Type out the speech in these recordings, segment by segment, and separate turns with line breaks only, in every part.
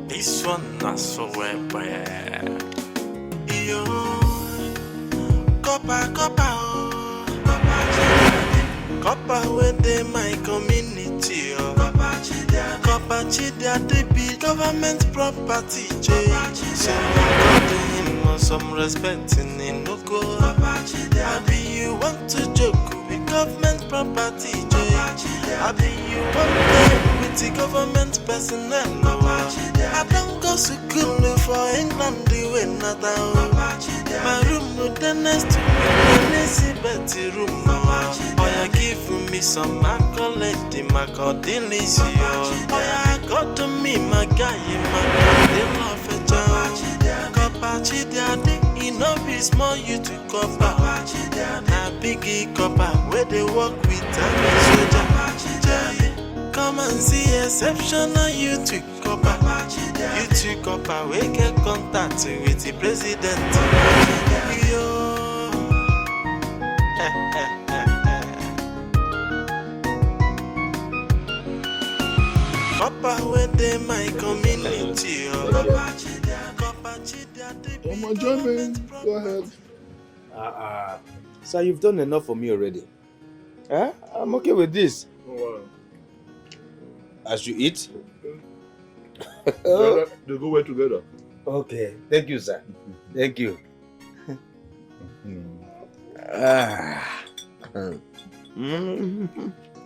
This one not so well. Yo, Copper, within my community. Copper, they be government property. So some respect in no go. Maybe you want to joke with government property. Maybe you want to with the government personnel. I don't go to school for England, the not down. My room with the next to me, Betty room. Oh, you give me some accolade, my God, delicious. Oh, I got to me, my guy, my God, they love a job. Copper, enough is more you to copper. Na biggie copper, where they work with a soldier. Come and see exceptional you to copper. You to copper, we get contact with the president. Yo. Copper, where they my community.
Come on, join me. Go ahead.
Sir, you've done enough for me already. Huh? I'm okay with this.
Oh, wow.
As you eat?
They go well together.
Okay. Thank you, sir. Thank you.
You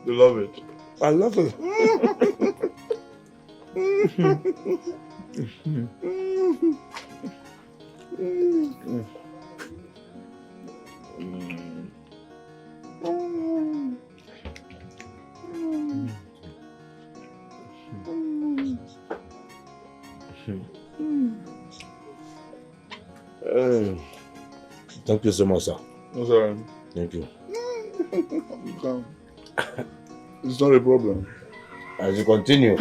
love it.
I love it. Thank you so much, sir.
No, sorry.
Thank you.
You can. It's not a problem.
As you continue.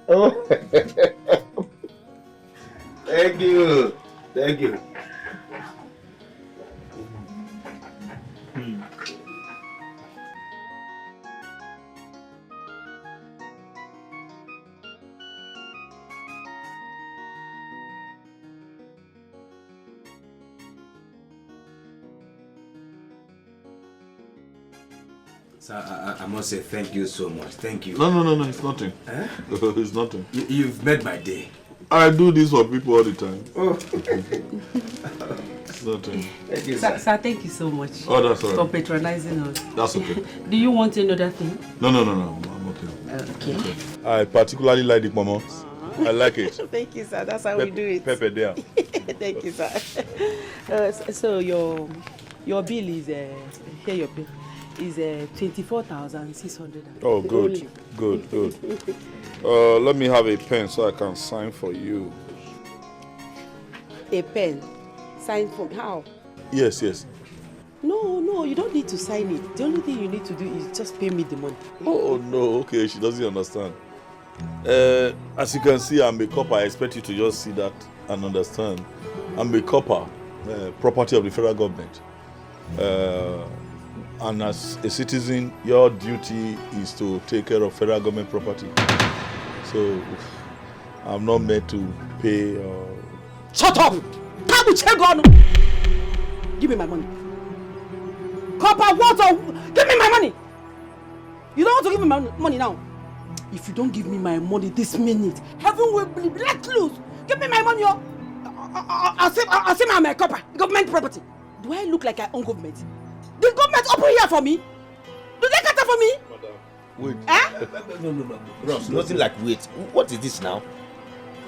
Oh. Thank you. Thank you. Sir, I must say thank you so much. Thank you.
No, it's nothing.
Eh?
It's nothing.
You've made my day.
I do this for people all the time.
Oh.
It's nothing.
Thank you,
sir, thank you so much.
Oh, that's all right.
For patronizing us.
That's okay.
Do you want another thing?
No. I'm okay.
Okay.
I particularly like the momos. I like it.
Thank you, sir. That's how we do it.
Pepper there.
Thank you, sir. So your bill is here. Your bill is 24,600.
Oh, good. Good. Let me have a pen so I can sign for you.
A pen? Sign for how?
Yes.
No, you don't need to sign it. The only thing you need to do is just pay me the money.
Oh, no. Okay, she doesn't understand. As you can see, I'm a copper. I expect you to just see that and understand. I'm a copper, property of the federal government. And as a citizen, your duty is to take care of federal government property. So, I'm not meant to pay.
Shut up! Give me my money. Copper, water! Give me my money! You don't want to give me my money now? If you don't give me my money this minute, heaven will be let loose. Give me my money, yo! I'll say I'm a copper, government property. Do I look like I own government? The government open here for me? Do they cater for me?
Madam, wait.
Eh?
No. Bros, nothing like wait. What is this now?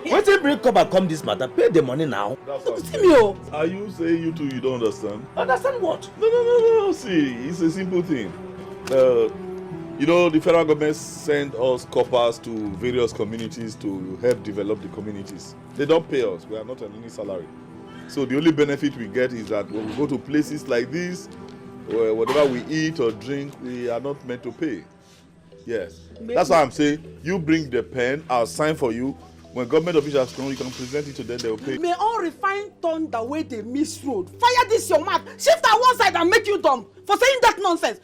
Once you bring copper come this matter, pay the money now.
That's what
See me, oh.
Are you saying you two you don't understand?
Understand what?
No. See, it's a simple thing. The federal government send us coppers to various communities to help develop the communities. They don't pay us. We are not on any salary. So the only benefit we get is that when we go to places like this, where whatever we eat or drink, we are not meant to pay. Yes. Maybe. That's why I'm saying, you bring the pen, I'll sign for you. When government officials come, you can present it to them, they will pay.
May all refined turn the way they miss road. Fire this your mouth. Shift at one side and make you dumb for saying that nonsense.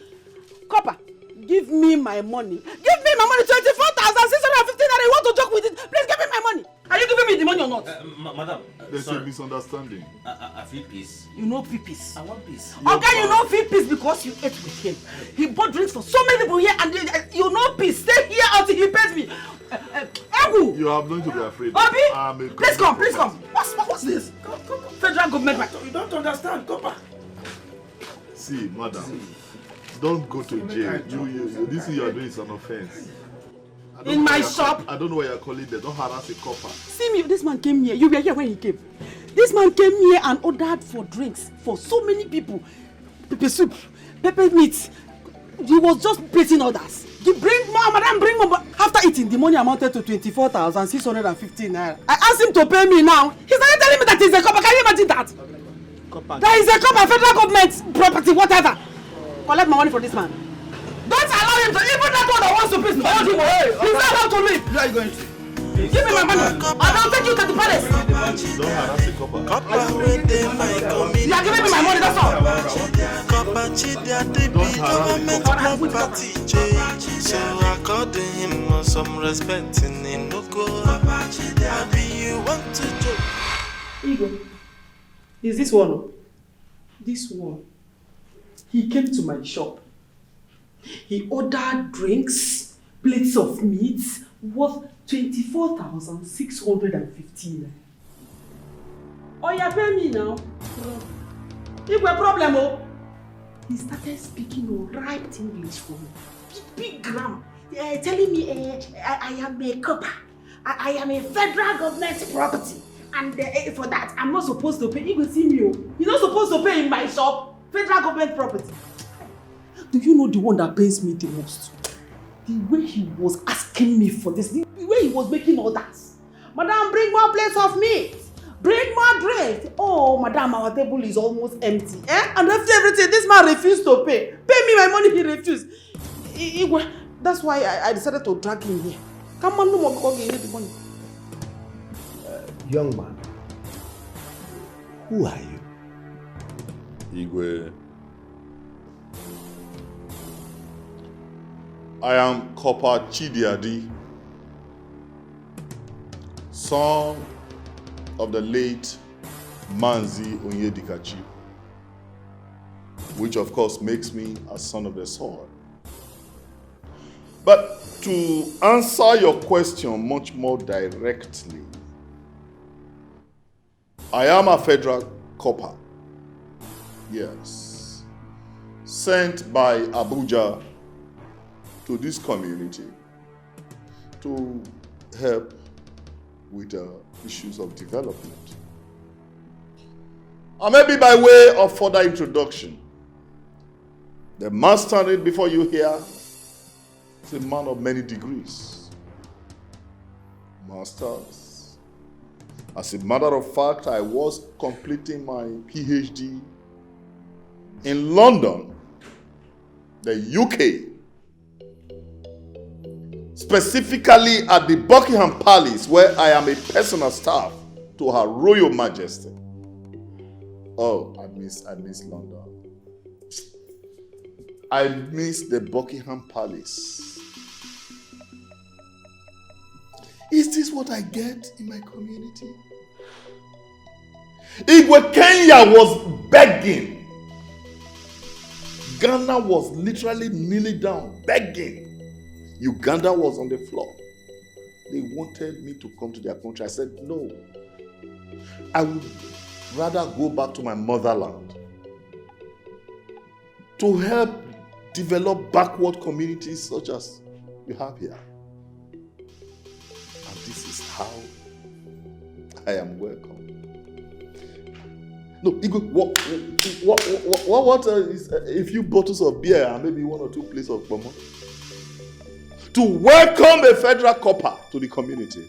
Copper, give me my money. Give me my money, 24,600 You want to joke with it? Please give me my money. Are you giving me the money or not?
Madam,
There's a misunderstanding.
I feel peace.
You know feel peace.
I want peace.
Okay, you know feel peace because you ate with him. He bought drinks for so many people here and you know peace. Stay here until he pays me. Ewu!
You are going to be afraid.
Obi, please come, please come. What's this? Come. Federal government.
You don't understand, Copper.
See, madam, don't go to jail. This thing you are doing is an offense.
In my shop?
I don't know why you're calling them. Don't harass a copper.
See me, this man came here. You were here when he came. This man came here and ordered for drinks for so many people. Pepper soup, pepper meat. He was just placing orders. You bring more, madam, bring more. After eating, the money amounted to 24,615 naira. I asked him to pay me now. He started telling me that he's a copper. Can you imagine that? Copper. That is a copper, federal government property, whatever. Collect my money for this man. Don't allow him to, even that one that wants to please hold him away. He's not allowed to leave.
Where are you going to?
Give me my money. I'll take you to the palace.
Don't harass a copper.
You are giving me my money, that's all.
Government property, so according some respect in Noko. Maybe you want to joke.
Igwe, is this one? This one. He came to my shop. He ordered drinks, plates of meat worth 24,615. Oh, you pay me now. Igwe, problem, oh. He started speaking right English for me. Big grammar. Telling me I am a copper. I am a federal government property. And for that, I'm not supposed to pay. Igwe, see me, oh. You're not supposed to pay in my shop. Federal government property. Do you know the one that pains me the most? The way he was asking me for this, the way he was making orders. Madam, bring more plates of meat. Bring more drinks. Oh, madam, our table is almost empty. And after everything, this man refused to pay. Pay me my money, he refused. That's why I decided to drag him here. Come on, no more because you need the money.
Young man, who are you?
Igwe. I am Copper Chidiadi, son of the late Manzi Onyedikachi, which of course makes me a son of the soil. But to answer your question much more directly, I am a federal copper, yes, sent by Abuja to this community to help with issues of development. And maybe by way of further introduction, the man standing before you here is a man of many degrees, masters. As a matter of fact, I was completing my PhD in London, the UK, specifically at the Buckingham Palace, where I am a personal staff to Her Royal Majesty. Oh, I miss London. I miss the Buckingham Palace. Is this what I get in my community? Igwe Kenya was begging. Ghana was literally kneeling down, begging. Uganda was on the floor. They wanted me to come to their country. I said, no. I would rather go back to my motherland to help develop backward communities such as we have here. And this is how I am welcome. No, Igwe, what is a few bottles of beer and maybe one or two plates of pomo to welcome a federal copper to the community?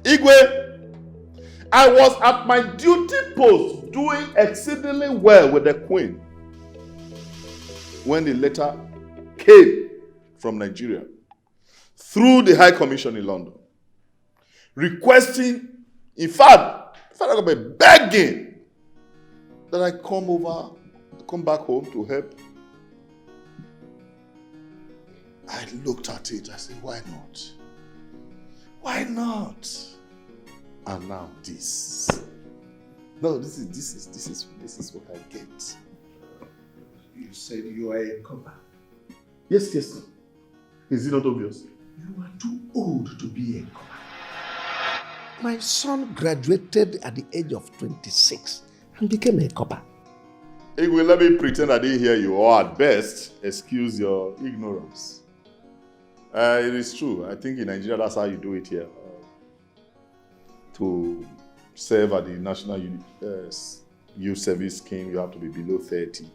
Igwe, I was at my duty post doing exceedingly well with the Queen when the letter came from Nigeria through the High Commission in London, requesting, in fact, federal government begging that I come back home to help. I looked at it, I said, why not? Why not? And now this. No, this is what I get.
You said you are a copper.
Yes. Is it not obvious?
You are too old to be a copper. My son graduated at the age of 26 and became a copper.
Igwe, let me pretend I didn't hear you, or at best, excuse your ignorance. It is true. I think in Nigeria, that's how you do it here. To serve at the National Youth Service Scheme, you have to be below 30.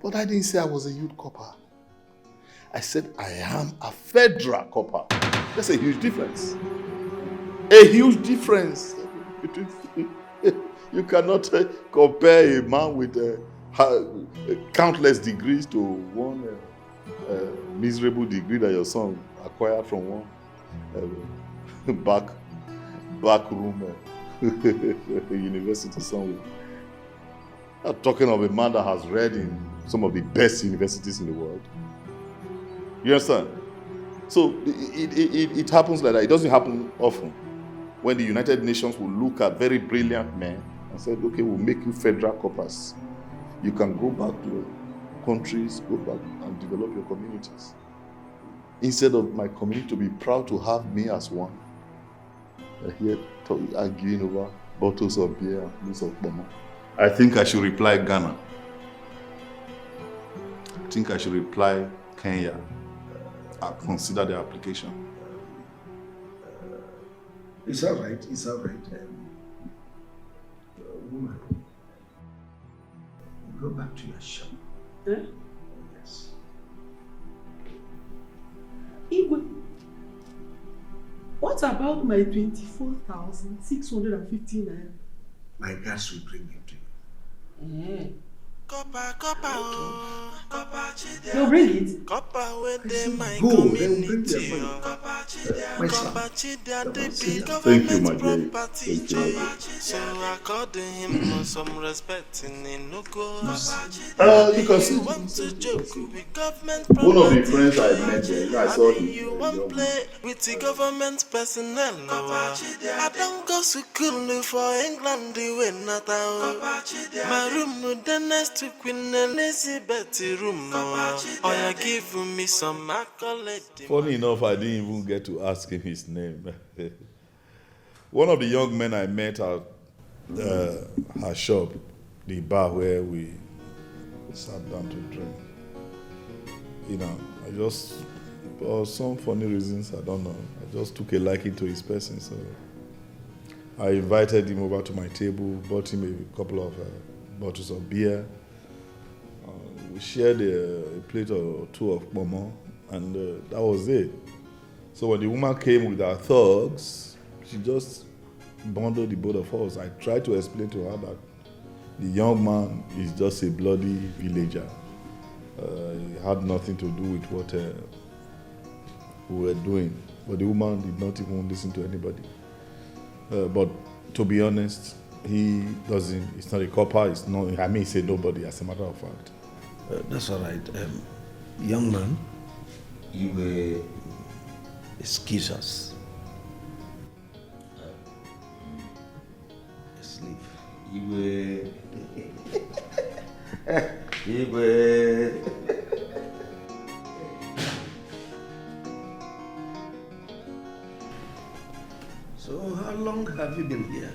But I didn't say I was a youth copper. I said I am a federal copper. That's a huge difference. A huge difference. You cannot compare a man with countless degrees to one miserable degree that your son acquired from one back room university somewhere. I'm talking of a man that has read in some of the best universities in the world. You understand? So it happens like that. It doesn't happen often. When the United Nations will look at very brilliant men and say, okay, we'll make you federal coppers. You can go back to your countries, go back and develop your communities. Instead of my community to be proud to have me as one, they're here arguing over bottles of beer and loads of bomb. I think I should reply Ghana. I think I should reply Kenya. I'll consider the application.
It's all right. Woman, go back to your shop.
Eh?
Yes.
Igwe, what about my 24,650 naira?
My guards will bring it to you.
Eh.
Copper,
They'll bring it.
Copper where they my
Go, they will bring
community.
their money.
Copper,
Thank you, my dear. Thank you.
so according him some respect in Inugo.
You can see
Want to joke with government
one of the
property.
friends I met there, I saw him.
You want play with the government personnel. I don't go to school for England, the way not out. My room, the next to Queen Elizabeth room. Oh, you give me some accolade.
Funny enough, I didn't even get to ask him his name. One of the young men I met at her shop, the bar where we sat down to drink. You know, I just, for some funny reasons, I don't know, I just took a liking to his person. So I invited him over to my table, bought him a couple of bottles of beer. We shared a plate or two of momo, and that was it. So when the woman came with her thugs, she just bundled the both of us. I tried to explain to her that the young man is just a bloody villager. He had nothing to do with what we were doing. But the woman did not even listen to anybody. But to be honest, he's not a copper, he say nobody, as a matter of fact.
That's all right. Young man, you will excuse us. Sleep. You will. So, how long have you been here?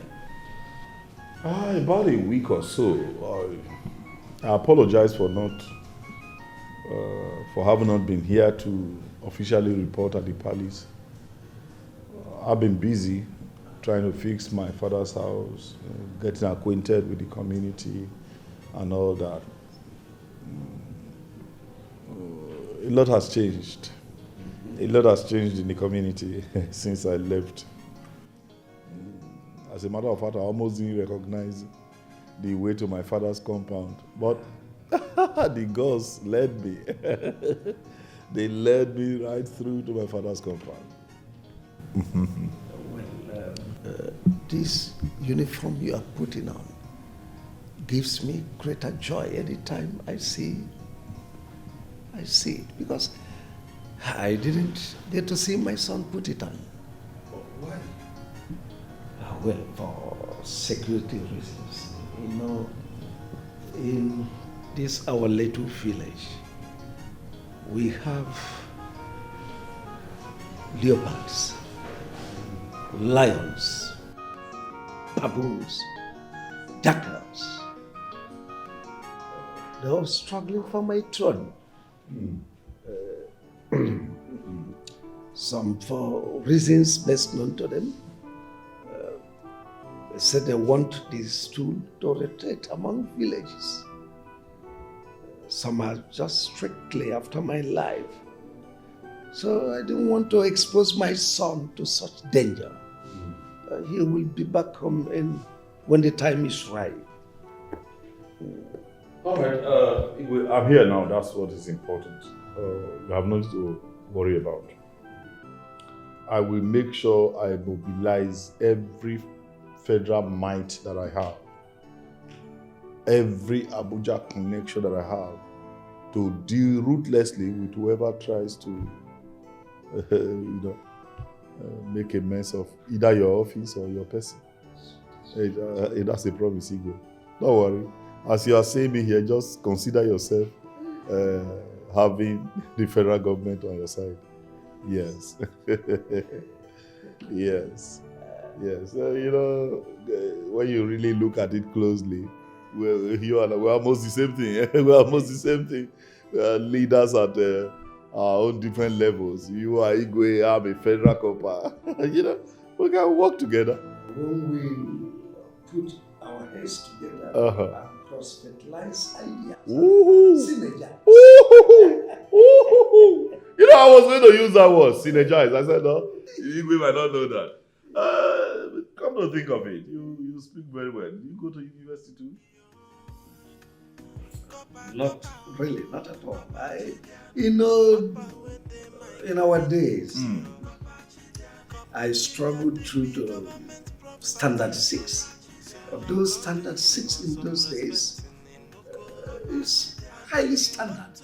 About a week or so. I apologize for having not been here to officially report at the palace. I've been busy trying to fix my father's house, getting acquainted with the community and all that. A lot has changed. A lot has changed in the community since I left. As a matter of fact, I almost didn't recognize the way to my father's compound. But the girls led me. They led me right through to my father's compound.
This uniform you are putting on gives me greater joy anytime I see it. Because I didn't get to see my son put it on.
Why?
Well, for security reasons. You know, in this our little village, we have leopards, lions, baboons, jackals. They're all struggling for my throne. Some for reasons best known to them. They said they want this stool to rotate among villages. Some are just strictly after my life. So I didn't want to expose my son to such danger. He will be back home when the time is right.
All right, I'm here now. That's what is important. You have nothing to worry about. I will make sure I mobilize every federal might that I have, every Abuja connection that I have, to deal ruthlessly with whoever tries to, make a mess of either your office or your person. That's a promise, Igwe. Don't worry. As you are saying me here, just consider yourself having the federal government on your side. Yes. Yes. Yes. When you really look at it closely, we're almost the same thing. We're almost the same thing. We are leaders at our own different levels. You are Igwe, I'm a federal copper. We can work together.
When we put our heads together and cross-fertilize ideas, synergize.
I was going to use that word, synergize. I said, no, Igwe might not know that. Come to think of it, you speak very well. You go to university too?
Not really, not at all. In our days, I struggled through to standard 6. Of those standard 6 in those days is highly standard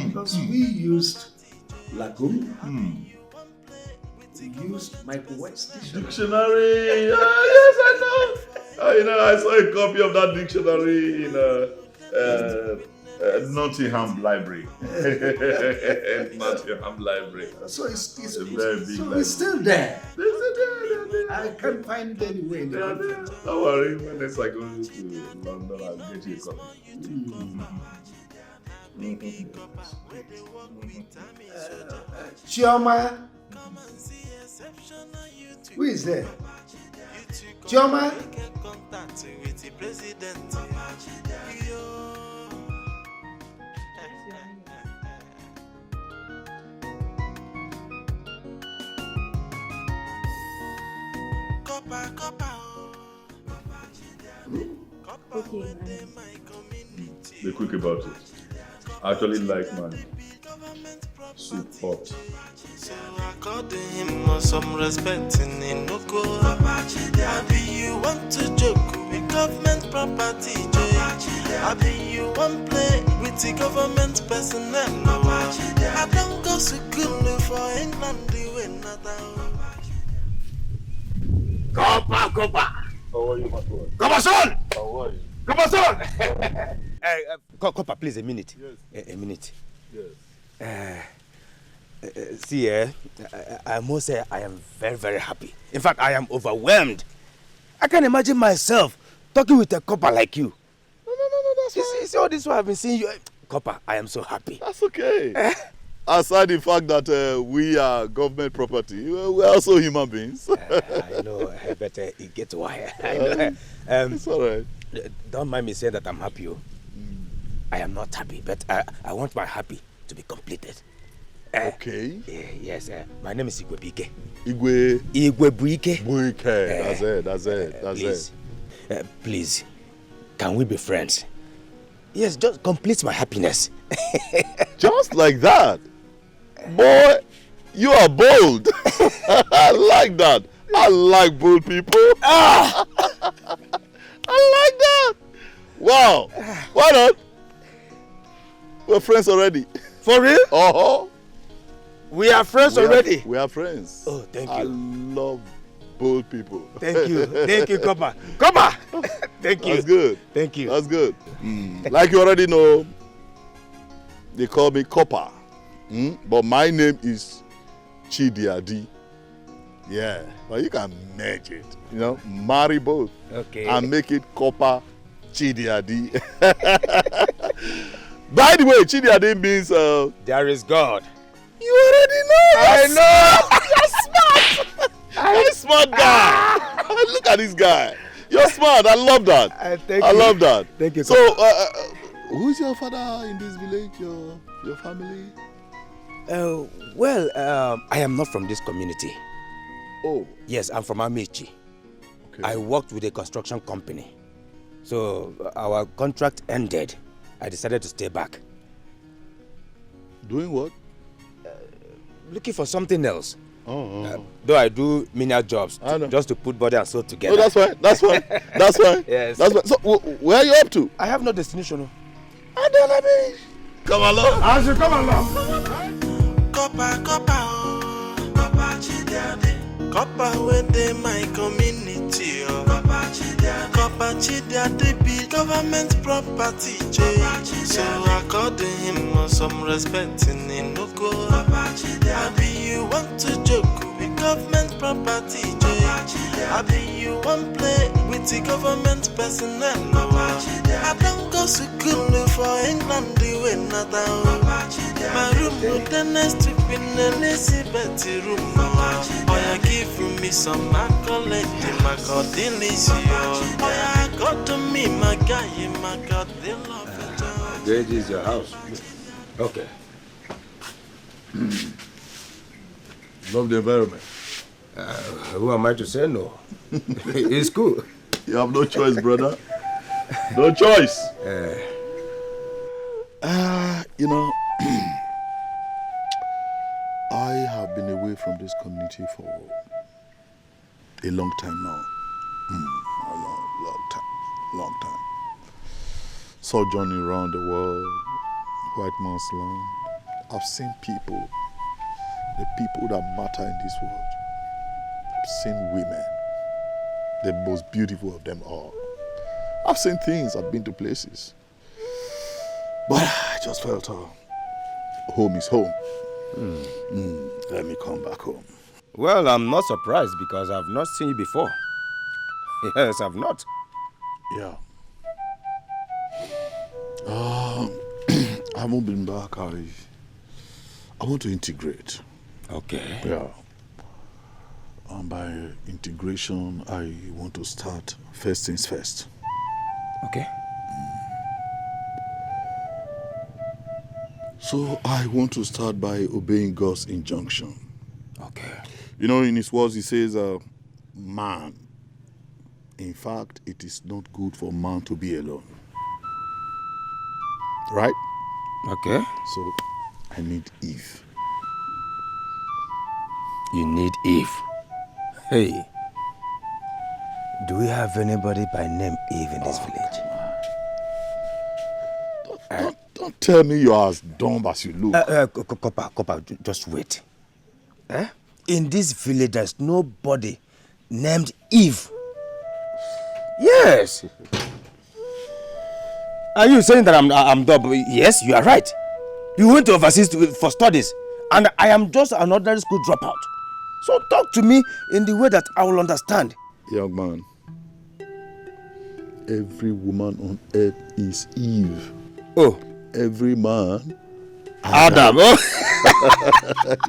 because we used Lagoon, we used Michael White's
dictionary. Yes, I know. I saw a copy of that dictionary in Nottingham Library. Nottingham Library.
So it's
a very big library.
It's still there. I can't find it anywhere in the country.
Don't worry, when next I go to London, I'll get you a copy.
Chioma? Who is there? Chioma?
Okay,
be quick about it. I actually like my soup hot.
So I got him some respect in Inoko. Happy you want to joke with government property, happy you want play with the government personnel. I don't go to school for England, the way
Copper!
How are you, my boy?
Copper son!
How are you?
Copper son! Copper, please, a minute.
Yes.
A minute.
Yes.
See, I must say I am very, very happy. In fact, I am overwhelmed. I can't imagine myself talking with a copper like you.
No, that's fine.
See all this while I've been seeing you. Copper, I am so happy.
That's okay. Aside the fact that we are government property, we're also human beings.
I know, but it gets wire. I know.
It's all right.
Don't mind me saying that I'm happy. I am not happy, but I want my happy to be completed.
Okay.
Yes, my name is Igwe Bike.
Igwe
Buike.
Buike. That's it.
Please, can we be friends? Yes, just complete my happiness.
Just like that? Boy, you are bold. I like that. I like bold people. I like that. Wow. Why not? We're friends already.
For real?
Uh-huh.
We are friends already.
We are friends.
Oh, thank you.
I love bold people.
Thank you. Thank you, Copper. Copper! Thank you.
That's good.
Thank you.
That's good. Like you already know, they call me Copper. But my name is Chidiadi. Yeah. But you can merge it. You know, marry both.
Okay.
And make it Copper Chidiadi. By the way, Chidiadi means
there is God.
You already know.
I know.
You're smart. You're a smart guy. Look at this guy. You're smart. I love that. I love that.
Thank you.
So, who's your father in this village? Your family?
I am not from this community.
Oh.
Yes, I'm from Amici.
Okay.
I worked with a construction company. So our contract ended. I decided to stay back.
Doing what?
Looking for something else.
Oh.
Though I do menial jobs just to put body and soul together.
Oh, that's fine. That's fine. That's fine.
Yes.
That's fine. So, where are you up to?
I have no destination.
Come along.
I should come along.
Copper, Copper within my community. Copper Chidiade be government property. So according him some respect in Inuko. I be you want to joke with government property. I be you want play with the government personnel. I don't go to school for England the way not down. My room with the next trip in Elizabeth room. Oh, you give me some accolade, my God, delicious. Oh, you got to me, my guy, my God, they love it.
This is your house. Okay.
Love the environment.
Who am I to say no? It's cool.
You have no choice, brother. No choice. You know, I have been away from this community for a long time now. A long time. Sojourning around the world, white man's land. I've seen people, the people that matter in this world. I've seen women, the most beautiful of them all. I've seen things, I've been to places. But I just felt home is home. Let me come back home.
Well, I'm not surprised because I've not seen you before. Yes, I've not.
Yeah. I haven't been back. I want to integrate.
Okay.
Yeah. And by integration, I want to start first things first.
Okay.
So I want to start by obeying God's injunction.
Okay.
You know, in his words, he says, man. In fact, it is not good for man to be alone. Right?
Okay.
So I need Eve.
You need Eve. Hey. Do we have anybody by name Eve in this village?
Don't tell me you're as dumb as you look.
Copper, just wait. In this village, there's nobody named Eve. Yes. Are you saying that I'm dumb? Yes, you are right. You went overseas for studies, and I am just an ordinary school dropout. So talk to me in the way that I will understand.
Young man, every woman on earth is Eve.
Oh.
Every man,
Adam. Oh.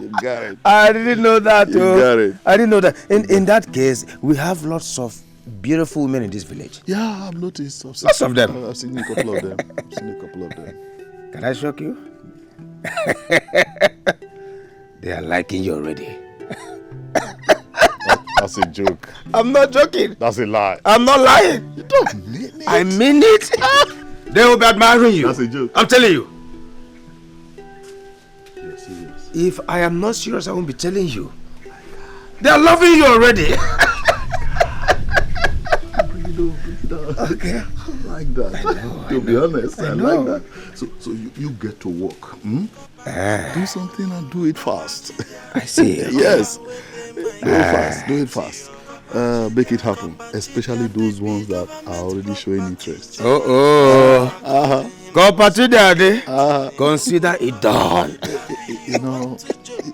You got it.
I didn't know that.
You got it.
I didn't know that. In that case, we have lots of beautiful women in this village.
Yeah, I've noticed.
Lots of them.
I've seen a couple of them.
Can I shock you? They are liking you already.
That's a joke.
I'm not joking.
That's a lie.
I'm not lying.
You don't mean it.
I mean it. They will be admiring you.
That's a joke.
I'm telling you.
Yes, yes.
If I am not serious, I won't be telling you. They are loving you already. Okay.
I like that. To be honest, I like that. So you get to work. Do something and do it fast.
I see.
Yes. Do it fast. Make it happen. Especially those ones that are already showing interest.
Copper Daddy. Consider it done.
You know,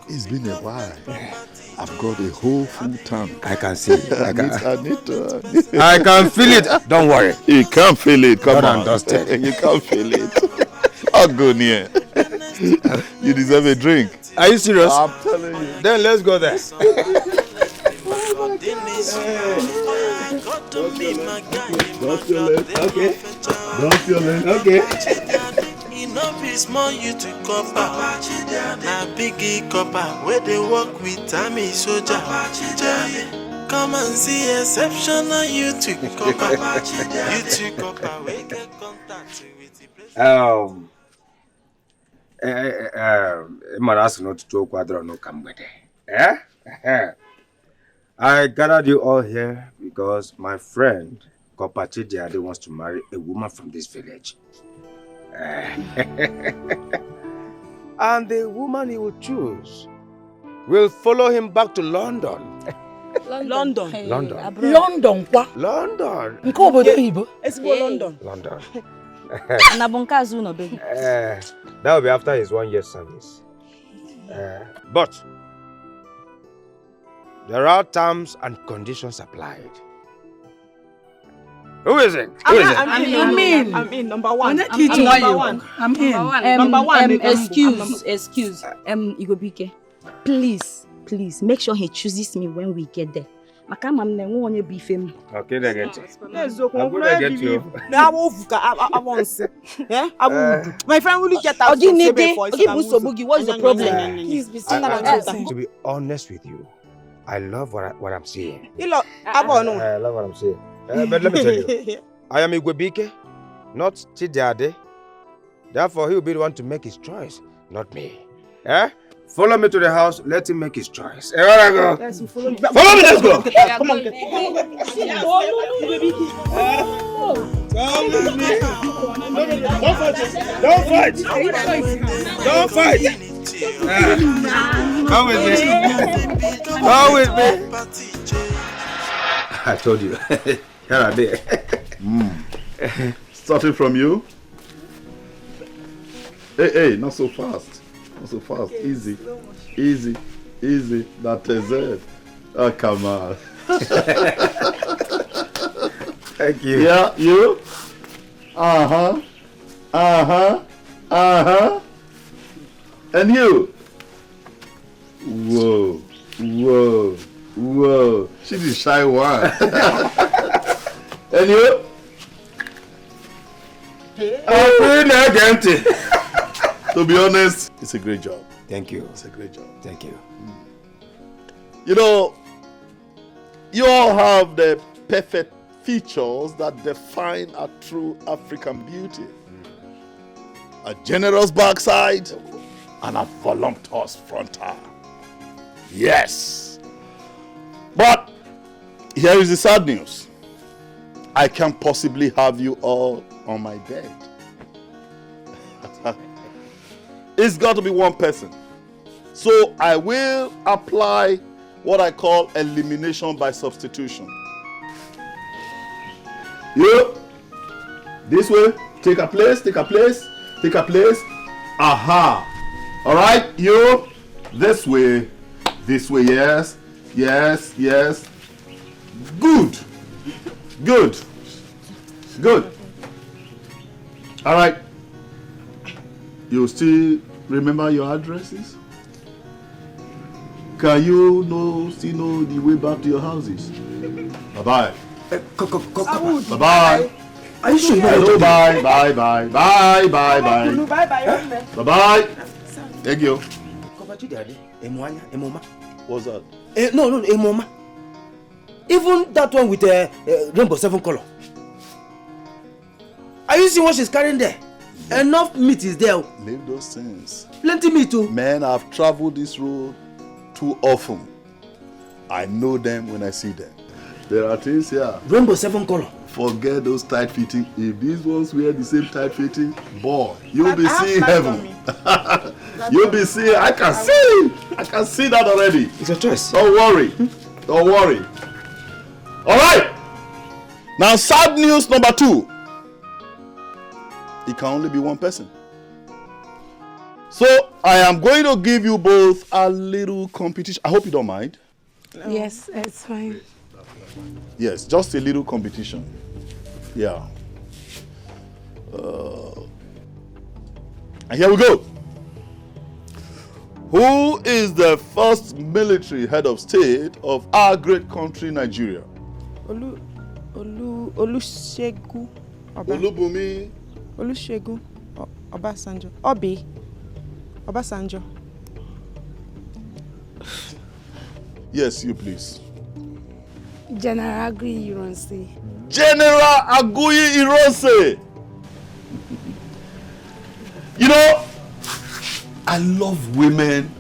it's been a while. I've got a whole full tank.
I can see it.
I need to.
I can feel it. Don't worry.
You can't feel it. Come on.
Dusted.
You can't feel it. I'll go near. You deserve a drink.
Are you serious?
I'm telling you.
Then let's go there.
Don't feel it. Okay. Don't feel it. Okay.
Enough is more you to copper. Na biggie copper where they work with army soldier. Come and see exceptional you to copper. You to copper we get contact with the place.
I gathered you all here because my friend Kopachi Diade wants to marry a woman from this village. And the woman he will choose will follow him back to London.
London.
London. London. London. That will be after his 1 year service. But there are terms and conditions applied. Who is it?
I'm in. Number one. I'm in. Number one.
Excuse. Igobike. Please, make sure he chooses me when we get there.
Okay, they get you. I'm going to get you.
My friend will get out.
What's the problem?
Please be
To be honest with you, I love what I'm seeing. I love what I'm seeing. But let me tell you, I am Igwebike, not Chidiade. Therefore, he will be the one to make his choice, not me. Follow me to the house, let him make his choice. Where I go?
Yes,
follow me, let's go.
Come on. Come with me.
Don't fight. Come with me. I told you. Here are they.
Starting from you. Hey, not so fast. Not so fast. Easy. That is it. Oh, come on.
Thank you.
Yeah, you. And you. Whoa. She's the shy one. And you. To be honest, it's a great job.
Thank you.
It's a great job.
Thank you.
You know, you all have the perfect features that define a true African beauty. A generous backside and a voluptuous frontal. Yes. But here is the sad news. I can't possibly have you all on my bed. It's got to be one person. So I will apply what I call elimination by substitution. You, this way, take a place. Aha. All right, you, this way, yes. Good. All right. You still remember your addresses? Can you still know the way back to your houses? Bye-bye. Bye-bye.
Are you sure?
Hello, bye. Bye-bye. Thank you. What's that?
No, Emoma. Even that one with the rainbow 7 color. Are you seeing what she's carrying there? Enough meat is there.
Leave those things.
Plenty meat too.
Man, I've traveled this road too often. I know them when I see them. There are things here.
Rainbow 7 color.
Forget those tight fitting. If these ones wear the same tight fitting, boy, you'll be seeing heaven. You'll be seeing. I can see. I can see that already.
It's a choice.
Don't worry. Don't worry. All right. Now, sad news number 2. It can only be one person. So, I am going to give you both a little competition. I hope you don't mind.
No. Yes, it's fine.
Yes, just a little competition. Yeah. And here we go. Who is the first military head of state of our great country, Nigeria?
Olusegun.
Olubumi.
Olusegun. Obasanjo. Obasanjo.
Yes, you please.
General Aguiyi Ironsi.
General Aguiyi Ironsi. You know, I love women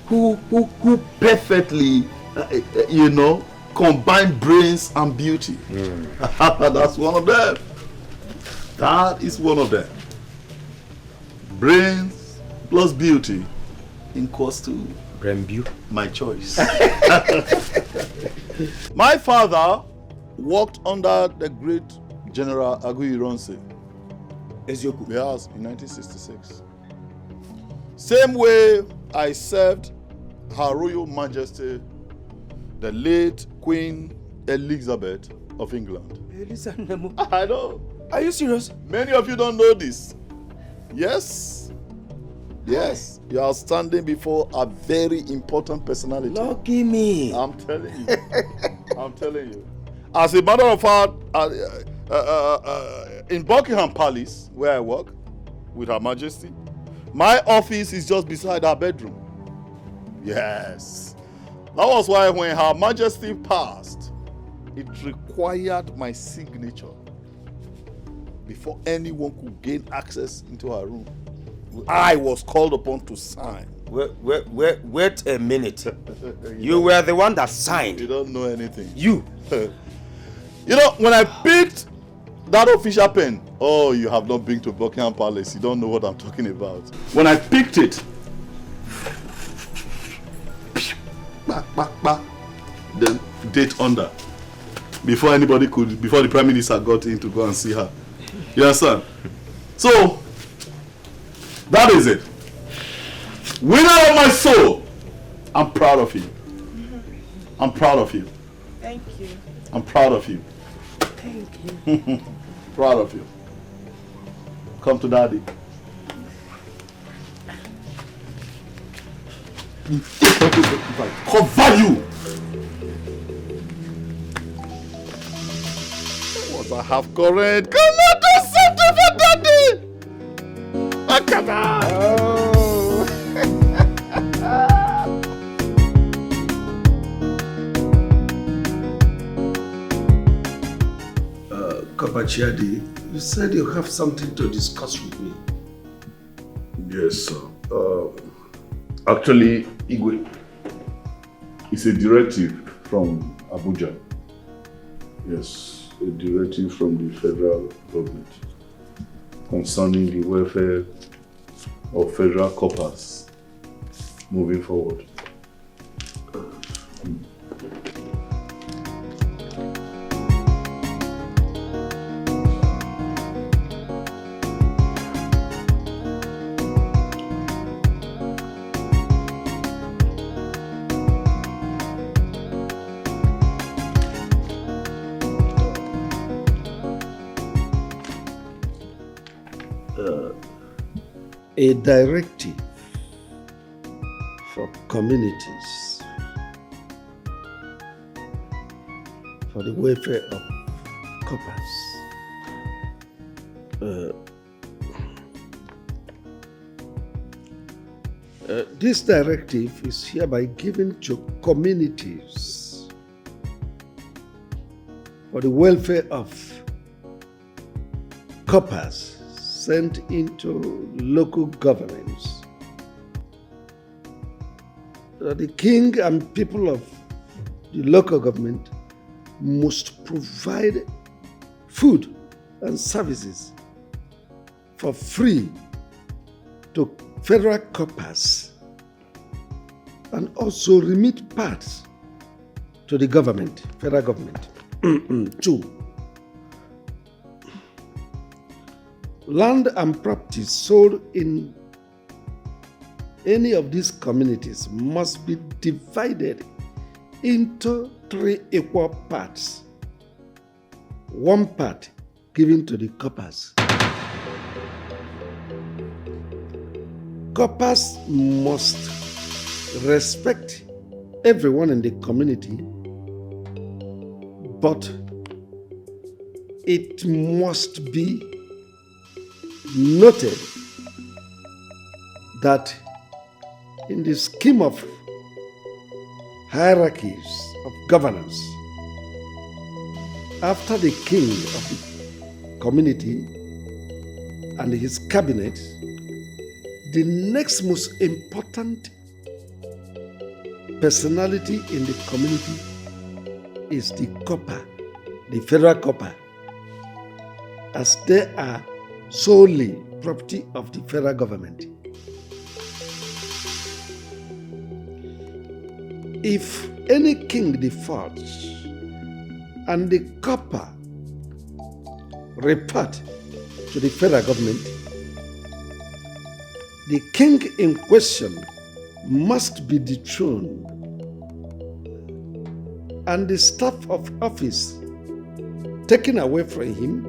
who perfectly, combine brains and beauty. That's one of them. That is one of them. Brains plus beauty equals to my choice. My father worked under the great General Aguiyi Ironsi. Yes, in 1966. Same way I served Her Royal Majesty, the late Queen Elizabeth of England. I know.
Are you serious?
Many of you don't know this. Yes. Yes. You are standing before a very important personality.
Lucky me.
I'm telling you. I'm telling you. As a matter of fact, in Buckingham Palace, where I work with Her Majesty, my office is just beside her bedroom. Yes. That was why when Her Majesty passed, it required my signature before anyone could gain access into her room. I was called upon to sign.
Wait a minute. You were the one that signed.
You don't know anything.
You.
You know, when I picked that official pen, oh, you have not been to Buckingham Palace. You don't know what I'm talking about. When I picked it, then date under. Before the Prime Minister got in to go and see her. You understand? So, that is it. Winner of my soul, I'm proud of you. I'm proud of you.
Thank you.
I'm proud of you.
Thank you.
Proud of you. Come to daddy. Cover you. What I have correct. Come on, do something for daddy. Akada.
Oh.
Kabachiadi, you said you have something to discuss with me.
Yes, sir. Actually, Igwe, it's a directive from Abuja. Yes, a directive from the federal government concerning the welfare of federal corpers moving forward.
A directive for communities for the welfare of corpers. This directive is hereby given to communities for the welfare of corpers sent into local governments. The king and people of the local government must provide food and services for free to federal corpers and also remit parts to the government, federal government. 2. Land and properties sold in any of these communities must be divided into 3 equal parts. 1 part given to the corpers. Corpers must respect everyone in the community, but it must be noted that in the scheme of hierarchies of governance, after the king of the community and his cabinet, the next most important personality in the community is the corper, the federal corper, as they are solely property of the federal government. If any king defaults and the corper report to the federal government, the king in question must be dethroned and the staff of office taken away from him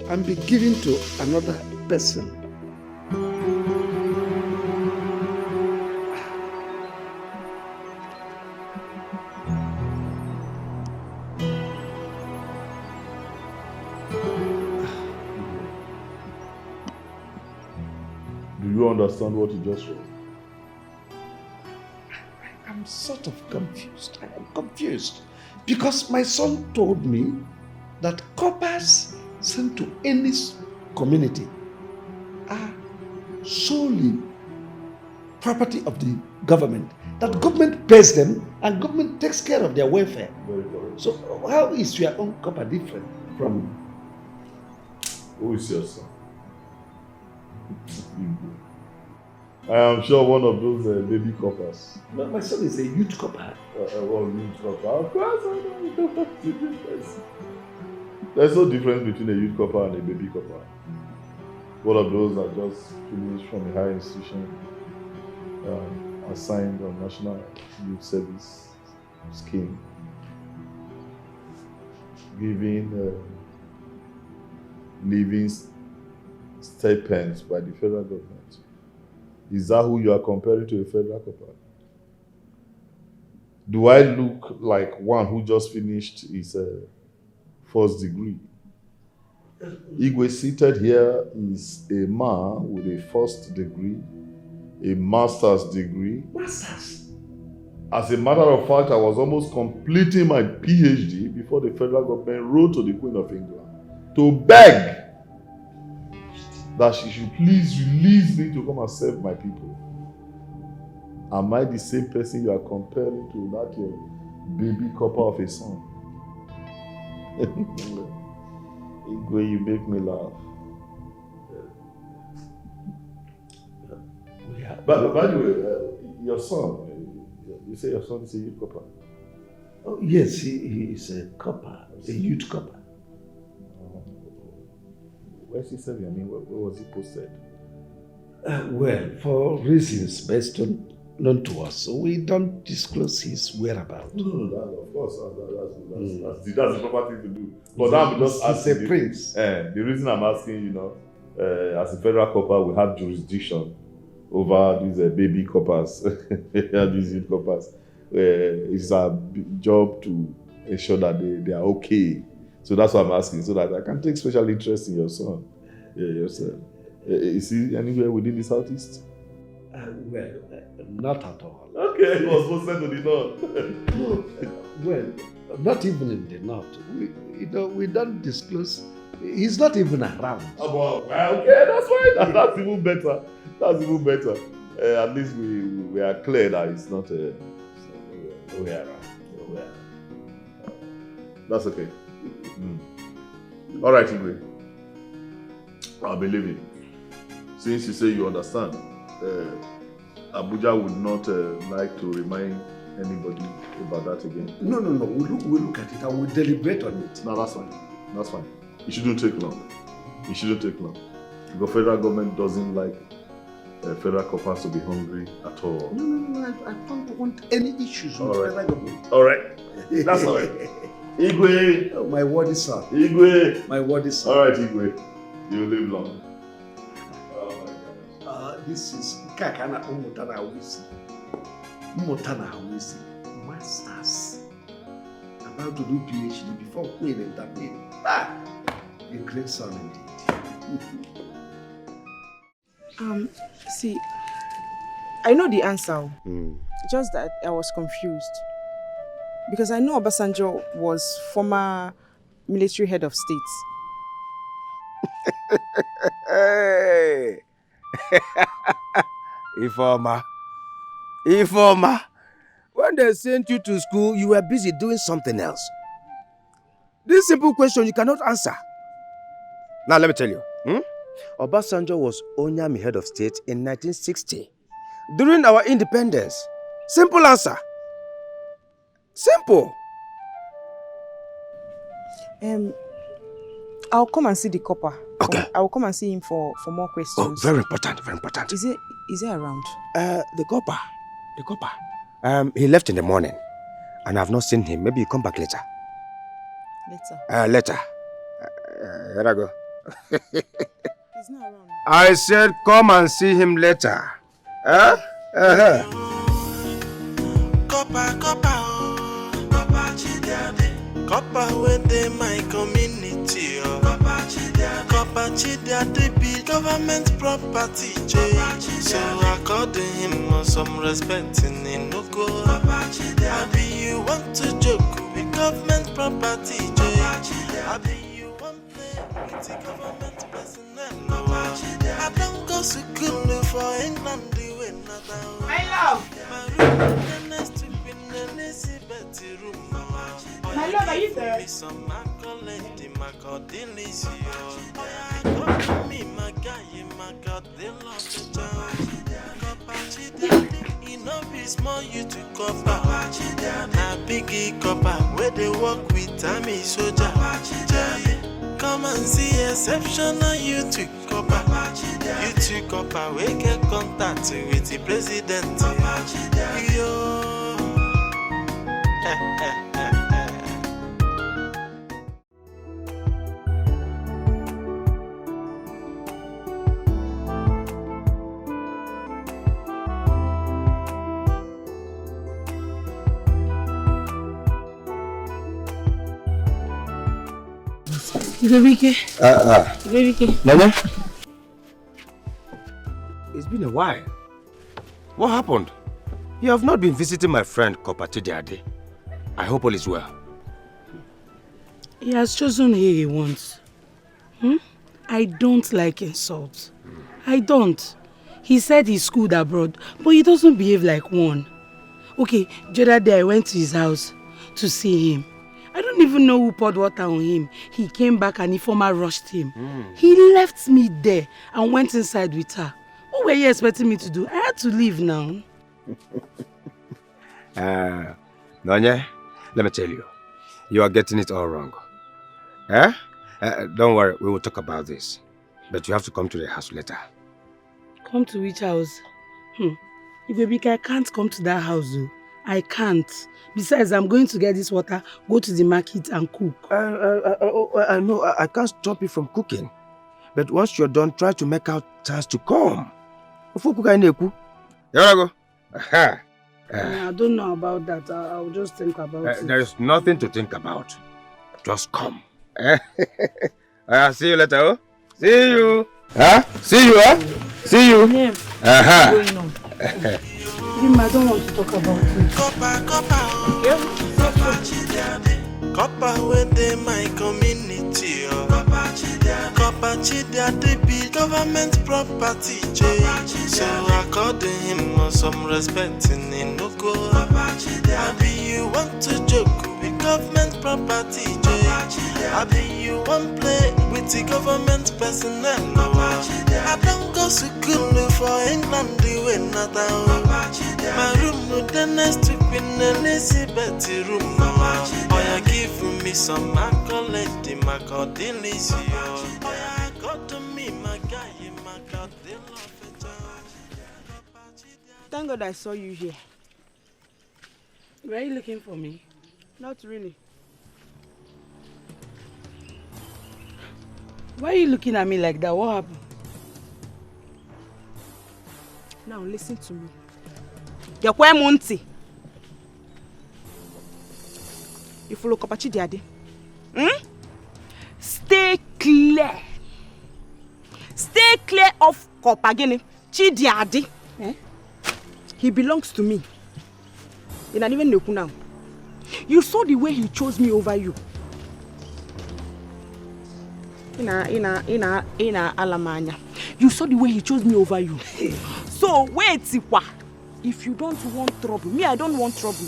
and be given to another person.
Do you understand what you just read?
I'm sort of confused. I am confused because my son told me that corpers sent to any community are solely property of the government. That government pays them and government takes care of their welfare.
Very correct.
So how is your own corper different from?
Who is your son? I am sure one of those baby coppers.
No, my son is a youth corper.
Youth copper. Of course, I know. There's no difference between a youth copper and a baby copper. One of those that just finished from a higher institution, assigned on National Youth Service Scheme, giving living stipends by the federal government. Is that who you are comparing to a federal copper? Do I look like one who just finished his first degree? Igwe seated here is a man with a first degree, a master's degree.
Masters?
As a matter of fact, I was almost completing my PhD before the federal government wrote to the Queen of England to beg that she should please release me to come and serve my people. Am I the same person you are comparing to that your baby copper of a son? Igwe, you make me laugh. But by the way, your son, you say your son is a youth copper?
Oh, yes, he is a copper, a youth copper.
Where's he serving? I mean, where was he posted?
Well, for reasons best known to us, so we don't disclose his whereabouts.
No, of course, that's the proper thing to do. But I'm just asking.
He's a prince.
The reason I'm asking, as a federal copper, we have jurisdiction over these baby coppers, these youth coppers. It's our job to ensure that they are okay. So that's why I'm asking, so that I can take special interest in your son. Your son. Is he anywhere within the southeast?
Well, not at all.
Okay, he was posted to the north.
No, well, not even in the north. We don't disclose. He's not even around.
Okay, that's fine. That's even better. That's even better. At least we are clear that it's not nowhere around. That's okay. All right, Igwe. I'll be leaving. since you say you understand, Abuja would not like to remind anybody about that again.
No. We'll look at it and we'll deliberate on it.
No, that's fine. That's fine. It shouldn't take long. It shouldn't take long. The federal government doesn't like federal coppers to be hungry at all.
No. I don't want any issues with federal government.
All right. That's all right. Igwe.
Oh, my word is son.
Igwe.
My word is son.
All right, Igwe. You live long.
This is Kakana Umutana Wisi. Umutana Wisi. Masters. About to do PhD before Queen and Tamil. A great son indeed.
See, I know the answer. Just that I was confused. Because I know Obasanjo was former military head of state.
Hey! Informa. When they sent you to school, you were busy doing something else. This simple question you cannot answer. Now let me tell you. Obasanjo was Onyami head of state in 1960. During our independence. Simple answer. Simple.
I'll come and see the copper.
Okay.
I will come and see him for more questions.
Oh, very important, very important.
Is he around?
The copper. He left in the morning, and I've not seen him. Maybe he'll come back later. Later. Here I go.
He's not around.
I said come and see him later.
Copper within my community, Copper Chidiade be government property, so according him some respect in Inuko. I be you want to joke with government property, I be you want play with the government personnel. I don't go to school for England,
My love! My love, are you there?
Small you to copper, na biggie copper where they work with army soldier. Come and see exceptional you to copper. You to copper we get contact with the president. Yo.
Baby.
Nana? It's been a while. What happened? You have not been visiting my friend Copper Chidiade. I hope all is well.
He has chosen who he wants. I don't like insults. I don't. He said he's schooled abroad, but he doesn't behave like one. Okay, the other day I went to his house to see him. I don't even know who poured water on him. He came back and Ifeoma rushed him. He left me there and went inside with her. What were you expecting me to do? I had to leave now.
Nonye, let me tell you. You are getting it all wrong. Don't worry, we will talk about this. But you have to come to the house later.
Come to which house? Ibebike, I can't come to that house though. I can't. Besides, I'm going to get this water, go to the market and cook.
I know, I can't stop you from cooking. But once you're done, try to make out chance to come. Here I go.
I don't know about that. I'll just think about it.
There is nothing to think about. Just come. See you later. Oh? See you. See you. See you.
Yeah. Going on. Him, I don't want to talk about it.
Copper within my community, Copper Chidiade be government property, so according him some respect in Inuko. I be you want to joke with government property, I be you one play with the government personnel. I don't go to school for England, the way not my room with the next to Queen Elizabeth room. Oh, you give me some accolade, the Macadillis. Oh, got to me, my guy, my God, they love it.
Thank God I saw you here.
Were you looking for me?
Not really.
Why are you looking at me like that? What happened?
Now listen to me. You follow Kopachi Diade?
Stay clear. Stay clear of Kopagini Chidiade.
He belongs to me. You don't even know now. You saw the way he chose me over you. Ina alamanya. You saw the way he chose me over you. So wait, Siwa. If you don't want trouble, me I don't want trouble.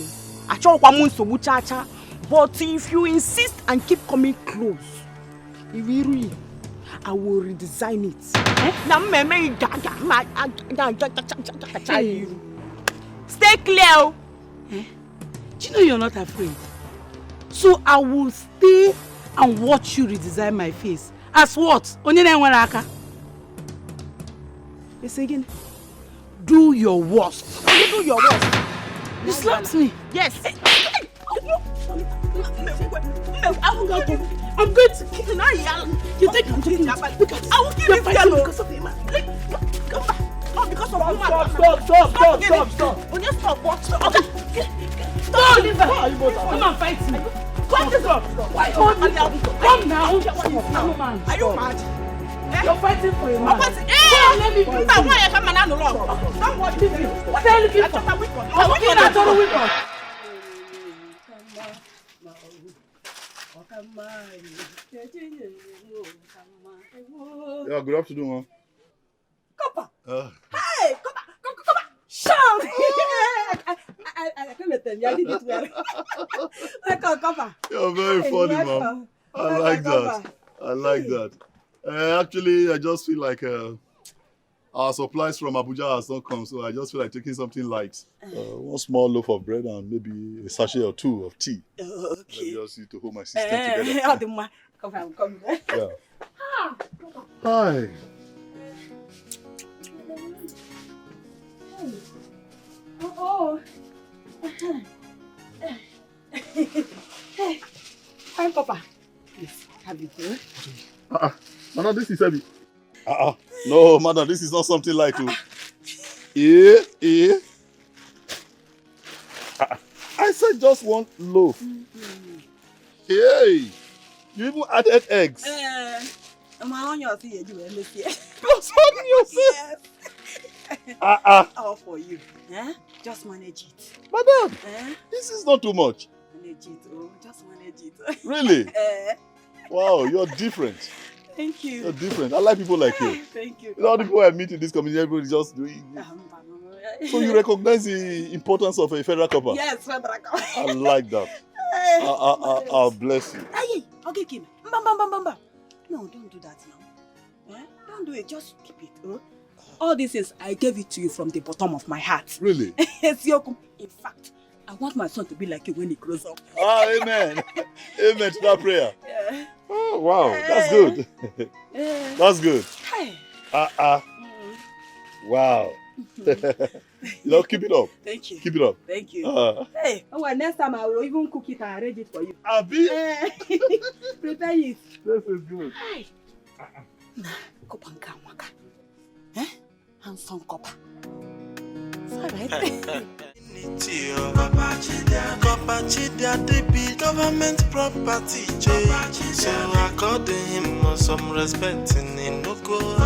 But if you insist and keep coming close, I will redesign it.
Stay clear.
Do you know you're not afraid? So I will stay and watch you redesign my face. As what?
Yes, again.
Do your worst.
You do your worst.
You slapped me.
Yes.
I'm going to kill you. You think I'm taking this? I will kill this girl because of him. Come back. Not because of woman. Stop. When you stop, what? Stop. Come and fight me. Come this up. Why come now? Are you mad? You're fighting for a man. Let me be. Why you come and don't watch me. What are you looking for? I'm looking at total weapon.
Yeah, good afternoon, man.
Copper. Hey, Copper. Shout. I can't tell you. I did it well. Copper.
You're very funny, man. I like that. Actually, I just feel like our supplies from Abuja has not come, so I just feel like taking something light. One small loaf of bread and maybe a sachet or two of tea.
Okay.
I just need to hold my system together.
Come.
Yeah. Hi.
Oh. Hi, Papa. Please, have it.
Madam, this is heavy. No, madam, this is not something like to. I said just one loaf. Hey, you even added eggs.
I'm on your feet.
Just on yourself.
All for you. Just manage it.
Madam, this is not too much.
Manage it. Oh, just manage it.
Really? Wow, you're different.
Thank you.
You're different. I like people like you.
Thank you.
You know, all the people I meet in this community, everybody's just doing it. So you recognize the importance of a federal copper?
Yes, federal copper.
I like that. I'll bless you.
Hey, okay, Kim. Bamba. No, don't do that now. Don't do it. Just keep it. All this is, I gave it to you from the bottom of my heart.
Really?
In fact, I want my son to be like you when he grows up.
Amen. Amen to that prayer.
Yeah.
Oh, wow. That's good. That's good.
Hey.
Wow. Keep it up.
Thank you.
Keep it up.
Thank you. Hey. Next time I will even cook it and arrange it for you.
Abi?
Prepare it.
This is good.
Hey. Kopanka waka. Handsome copper. It's alright.
Government property, so according him some respect in Inoko. I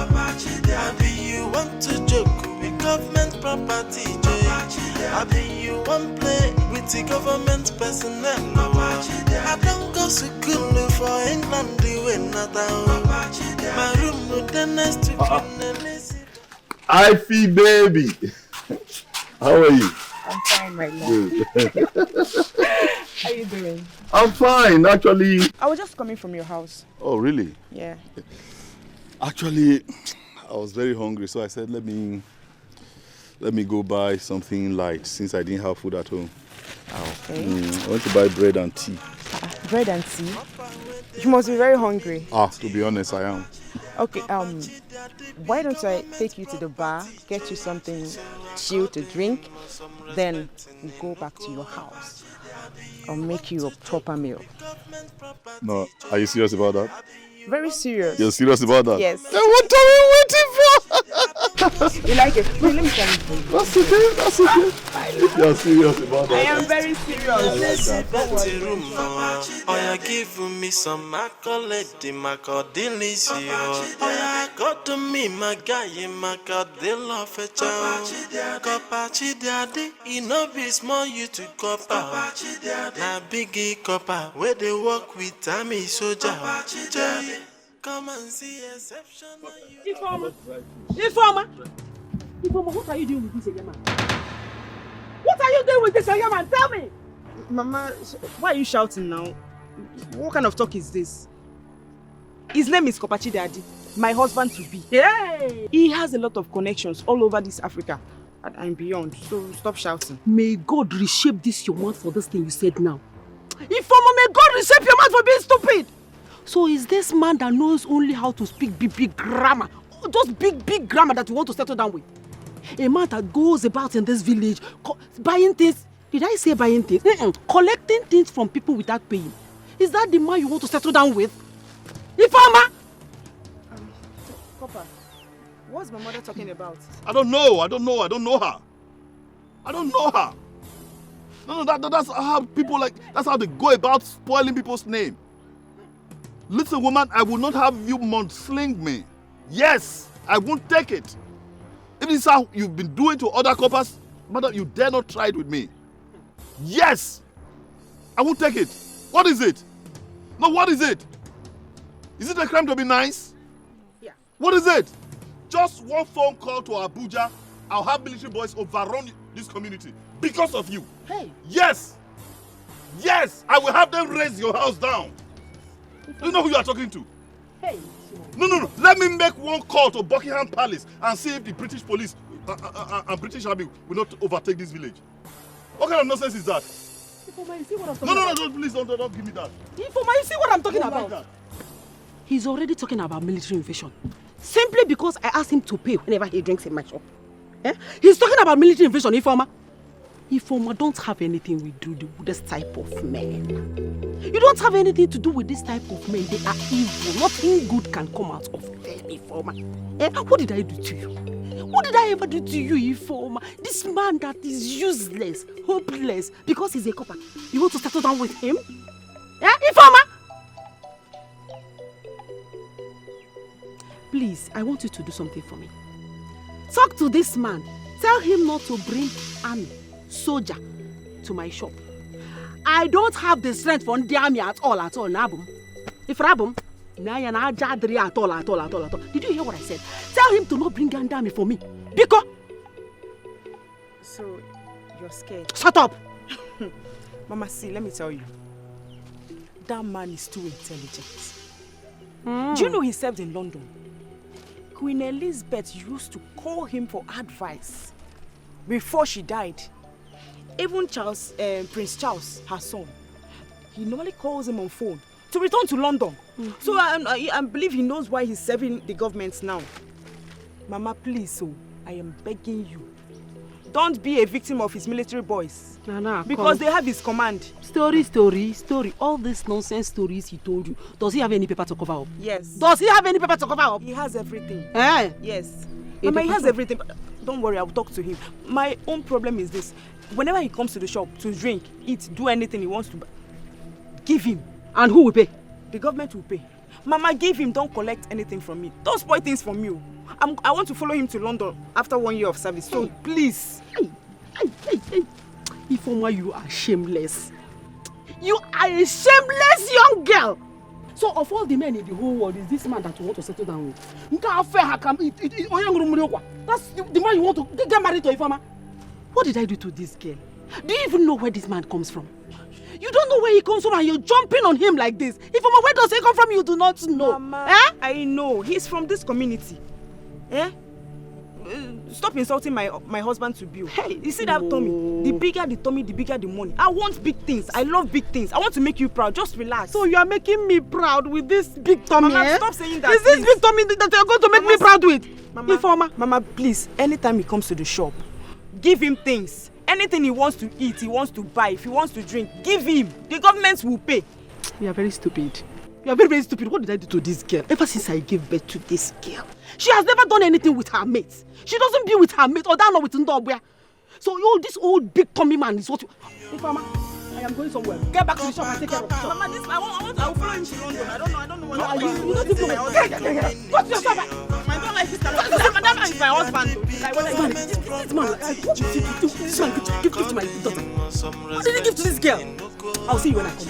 be you want to joke with government property, I be you want play with the government personnel. I don't go to school for England, the way not my room with the next to
Ify baby. How are you?
I'm fine right now.
Good.
are you doing?
I'm fine, actually.
I was just coming from your house.
Oh, really?
Yeah.
Actually, I was very hungry, so I said, let me go buy something light since I didn't have food at home.
Okay.
I want to buy bread and tea.
Bread and tea? You must be very hungry.
To be honest, I am.
Okay, why don't I take you to the bar, get you something chill to drink, then we go back to your house. I'll make you a proper meal.
No, are you serious about that?
Very serious.
You're serious about that?
Yes.
Then what are we waiting for?
You like it? Wait, let me tell you.
That's okay, that's okay. If you're serious about that.
I am very serious.
Oh, you give me some accolade, my delicious. Oh, you got to me, my guy, my god, they love a child. Copachi daddy, you know, be small, you to copper. Na biggie copper, where they work with Tammy soldier. Come and see exception.
Informer, what are you doing with this young man? What are you doing with this young man? Tell me!
Mama, why are you shouting now? What kind of talk is this? His name is Kopachi Daddy, my husband to be.
Hey!
He has a lot of connections all over this Africa and beyond, so stop shouting.
May God reshape this your mouth for this thing you said now. Informer, may God reshape your mouth for being stupid! So is this man that knows only how to speak big grammar? Those big grammar that you want to settle down with? A man that goes about in this village buying things. Did I say buying things? Collecting things from people without paying. Is that the man you want to settle down with? Informer!
Papa, what's my mother talking about?
I don't know her. I don't know her. No, that's how people that's how they go about spoiling people's name. Listen, woman, I will not have you mudsling me. Yes, I won't take it. If this is how you've been doing to other coppers, madam, you dare not try it with me. Yes, I won't take it. What is it? No, what is it? Is it a crime to be nice?
Yeah.
What is it? Just one phone call to Abuja, I'll have military boys overrun this community because of you.
Hey.
Yes, I will have them raise your house down. Do you know who you are talking to?
Hey.
No. Let me make one call to Buckingham Palace and see if the British police and British army will not overtake this village. What kind of nonsense is that?
Informer, you see what I'm talking about?
No, please don't give me that.
Informer, you see what I'm talking about?
Like
He's already talking about military invasion. Simply because I asked him to pay whenever he drinks in my shop. He's talking about military invasion, Informer. Informer, don't have anything we do with this type of men. You don't have anything to do with this type of men. They are evil. Nothing good can come out of them, Informer. What did I do to you? What did I ever do to you, Informer? This man that is useless, hopeless, because he's a copper. You want to settle down with him? Informer? Please, I want you to do something for me. Talk to this man. Tell him not to bring army, soldier to my shop. I don't have the strength for the army at all, Nabum. If Rabum, at all. Did you hear what I said? Tell him to not bring an army for me. Because.
So, you're scared?
Shut up!
Mama, see, let me tell you. That man is too intelligent. Do you know he served in London? Queen Elizabeth used to call him for advice before she died. Even Prince Charles, her son, he normally calls him on phone to return to London. So I believe he knows why he's serving the government now. Mama, please, I am begging you. Don't be a victim of his military boys. Because they have his command.
Story. All these nonsense stories he told you. Does he have any paper to cover up?
Yes.
Does he have any paper to cover up?
He has everything. Yes.
Mama,
he has everything. Don't worry, I'll talk to him. My own problem is this. Whenever he comes to the shop to drink, eat, do anything he wants to, give him.
And who will pay?
The government will pay. Mama, give him. Don't collect anything from me. Don't spoil things from you. I want to follow him to London after 1 year of service. So please.
Hey. Informer, you are shameless. You are a shameless young girl. So of all the men in the whole world, is this man that you want to settle down with? That's the man you want to get married to, Informer. What did I do to this girl? Do you even know where this man comes from? You don't know where he comes from and you're jumping on him like this. Ifeoma, where does he come from? You do not know.
Mama,
eh?
I know. He's from this community. Eh? Stop insulting my husband to Bill. Hey, you see that tummy? The bigger the tummy, the bigger the money. I want big things. I love big things. I want to make you proud. Just relax.
So you are making me proud with this big tummy,
Mama,
eh?
stop saying that.
Is this big tummy that you're going to make me proud with?
Mama,
Ifeoma.
Mama, please, anytime he comes to the shop, give him things. Anything he wants to eat, he wants to buy, if he wants to drink, give him. The government will pay.
You are very stupid. You are very, very stupid. What did I do to this girl? Ever since I gave birth to this girl, she has never done anything with her mates. She doesn't be with her mate or down with Ndobwe. So this old big tummy man is what you... Ifeoma, I am going somewhere. Get back to the shop and take care of the shop.
Mama, I will follow him to London. I don't know what
No, you don't think so. Get. Go to your shop.
I don't like this. That man is my husband. Like, what I want.
This man, this man give to my daughter. What did he give to this girl? I'll see you when I come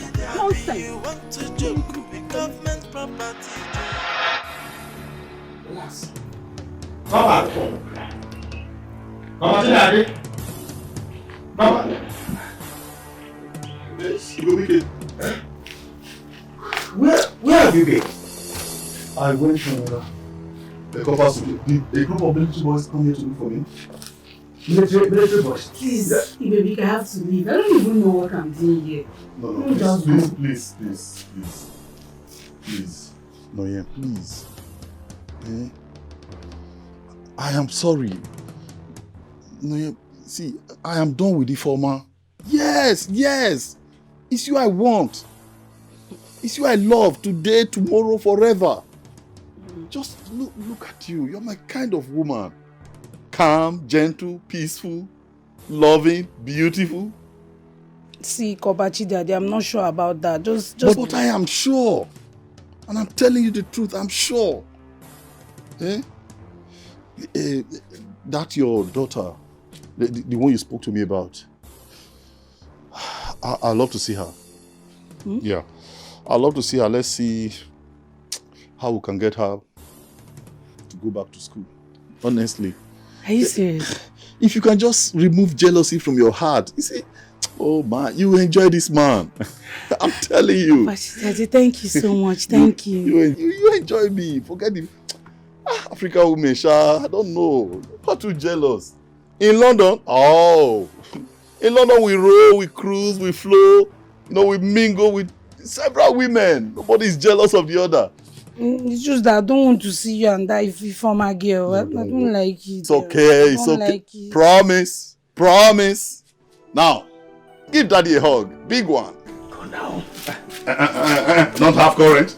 back. Nonsense.
Papa. Mama, Daddy. Papa.
Yes, you go wicked.
Where have you been?
I went to the coppers. A group of military boys come here to look for me.
Military boys.
Please, Ibebika, I have to leave. I don't even know what I'm doing here.
No, please. No, yeah, please. Eh? I am sorry. No, yeah, see, I am done with the former. Yes. It's you I want. It's you I love today, tomorrow, forever. Just look at you. You're my kind of woman. Calm, gentle, peaceful, loving, beautiful.
See, Kobachi Daddy, I'm not sure about that. Just...
But I am sure. And I'm telling you the truth, I'm sure. Eh? That your daughter, the one you spoke to me about, I'd love to see her. Yeah. I'd love to see her. Let's see how we can get her to go back to school. Honestly.
Are you serious?
If you can just remove jealousy from your heart. You see, oh man, you enjoy this man. I'm telling you.
Kobachi Daddy, thank you so much. Thank you.
You enjoy me. Forget the African women, I don't know. Not too jealous. In London, in London we roll, we cruise, we flow, we mingle with several women. Nobody's jealous of the other.
It's just that I don't want to see you and that Ifeoma girl. I don't like it.
It's okay, it's okay.
Like it.
Promise. Now, give Daddy a hug. Big one.
Go now.
Not half current.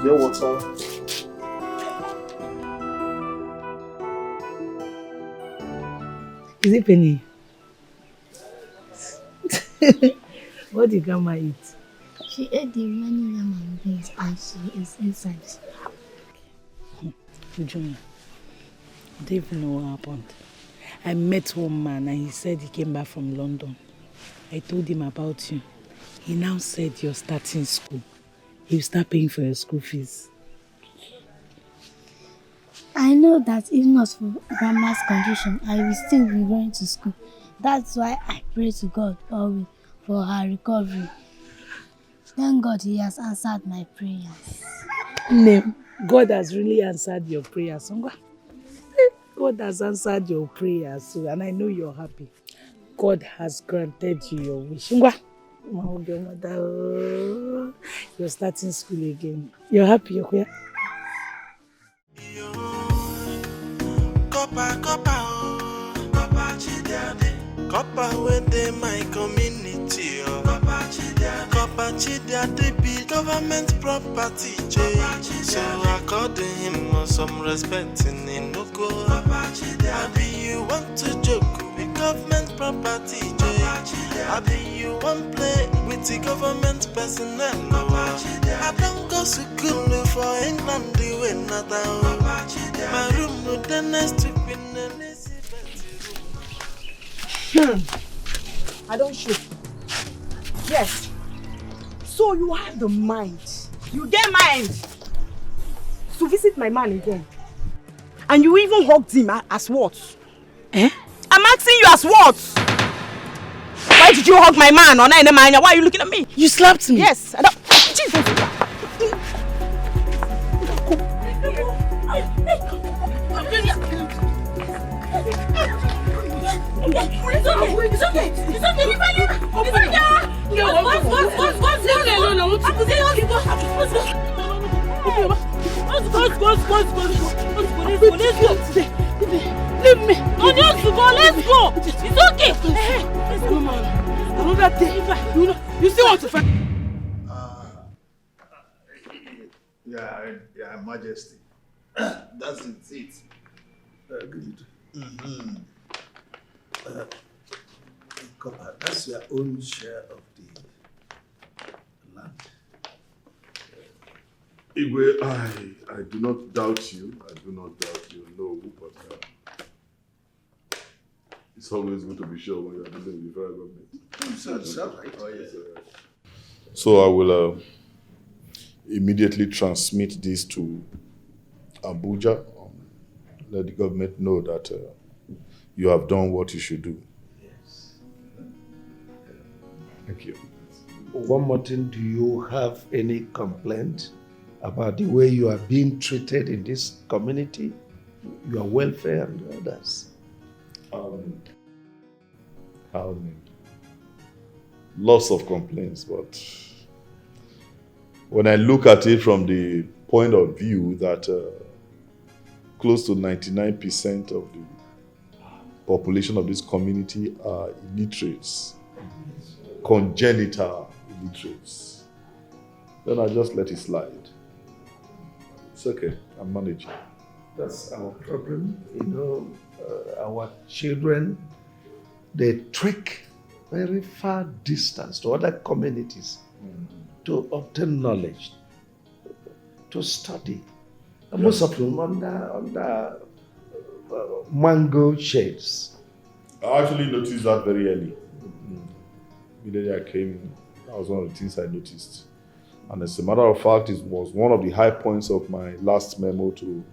Get water.
Is it Penny? What did Grandma eat?
She ate the remaining yam and beans and she is inside.
Junior, I don't even know what happened. I met one man and he said he came back from London. I told him about you. He now said you're starting school. He'll start paying for your school fees.
I know that if not for Grandma's condition, I will still be going to school. That's why I pray to God always for her recovery. Thank God he has answered my prayers.
No, God has really answered your prayers. God has answered your prayers, and I know you're happy. God has granted you your wish. You're starting school again. You're happy, okay?
Copper within my community. Copper Chidiade be government property. So according him some respect in Inoko. I be you want to joke with government property. I be you want play with the government personnel. I don't go to school for England doing nothing. My room with the next to be
I don't shoot. Yes, So you have the mind. You get mind to visit my man again. And you even hugged him as what? Eh? I'm asking you as what? Why did you hug my man? Why are you looking at me?
You slapped me?
Yes. I don't... Jesus. It's okay. Leave me. No need to go. Let's go. It's okay. Another day. You still want to fight?
Yeah, Majesty. That's it. Copper, that's your own share of the land.
Igwe, I do not doubt you. No, but it's always good to be sure when you are dealing with the federal government.
It's all right. Oh, yeah.
So I will immediately transmit this to Abuja. Let the government know that you have done what you should do.
Yes.
Thank you.
One more thing, do you have any complaint about the way you are being treated in this community, your welfare and others?
Lots of complaints, but when I look at it from the point of view that close to 99% of the population of this community are illiterates, congenital illiterates, then I just let it slide. It's okay, I'm managing.
That's our problem. Our children, they trek very far distance to other communities to obtain knowledge, to study. And most of them under mango shades.
I actually noticed that very early. Immediately I came in, that was one of the things I noticed. And as a matter of fact, it was one of the high points of my last memo to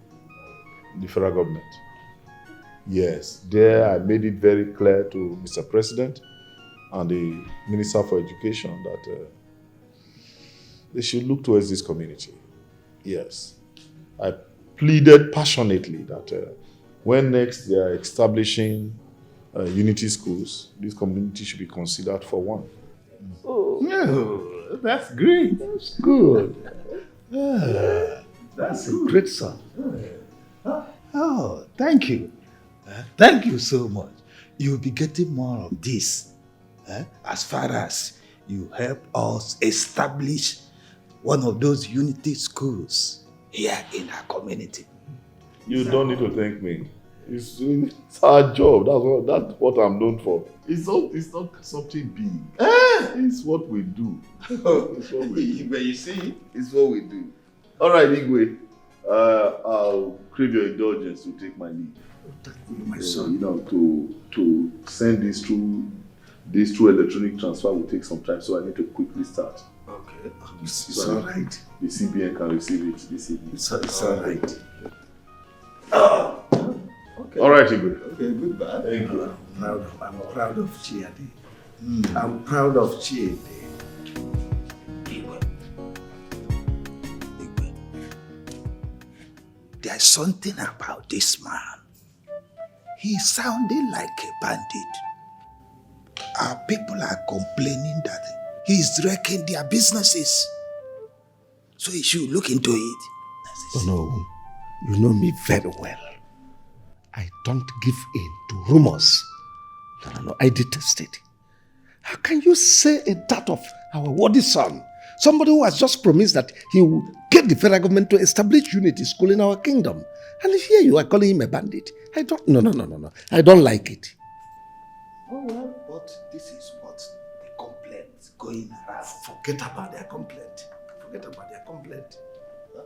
the federal government. Yes, there I made it very clear to Mr. President and the Minister for Education that they should look towards this community. Yes. I pleaded passionately that when next they are establishing unity schools, this community should be considered for one.
Oh, no, that's great. That's good. That's a great son.
Oh, thank you. Thank you so much. You'll be getting more of this as far as you help us establish one of those unity schools here in our community.
You don't need to thank me. It's our job. That's what I'm known for. It's not something big. It's what we do. It's what we do.
But you see, it's what we do.
All right, Igwe. I'll crave your indulgence to take my leave.
My son.
To send this through electronic transfer will take some time, so I need to quickly start.
Okay. It's all right.
The CBN can receive it this evening.
It's all right.
Okay. All right, Igwe.
Okay, goodbye.
Thank you.
I'm proud of Chiadi. I'm proud of Chiadi.
There's something about this man. He's sounding like a bandit. Our people are complaining that he's wrecking their businesses. So you should look into it.
Oh no, you know me very well. I don't give in to rumors. No, I detest it. How can you say that of our worthy son? Somebody who has just promised that he will get the federal government to establish unity school in our kingdom. And here you are calling him a bandit. No. I don't like it.
Oh well, but this is what the complaint going around.
Forget about their complaint. Huh?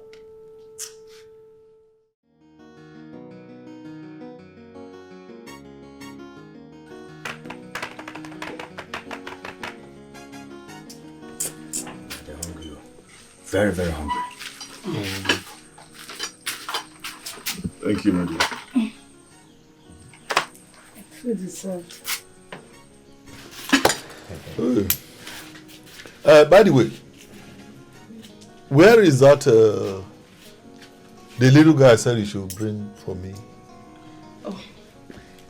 very, very hungry.
Thank you, my dear.
Food is served.
By the way, where is that the little guy said he should bring for me?
Oh,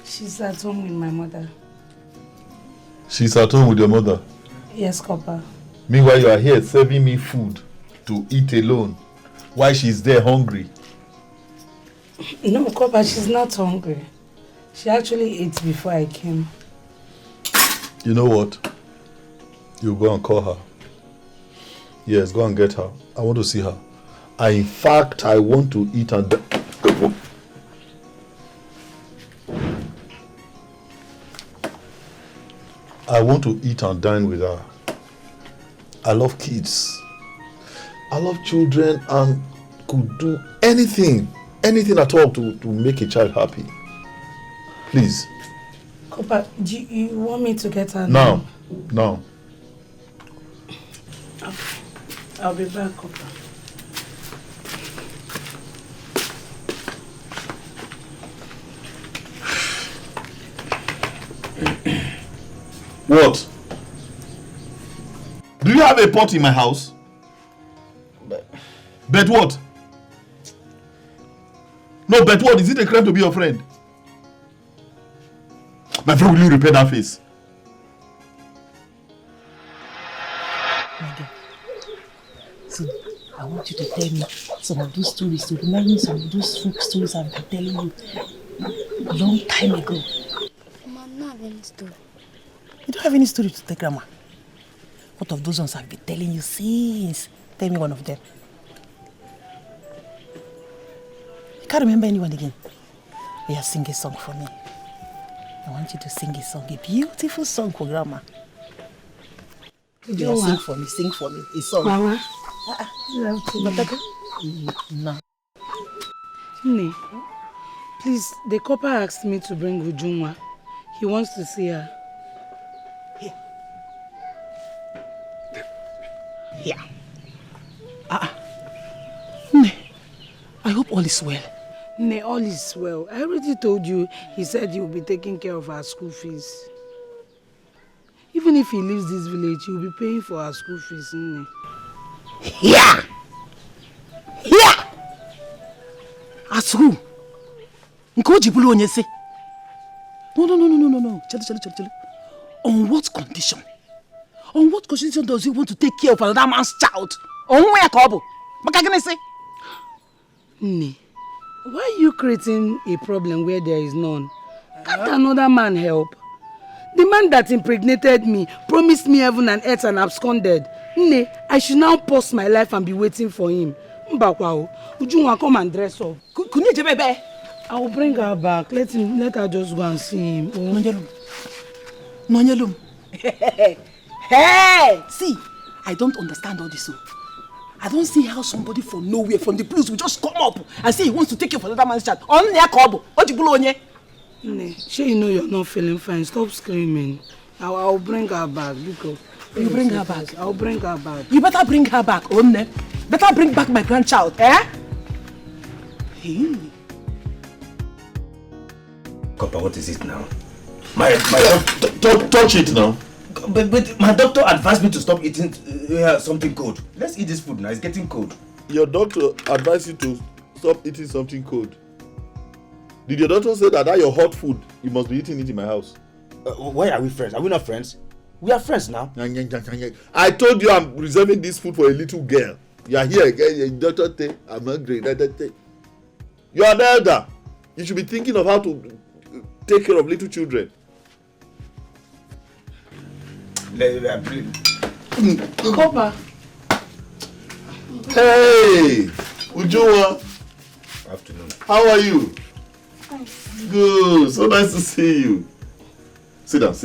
she's at home with my mother.
She's at home with your mother?
Yes, Copper.
Meanwhile, you are here serving me food to eat alone while she's there hungry.
No, Copper, she's not hungry. She actually ate before I came.
You know what? You go and call her. Yes, go and get her. I want to see her. In fact, I want to eat and... I want to eat and dine with her. I love kids. I love children and could do anything at all to make a child happy. Please.
Copper, do you want me to get her
now?
Now. I'll be back, Copper.
What? Do you have a pot in my house? Bet what? No, bet what? Is it a crime to be your friend? My friend, will you repair that face?
So, I want you to tell me some of those stories, to remind me some of those folk stories I've been telling you a long time ago.
Mama, I don't have any story.
You don't have any story to tell Grandma? What of those ones I've been telling you since? Tell me one of them. You can't remember anyone again. Yeah, sing a song for me. I want you to sing a song, a beautiful song for Grandma. Yeah, sing for me, a song.
Mama.
No. Nne, please, the copper asked me to bring Ujunwa. He wants to see her. Here.
Nne, I hope all is well.
Nne, all is well. I already told you, he said he will be taking care of our school fees. Even if he leaves this village, he will be paying for our school fees, Nne.
Here! Here! As who? Nkoji bulu onye se? No. Chale. On what condition? On what condition does he want to take care of another man's child? On where kobo? Makagene say?
Nne, why are you creating a problem where there is none? Can't another man help? The man that impregnated me promised me heaven and earth and absconded. Nne, I should now pause my life and be waiting for him. Mbakwao, Ujunwa, come and dress up.
Kunye bebe.
I will bring her back. Let her just go and see him.
Nonyelum. Hey! See, I don't understand all this. I don't see how somebody from nowhere, from the blues, will just come up and say he wants to take you for another man's child. On their kobo. What you onye?
Nne, sure you know you're not feeling fine. Stop screaming. I'll bring her back. Because
you bring her back?
I'll bring her back.
You better bring her back, Omne. Better bring back my grandchild, eh? Hey.
Copper, what is it now?
Touch it now.
But my doctor advised me to stop eating something cold. Let's eat this food now. It's getting cold.
Your doctor advised you to stop eating something cold. Did your doctor say that your hot food, you must be eating it in my house?
Why are we friends? Are we not friends? We are friends now.
I told you I'm reserving this food for a little girl. You are here again, doctor. I'm hungry. You are the elder. You should be thinking of how to take care of little children.
Copper.
Hey, Ujunwa.
Afternoon.
How are you?
Fine.
Good. So nice to see you. Sit down.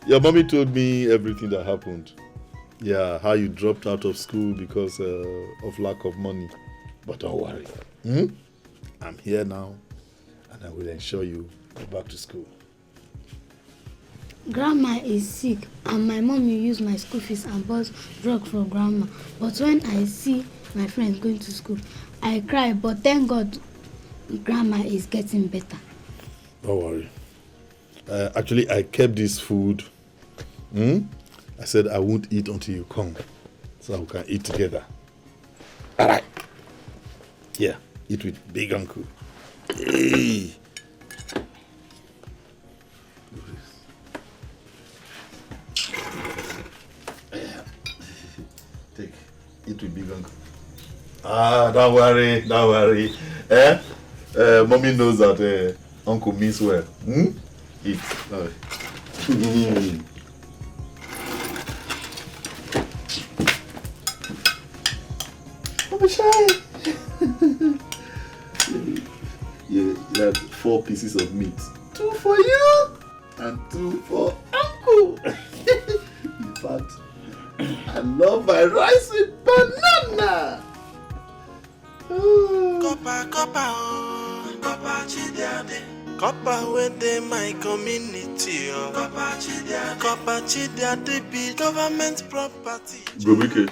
Your mommy told me everything that happened. Yeah, how you dropped out of school because of lack of money. But don't worry. I'm here now, and I will ensure you go back to school.
Grandma is sick and my mom will use my school fees and bought drug for grandma. But when I see my friends going to school, I cry. But thank God, grandma is getting better.
Don't worry. Actually, I kept this food. I said I won't eat until you come, so we can eat together. All right. Yeah, eat with big uncle. Hey. Take, eat with big uncle. Don't worry. Mommy knows that uncle means well. Eat. Don't be shy. You had 4 pieces of meat. 2 for you and 2 for uncle. In fact, I love my rice with banana.
Copper chidiade. Copper within my community. Copper chidiade be government property.
Bobike,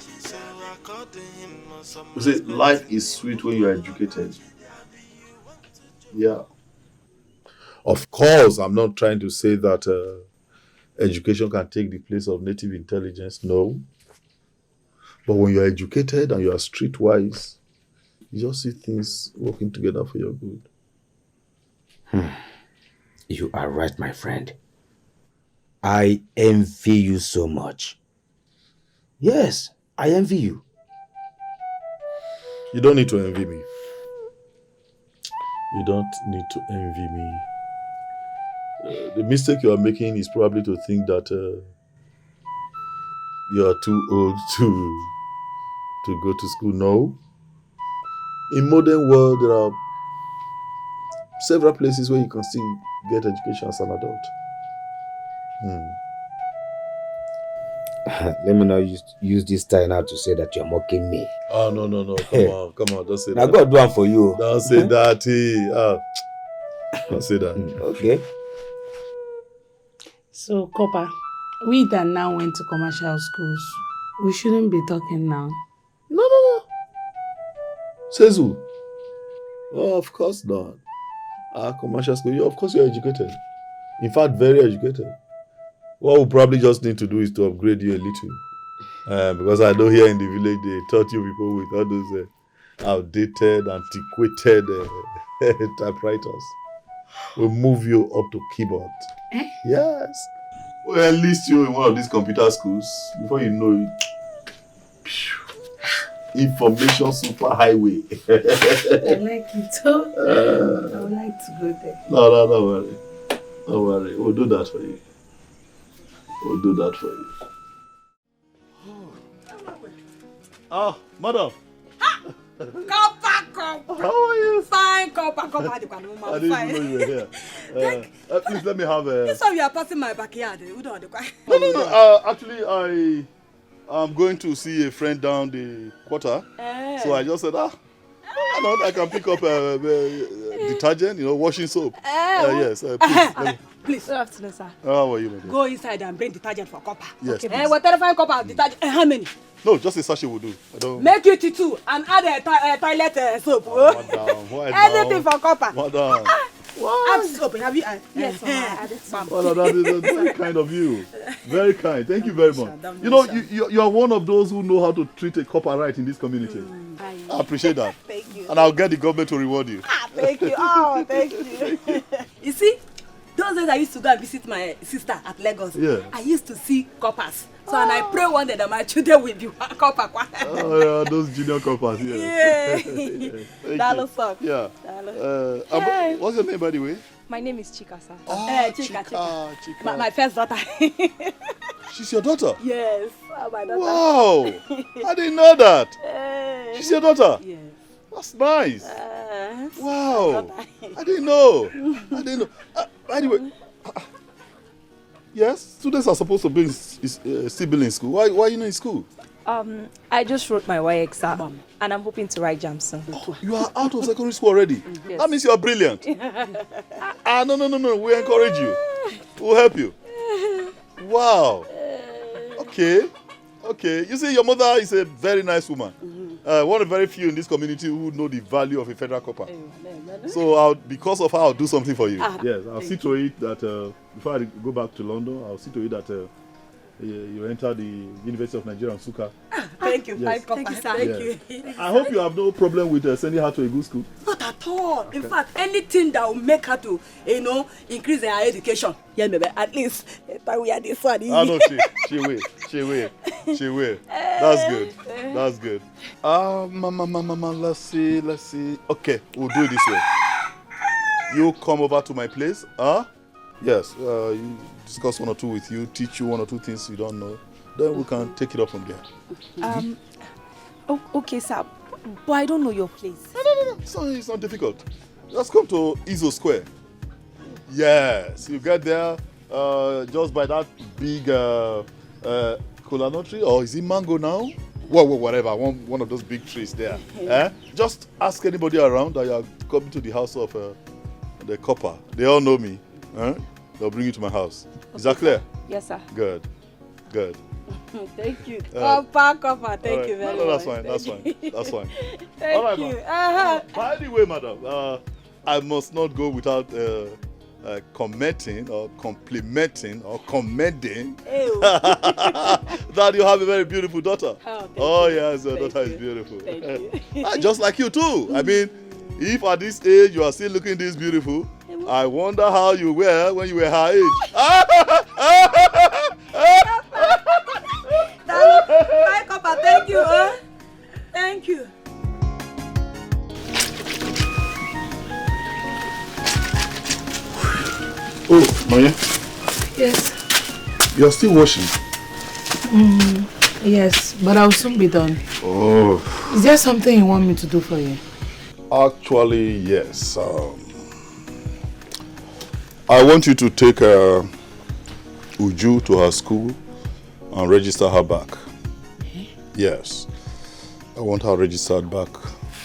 you say life is sweet when you are educated. Yeah. Of course, I'm not trying to say that education can take the place of native intelligence. No. But when you're educated and you are streetwise, you just see things working together for your good.
You are right, my friend. I envy you so much. Yes, I envy you.
You don't need to envy me. You don't need to envy me. The mistake you are making is probably to think that you are too old to go to school. No. In modern world, there are several places where you can still get education as an adult.
Let me not use this time now to say that you're mocking me.
Oh, no. Come on. Don't say
Now
that.
God do one for you.
Don't say that. Don't say that.
Okay.
So, Copper, we that now went to commercial schools, we shouldn't be talking now.
No. Says who? Oh, of course not. Commercial school, of course you're educated. In fact, very educated. What we probably just need to do is to upgrade you a little. Because I know here in the village, they taught you people with all those outdated, antiquated typewriters. We'll move you up to keyboard. Yes. We'll enlist you in one of these computer schools. Before you know it, information superhighway.
I like it. I would like to go there.
No, don't worry. Don't worry. We'll do that for you. Oh, madam.
Copper.
How are you?
Fine, Copper.
I didn't even know you were here. Please let me have a...
This time you are passing my backyard. We don't want to
No. Actually, I'm going to see a friend down the quarter. So I just said, I can pick up detergent, washing soap. Yes,
please. Good afternoon, sir.
How are you, my dear?
Go inside and bring detergent for Copper.
Yes.
Okay, whatever fine Copper detergent. How many?
No, just a sachet will do. I don't...
Make it 2 and add a toilet soap.
Madam,
anything for Copper.
Madam.
What? Add soap. Have you?
Yes, Mama. I added soap.
That is very kind of you. Very kind. Thank you very much. You are one of those who know how to treat a copper right in this community. I appreciate that.
Thank you.
And I'll get the government to reward you.
Thank you. Oh, thank you. You see, those days I used to go and visit my sister at Lagos.
Yeah.
I used to see coppers. So and I pray one day that my children will be copper.
Oh, yeah, those junior coppers. Yeah.
Dalo suck.
Yeah. What's your name, by the way?
My name is Chika, sir.
Oh, Chika.
My first daughter.
She's your daughter?
Yes, my daughter.
Wow. I didn't know that. She's your daughter?
Yes.
That's nice. Wow. I didn't know. Anyway. Yes, students are supposed to be still in school. Why are you not in school?
I just wrote my YX exam and I'm hoping to write JAM soon.
Oh, you are out of secondary school already?
Yes.
That means you are brilliant. No. We encourage you. We'll help you. Wow. Okay. Okay. You see, your mother is a very nice woman. One of the very few in this community who know the value of a federal copper. So, because of her, I'll do something for you. Yes, I'll see to it that before I go back to London, I'll see to it that you enter the University of Nigeria, Nsukka.
Thank you.
Yes.
Thank you, sir.
Yes. I hope you have no problem with sending her to a good school.
Not at all. Okay. In fact, anything that will make her to, increase her education. Yeah, maybe at least we are this one.
Ah, no, she will. That's good. That's good. Mama, let's see. Okay, we'll do it this way. You come over to my place, huh? Yes, you discuss one or two with you, teach you one or two things you don't know. Then we can take it up from there.
Okay, sir. But I don't know your place.
No. It's not difficult. Just come to Izo Square. Yes, you get there just by that big kola nut tree, or is it mango now? Well, whatever. One of those big trees there. Just ask anybody around that you are coming to the house of the copper. They all know me. They'll bring you to my house. Is that clear?
Yes, sir.
Good.
Thank you. Copper. Thank you very much.
That's fine.
Thank
all right,
you.
By the way, madam, I must not go without commenting or complimenting or commending that you have a very beautiful daughter. Oh yes, your daughter is beautiful.
Thank you.
Just like you too. I mean, if at this age you are still looking this beautiful, I wonder how you were when you were her age.
Bye, Copper. Thank you. Thank you.
Oh, Maya.
Yes.
You're still washing?
Yes, but I'll soon be done.
Oh.
Is there something you want me to do for you?
Actually, yes. I want you to take Uju to her school and register her back. Yes. I want her registered back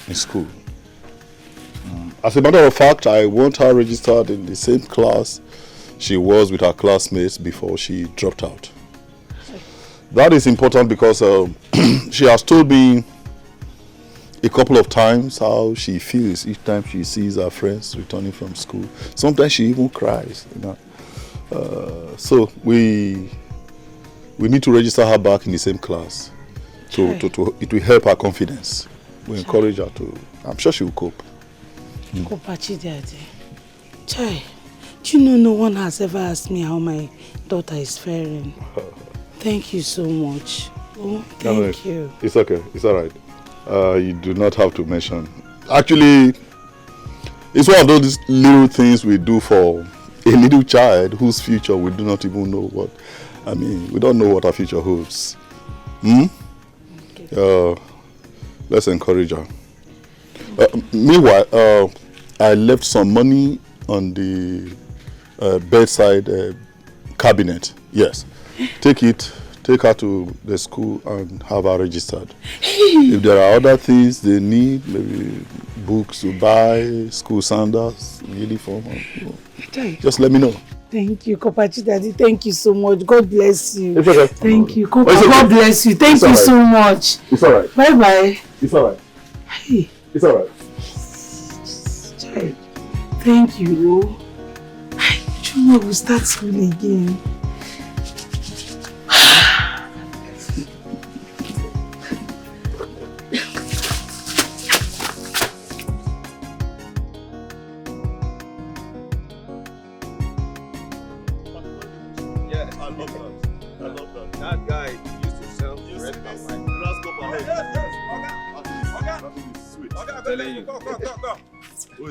in school. As a matter of fact, I want her registered in the same class she was with her classmates before she dropped out. That is important because she has told me a couple of times how she feels each time she sees her friends returning from school. Sometimes she even cries, so we need to register her back in the same class. So it will help her confidence. We encourage her to. I'm sure she will cope.
Chai, do you know no one has ever asked me how my daughter is faring? Thank you so much. Oh, thank you.
It's okay. It's all right. You do not have to mention. Actually, it's one of those little things we do for a little child whose future we do not even know what. I mean, we don't know what our future holds. Okay. Let's encourage her. Meanwhile, I left some money on the bedside cabinet. Yes. Take her to the school and have her registered. If there are other things they need, maybe books to buy, school sandals, uniform, just let me know.
Thank you, Kopachi Daddy. Thank you so much. God bless you.
It's okay.
Thank you. God bless you. Thank you so much.
It's all right.
Bye-bye.
It's all right.
Hey.
It's all right.
Thank you. You know we'll start school again.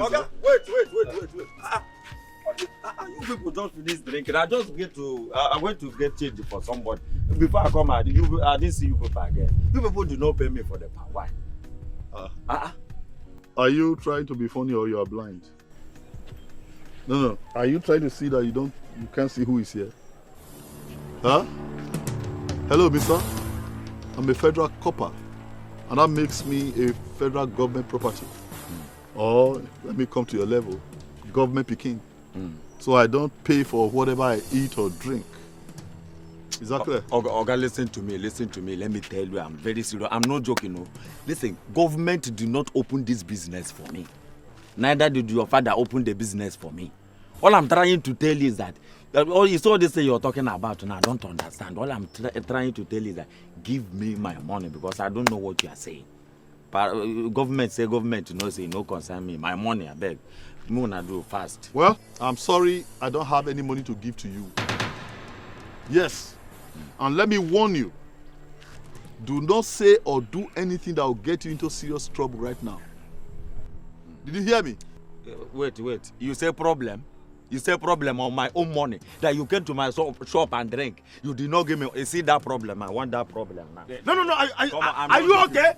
Okay, wait. You people don't finish drinking. I went to get change for somebody. Before I come out, I didn't see you people again. You people do not pay me for the power. Why?
Are you trying to be funny or you are blind? No. Are you trying to see that you can't see who is here? Huh? Hello, mister. I'm a federal copper. And that makes me a federal government property. Or, let me come to your level, government picking. So I don't pay for whatever I eat or drink. Is that clear?
Oga, listen to me. Let me tell you, I'm very serious. I'm not joking, no. Listen, government did not open this business for me. Neither did your father open the business for me. All I'm trying to tell you is that, you saw this thing you're talking about now, I don't understand. All I'm trying to tell you is that, give me my money because I don't know what you are saying. Government say, no concern me. My money, I beg. Me wanna do fast.
Well, I'm sorry, I don't have any money to give to you. Yes, and let me warn you, do not say or do anything that will get you into serious trouble right now. Did you hear me?
Wait. You say problem? You say problem on my own money that you came to my shop and drink. You did not give me. You see that problem? I want that problem now.
No. Are you okay?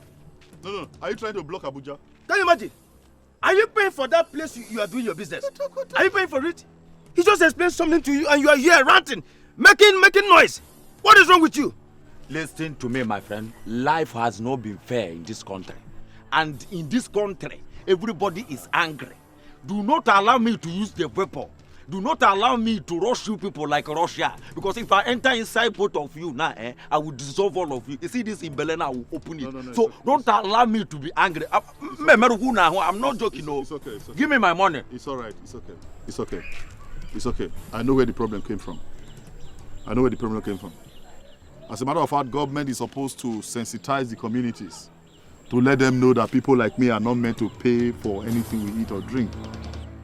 No. Are you trying to block Abuja?
Can you imagine? Are you paying for that place you are doing your business? Are you paying for it? He just explained something to you and you are here ranting, making noise. What is wrong with you?
Listen to me, my friend. Life has not been fair in this country. And in this country, everybody is angry. Do not allow me to use the weapon. Do not allow me to rush you people like Russia. Because if I enter inside both of you now, I will dissolve all of you. You see this in Belena, I will open it. No, so don't allow me to be angry. I'm not joking. No.
It's okay.
Give me my money.
It's all right. It's okay. I know where the problem came from. As a matter of fact, government is supposed to sensitize the communities to let them know that people like me are not meant to pay for anything we eat or drink.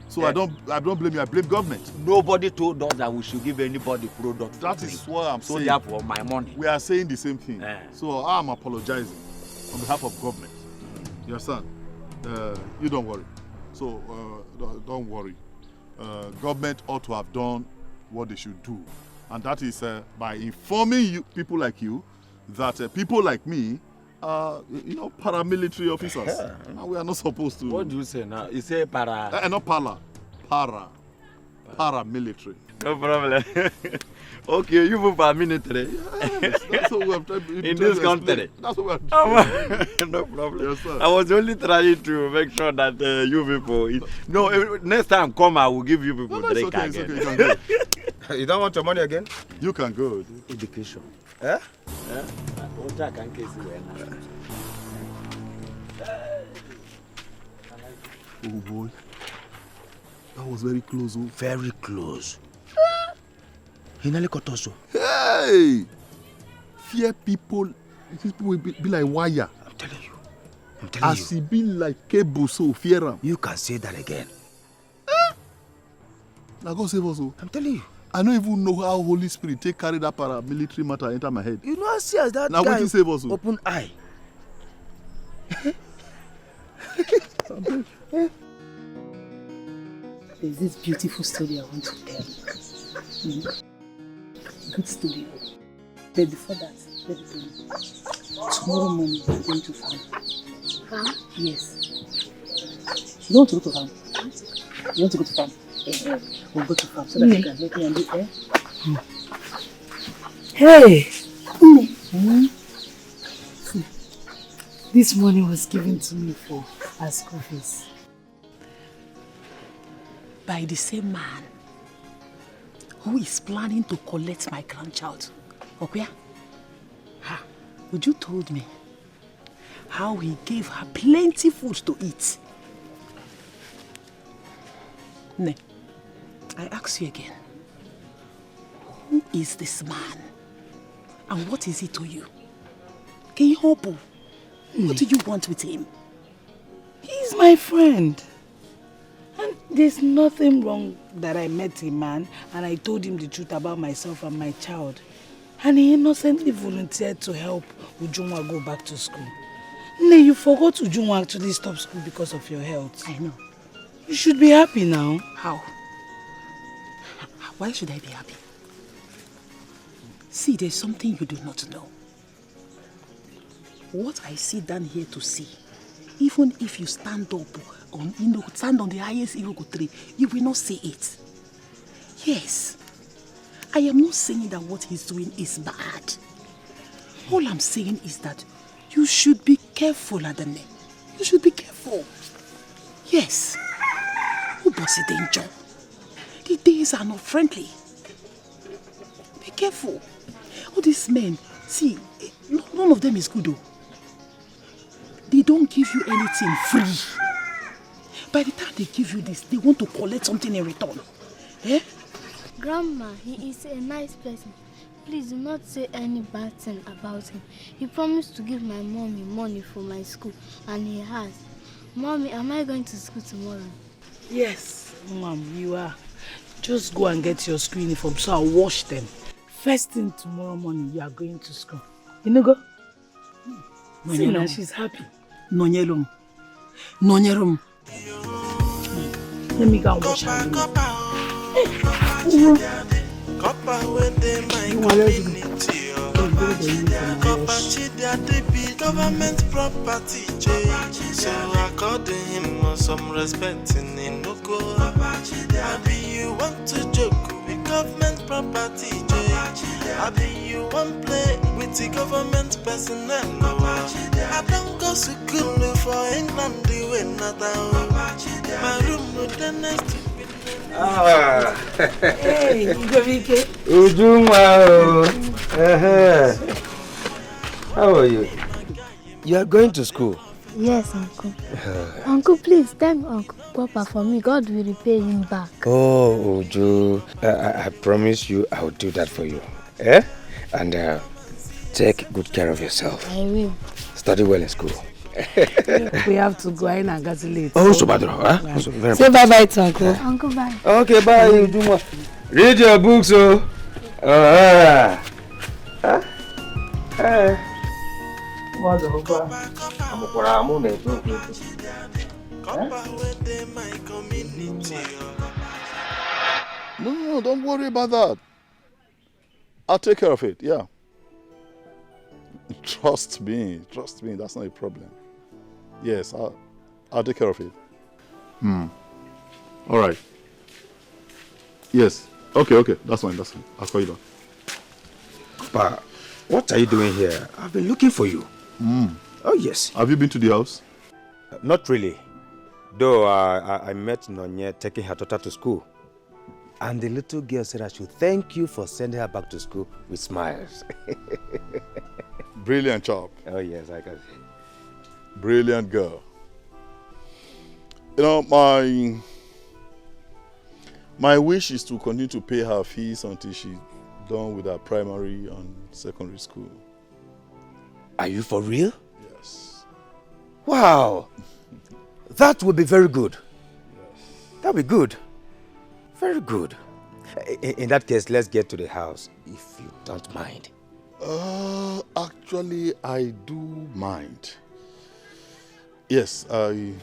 So I don't blame you, I blame government.
Nobody told us that we should give anybody product.
That is what I'm saying.
So therefore, my money.
We are saying the same thing. So I'm apologizing on behalf of government. You understand? You don't worry. So don't worry. Government ought to have done what they should do. And that is by informing you, people like you, that people like me are, paramilitary officers. And we are not supposed to.
What do you say now? You say para?
Not paramilitary.
No problem. Okay, you move paramilitary.
Yes, that's what we have tried
in this country.
That's what we have tried.
No problem.
Yes, sir.
I was only trying to make sure that you people. Next time come, I will give you people drink again.
It's okay. You can go.
You don't want your money again?
You can go.
Education.
Eh?
Oh boy, that was very close. Oh.
Very close. He nearly cut us.
Hey! Fear people. These people will be like wire.
I'm telling you.
As he be like cable, so fear him.
You can say that again.
Now God save us.
I'm telling you.
I don't even know how Holy Spirit take carry that paramilitary matter enter my head.
You know how serious that
now
guy
what save us?
Open eye.
There's this beautiful story I want to tell you. Good story. But before that, let me tell you. Tomorrow morning we're going to farm.
Farm?
Yes. You want to go to farm? You want to go to farm? We'll go to farm so that you can help me and do air. Hey! This money was given to me for our school fees. By the same man who is planning to collect my grandchild. Okay? Would you told me how he gave her plenty food to eat? Ne, I ask you again. Who is this man? And what is he to you? Can you help him? What do you want with him? He's my friend. And there's nothing wrong that I met a man and I told him the truth about myself and my child. And he innocently volunteered to help Ujunwa go back to school. Ne, you forgot Ujunwa actually stopped school because of your health. I know. You should be happy now. How? Why should I be happy? See, there's something you do not know. What I sit down here to see, even if you stand up on, stand on the highest Iroko tree, you will not see it. Yes, I am not saying that what he's doing is bad. All I'm saying is that you should be careful, Adane. You should be careful. Yes. Who was it danger? The days are not friendly. Be careful.
All these men, see, none of them is good though. They don't give you anything free. By the time they give you this, they want to collect something in return. Eh?
Grandma, he is a nice person. Please do not say any bad thing about him. He promised to give my mommy money for my school, and he has. Mommy, am I going to school tomorrow?
Yes, Mom, you are. Just go and get your school uniform so I'll wash them. First thing tomorrow morning, you are going to school. You know, go? See now, she's happy.
Nonyerum. Nonyerum.
Let me go and wash her.
You
government property, so according him some respect in Inuko. Abi you want to joke with government property, Abi you want play with the government personnel. I don't go to school for England, the way not my room with the next.
Hey, Dikeh.
Ujuma. How are you? You are going to school?
Yes, Uncle. Uncle, please thank Uncle Papa for me. God will repay him back.
Oh, Uju. I promise you I will do that for you. Eh? And take good care of yourself.
I will.
Study well in school.
We have to go in and get late.
Oh, so bad, huh?
Yeah.
So very
Say bye-bye to Uncle.
Uncle, bye.
Okay, bye, Ujuma. Read your books, oh.
No, don't worry about that. I'll take care of it, yeah. Trust me, that's not a problem. Yes, I'll take care of it. All right. Yes, okay, that's fine. I'll call you back.
Papa, what are you doing here? I've been looking for you. Oh, yes.
Have you been to the house?
Not really. Though I met Nonye taking her daughter to school. And the little girl said I should thank you for sending her back to school with smiles.
Brilliant job.
Oh, yes, I can see.
Brilliant girl. You know, my wish is to continue to pay her fees until she's done with her primary and secondary school.
Are you for real?
Yes.
Wow. That would be very good.
Yes.
That would be good. Very good. In that case, let's get to the house, if you don't mind.
Actually, I do mind. Yes, I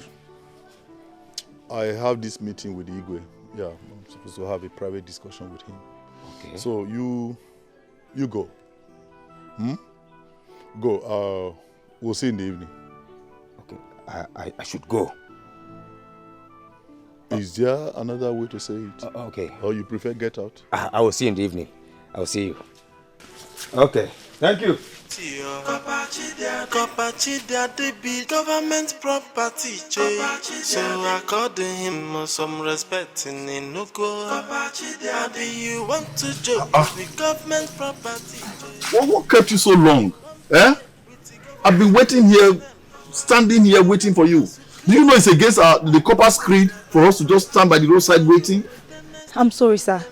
have this meeting with Igwe. Yeah, I'm supposed to have a private discussion with him.
Okay.
So you go. Go. We'll see in the evening.
Okay. I should go.
Is there another way to say it?
Okay.
Or you prefer get out?
I will see you in the evening. I will see you. Okay. Thank you.
Government property, so according him some respect in Inuko. You want to joke with government property?
What kept you so long? Eh? I've been waiting here, standing here waiting for you. Do you know it's against the corpus creed for us to just stand by the roadside waiting?
I'm sorry, sir.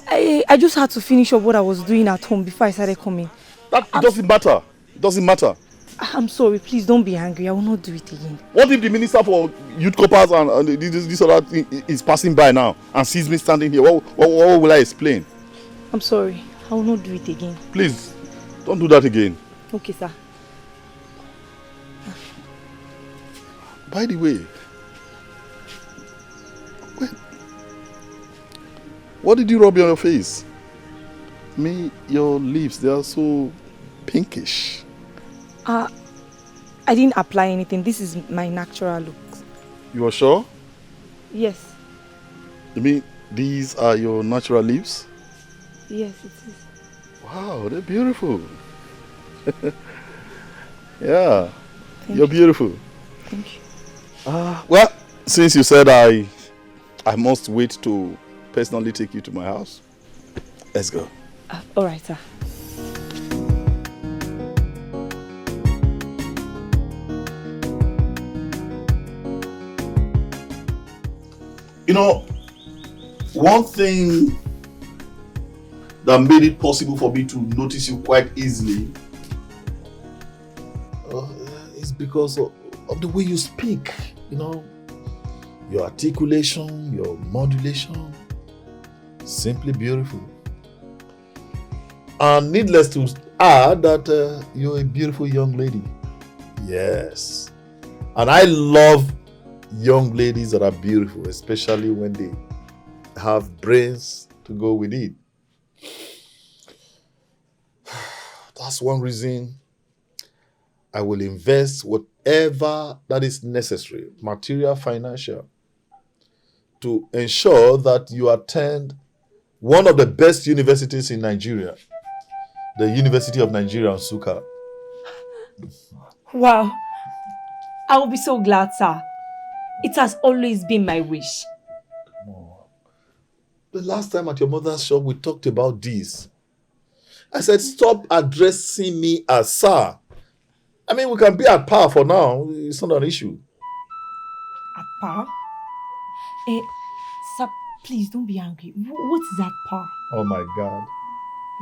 I just had to finish up what I was doing at home before I started coming.
It doesn't matter. It doesn't matter.
I'm sorry. Please don't be angry. I will not do it again.
What if the minister for youth corpus and this other thing is passing by now and sees me standing here? What will I explain?
I'm sorry. I will not do it again.
Please, don't do that again.
Okay, sir.
By the way, what did you rub on your face? Your lips, they are so pinkish.
I didn't apply anything. This is my natural look.
You are sure?
Yes.
You mean these are your natural lips?
Yes, it is.
Wow, they're beautiful. Yeah, you're beautiful.
Thank you.
Well, since you said I must wait to personally take you to my house, let's go.
All right, sir.
You know, one thing that made it possible for me to notice you quite easily is because of the way you speak. You know, your articulation, your modulation, simply beautiful. And needless to add that you're a beautiful young lady. Yes. And I love young ladies that are beautiful, especially when they have brains to go with it. That's one reason I will invest whatever that is necessary, material, financial, to ensure that you attend one of the best universities in Nigeria, the University of Nigeria, Nsukka.
Wow. I will be so glad, sir. It has always been my wish.
The last time at your mother's shop, we talked about this. I said, stop addressing me as sir. I mean, we can be at par for now. It's not an issue.
At par? Sir, please don't be angry. What is at par?
Oh my God.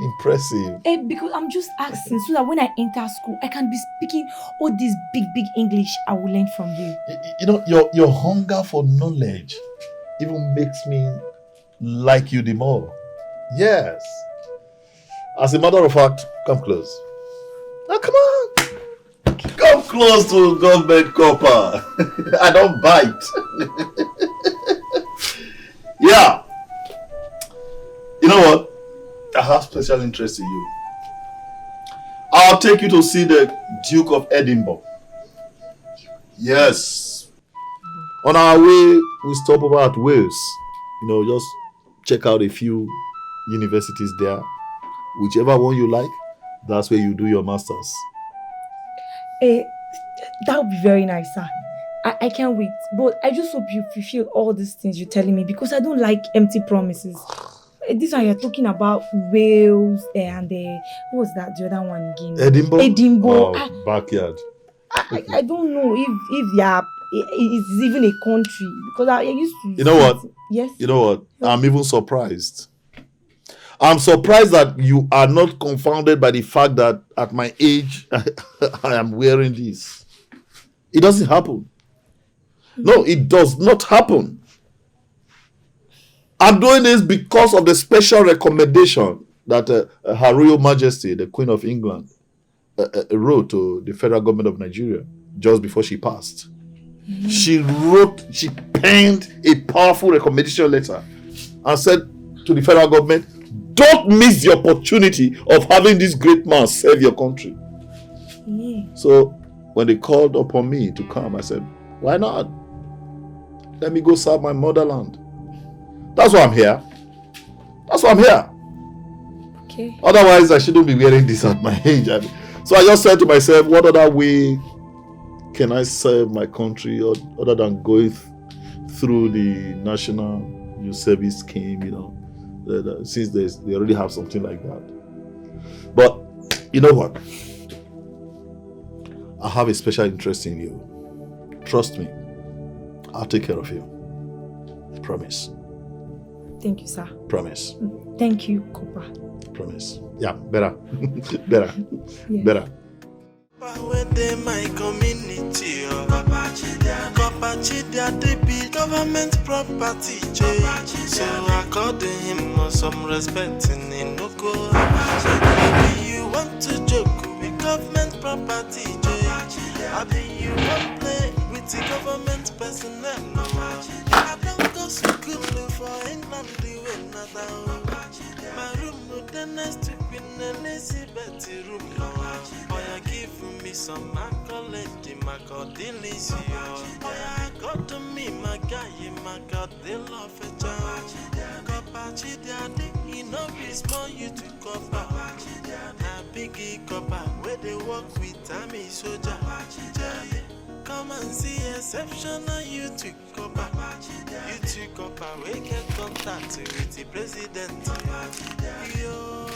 Impressive.
Because I'm just asking so that when I enter school, I can be speaking all this big English I will learn from you.
You know, your hunger for knowledge even makes me like you the more. Yes. As a matter of fact, come close. Now come on. Come close to government copper. I don't bite. Yeah. You know what? I have special interest in you. I'll take you to see the Duke of Edinburgh. Yes. On our way, we stop over at Wales. You know, just check out a few universities there. Whichever one you like, that's where you do your masters.
That would be very nice, sir. I can't wait. But I just hope you fulfill all these things you're telling me because I don't like empty promises. This one you're talking about Wales and what was that? The other one again? Edinburgh.
Oh, backyard.
I don't know if it's even a country because I used to.
You know what?
Yes.
You know what? I'm even surprised. I'm surprised that you are not confounded by the fact that at my age I am wearing this. It doesn't happen. No, it does not happen. I'm doing this because of the special recommendation that Her Royal Majesty, the Queen of England, wrote to the federal government of Nigeria just before she passed. She penned a powerful recommendation letter and said to the federal government, don't miss the opportunity of having this great man serve your country. So when they called upon me to come, I said, why not? Let me go serve my motherland. That's why I'm here. That's why I'm here.
Okay.
Otherwise, I shouldn't be wearing this at my age. So I just said to myself, what other way can I serve my country other than going through the National Youth Service Scheme, you know, since they already have something like that. But you know what? I have a special interest in you. Trust me. I'll take care of you. Promise.
Thank you, sir.
Promise.
Thank you, Copper.
Promise. Yeah, better. Better.
Yeah.
Better.
Within my community, Papa Chidia, they be government property, so I called him some respect in Noko. Maybe you want to joke with government property, maybe you want play with the government personnel. I don't go school for England, the way not. My room, the next to Queen Elizabeth room. Oh, give me some accolade, my God, delicious. Oh, got to me, my guy, my God, they love a child. Copachi, daddy, he know small you to cover. Now, biggie copper, where they work with Tammy soldier. Come and see exceptional you to copper. You to copper, we get contact with the president. Yo.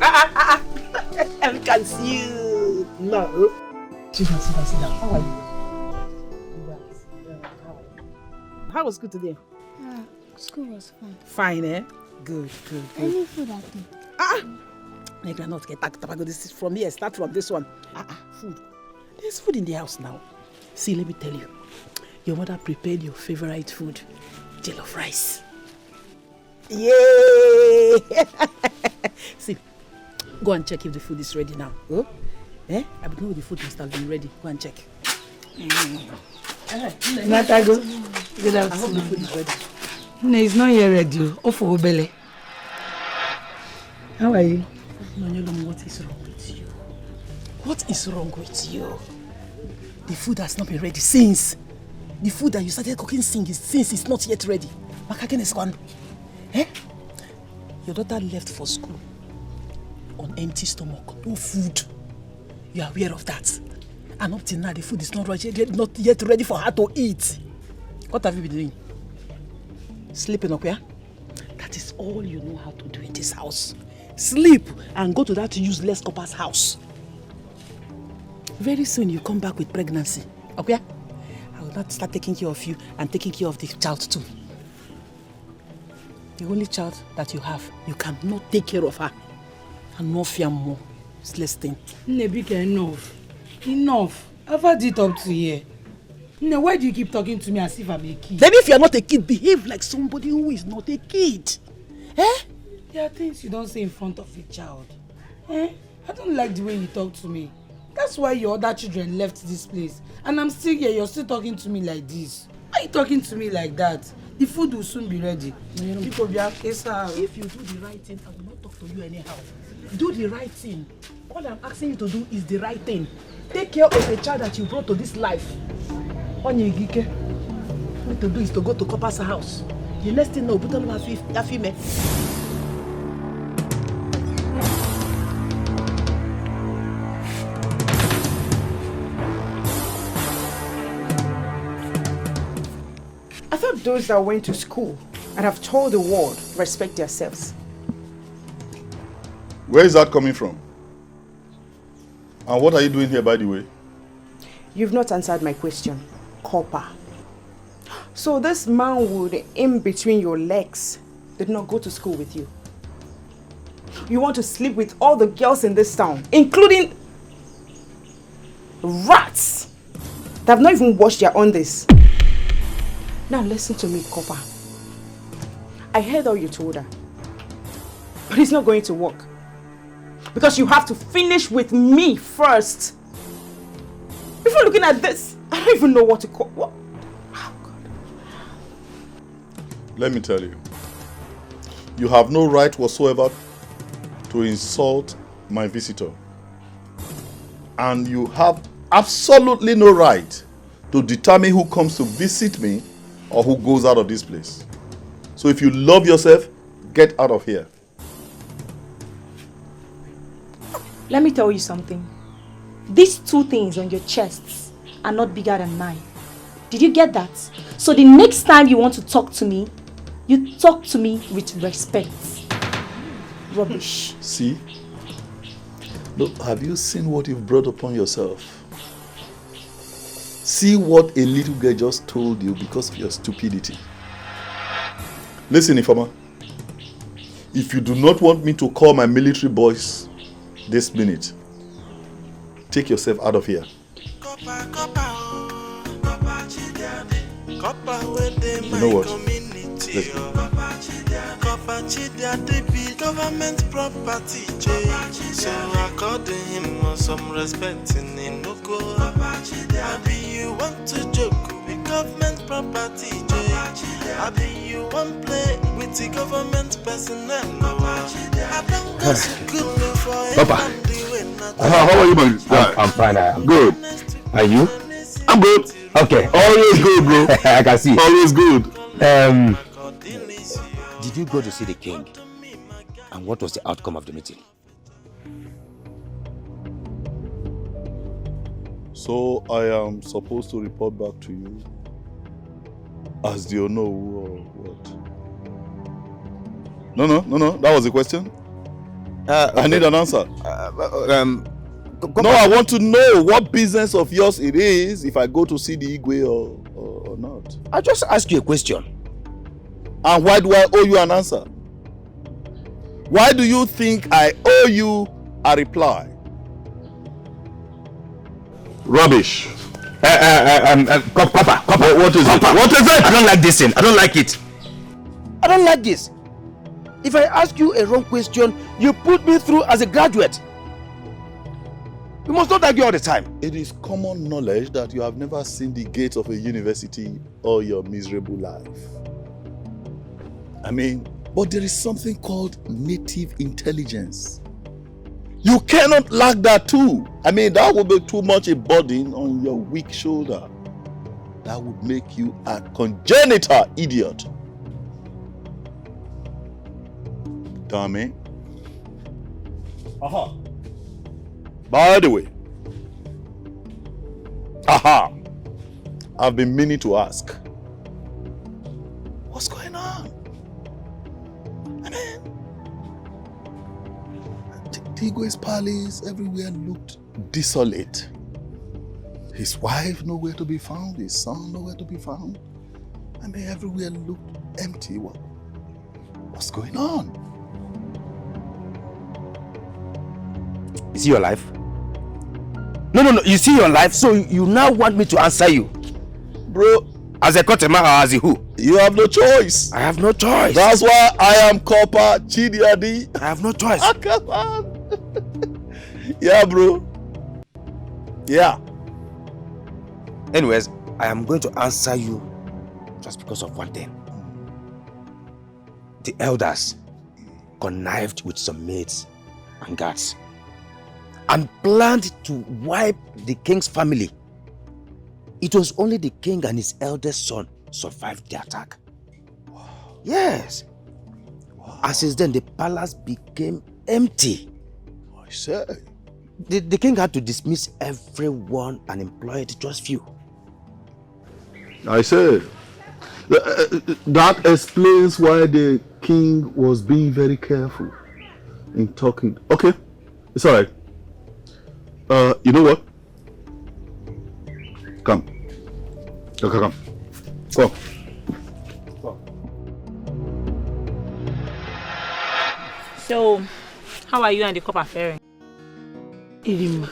I can see you. No. Sit down. How are you? How was school today?
School was fine.
Fine, eh? Good.
Any food at all?
I cannot get tapago. This is from here. Start from this one. Food. There's food in the house now. See, let me tell you. Your mother prepared your favorite food, jollof rice. Yay! See, go and check if the food is ready now. Oh? Eh? I know the food must have been ready. Go and check.
Natago. Good
I hope the food is ready.
No, it's not yet ready. Off for Obele. How are you?
Nonyolum, what is wrong with you? What is wrong with you? The food has not been ready since. The food that you started cooking since it's not yet ready. Makaken is gone. Eh? Your daughter left for school on empty stomach. No food. You are aware of that. And up till now, the food is not yet ready for her to eat. What have you been doing? Sleeping up here? That is all you know how to do in this house. Sleep and go to that useless copper's house. Very soon you come back with pregnancy. Okay? I will not start taking care of you and taking care of the child too. The only child that you have, you cannot take care of her. And no fear more. It's less thing.
Nebika, enough. I've had it up to here. No, why do you keep talking to me as if I'm a kid?
Then if you're not a kid, behave like somebody who is not a kid. Eh?
There are things you don't say in front of a child. Eh? I don't like the way you talk to me. That's why your other children left this place. And I'm still here, you're still talking to me like this. Why are you talking to me like that? The food will soon be ready. If
you do the right thing, I will not talk to you anyhow. Do the right thing. All I'm asking you to do is the right thing. Take care of a child that you brought to this life. All you need to do is to go to Copper's house. The next thing now, put on my female.
I thought those that went to school and have told the world respect themselves.
Where is that coming from? And what are you doing here, by the way?
You've not answered my question, Copper. So this manwood in between your legs did not go to school with you. You want to sleep with all the girls in this town, including rats that have not even washed their undies. Now listen to me, Copper. I heard all you told her. But it's not going to work. Because you have to finish with me first. Before looking at this, I don't even know what to call. What? Oh, God.
Let me tell you. You have no right whatsoever to insult my visitor. And you have absolutely no right to determine who comes to visit me or who goes out of this place. So if you love yourself, get out of here.
Let me tell you something. These two things on your chests are not bigger than mine. Did you get that? So the next time you want to talk to me, you talk to me with respect. Rubbish.
See? Look, have you seen what you've brought upon yourself? See what a little girl just told you because of your stupidity. Listen, Ifama. If you do not want me to call my military boys this minute, take yourself out of here. You know what? Let's go.
Government property, so according him some respect in Inoko. Abi you want to joke with government property, I be you want play with the government personnel. I don't go school for
Papa, how are you, man? I'm fine. I'm good. Are you?
I'm good.
Okay.
Always good, bro.
I can see.
Always good.
Did you go to see the king? And what was the outcome of the meeting?
So I am supposed to report back to you as the Onowu or what? No. That was the question. I need an answer. No, I want to know what business of yours it is if I go to see the Igwe or not.
I just ask you a question.
And why do I owe you an answer? Why do you think I owe you a reply?
Rubbish. Papa,
what is it?
What is it? I don't like this thing. I don't like it. I don't like this. If I ask you a wrong question, you put me through as a graduate. You must not argue all the time.
It is common knowledge that you have never seen the gates of a university all your miserable life. I mean, but there is something called native intelligence. You cannot lack that too. I mean, that would be too much a burden on your weak shoulder. That would make you a congenital idiot. Dummy. Aha. By the way, I've been meaning to ask, what's going on? I mean, Tigwe's palace everywhere looked desolate. His wife nowhere to be found, his son nowhere to be found. I mean, everywhere looked empty. What's going on?
Is he your life? No. You see your life, so you now want me to answer you.
Bro.
As a Kotema or as a who?
You have no choice.
I have no choice.
That's why I am Copper Chidiadi.
I have no choice.
Oh, come on. Yeah, bro. Yeah.
Anyways, I am going to answer you just because of one thing. The elders connived with some maids and guards and planned to wipe the king's family. It was only the king and his eldest son survived the attack. Wow. Yes. Wow. And since then, the palace became empty.
I say.
The king had to dismiss everyone and employed just few.
I say. That explains why the king was being very careful in talking. Okay, it's all right. You know what? Come. Okay, come. Go.
So, how are you and the copper faring?
Irima,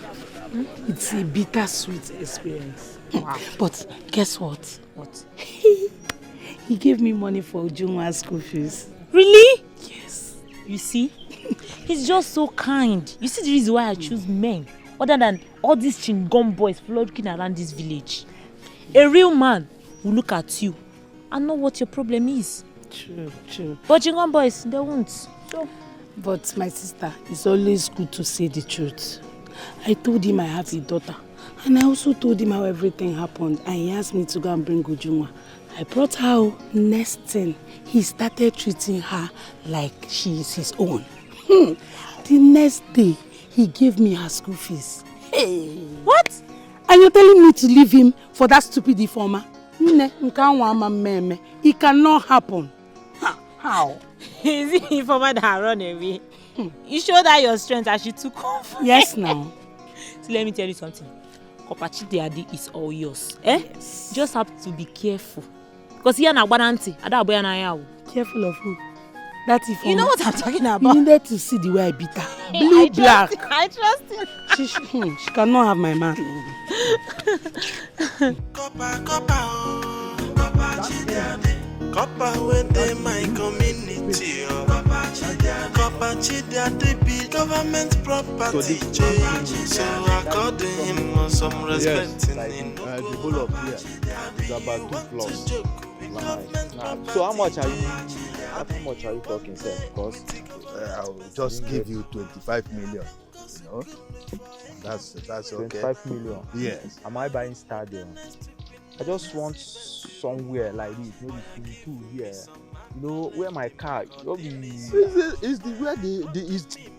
it's a bittersweet experience.
Wow.
But guess what?
What?
He gave me money for Ujunwa's school fees.
Really?
Yes.
You see? He's just so kind. You see the reason why I choose men other than all these chingom boys floating around this village. A real man will look at you and know what your problem is.
True.
But chingom boys, they won't. So.
But my sister, it's always good to say the truth. I told him I have a daughter. And I also told him how everything happened. And he asked me to go and bring Ujunwa. I brought her. Next thing, he started treating her like she is his own. The next day, he gave me her school fees. Hey.
What?
And you're telling me to leave him for that stupid informer? It cannot happen. How?
Is it informer that run away? You showed her your strength as she took off.
Yes, now.
So let me tell you something. Kopachi Deadi is all yours. Yes. Just have to be careful. Because you're not guarantee.
Careful of who? That informer.
You know what I'm talking about?
You needed to see the way I beat her. Blue, black.
I trust him.
She cannot have my man.
Copper within my community. Copper Chidiadi be government property. So according him some respect in
the whole of here is about 2 plus.
So how much are you talking, sir? Because
I'll just give you 25 million. You know? That's okay.
25 million.
Yes.
Am I buying stadium? I just want somewhere like this, maybe two here. You know, where my car.
Is the where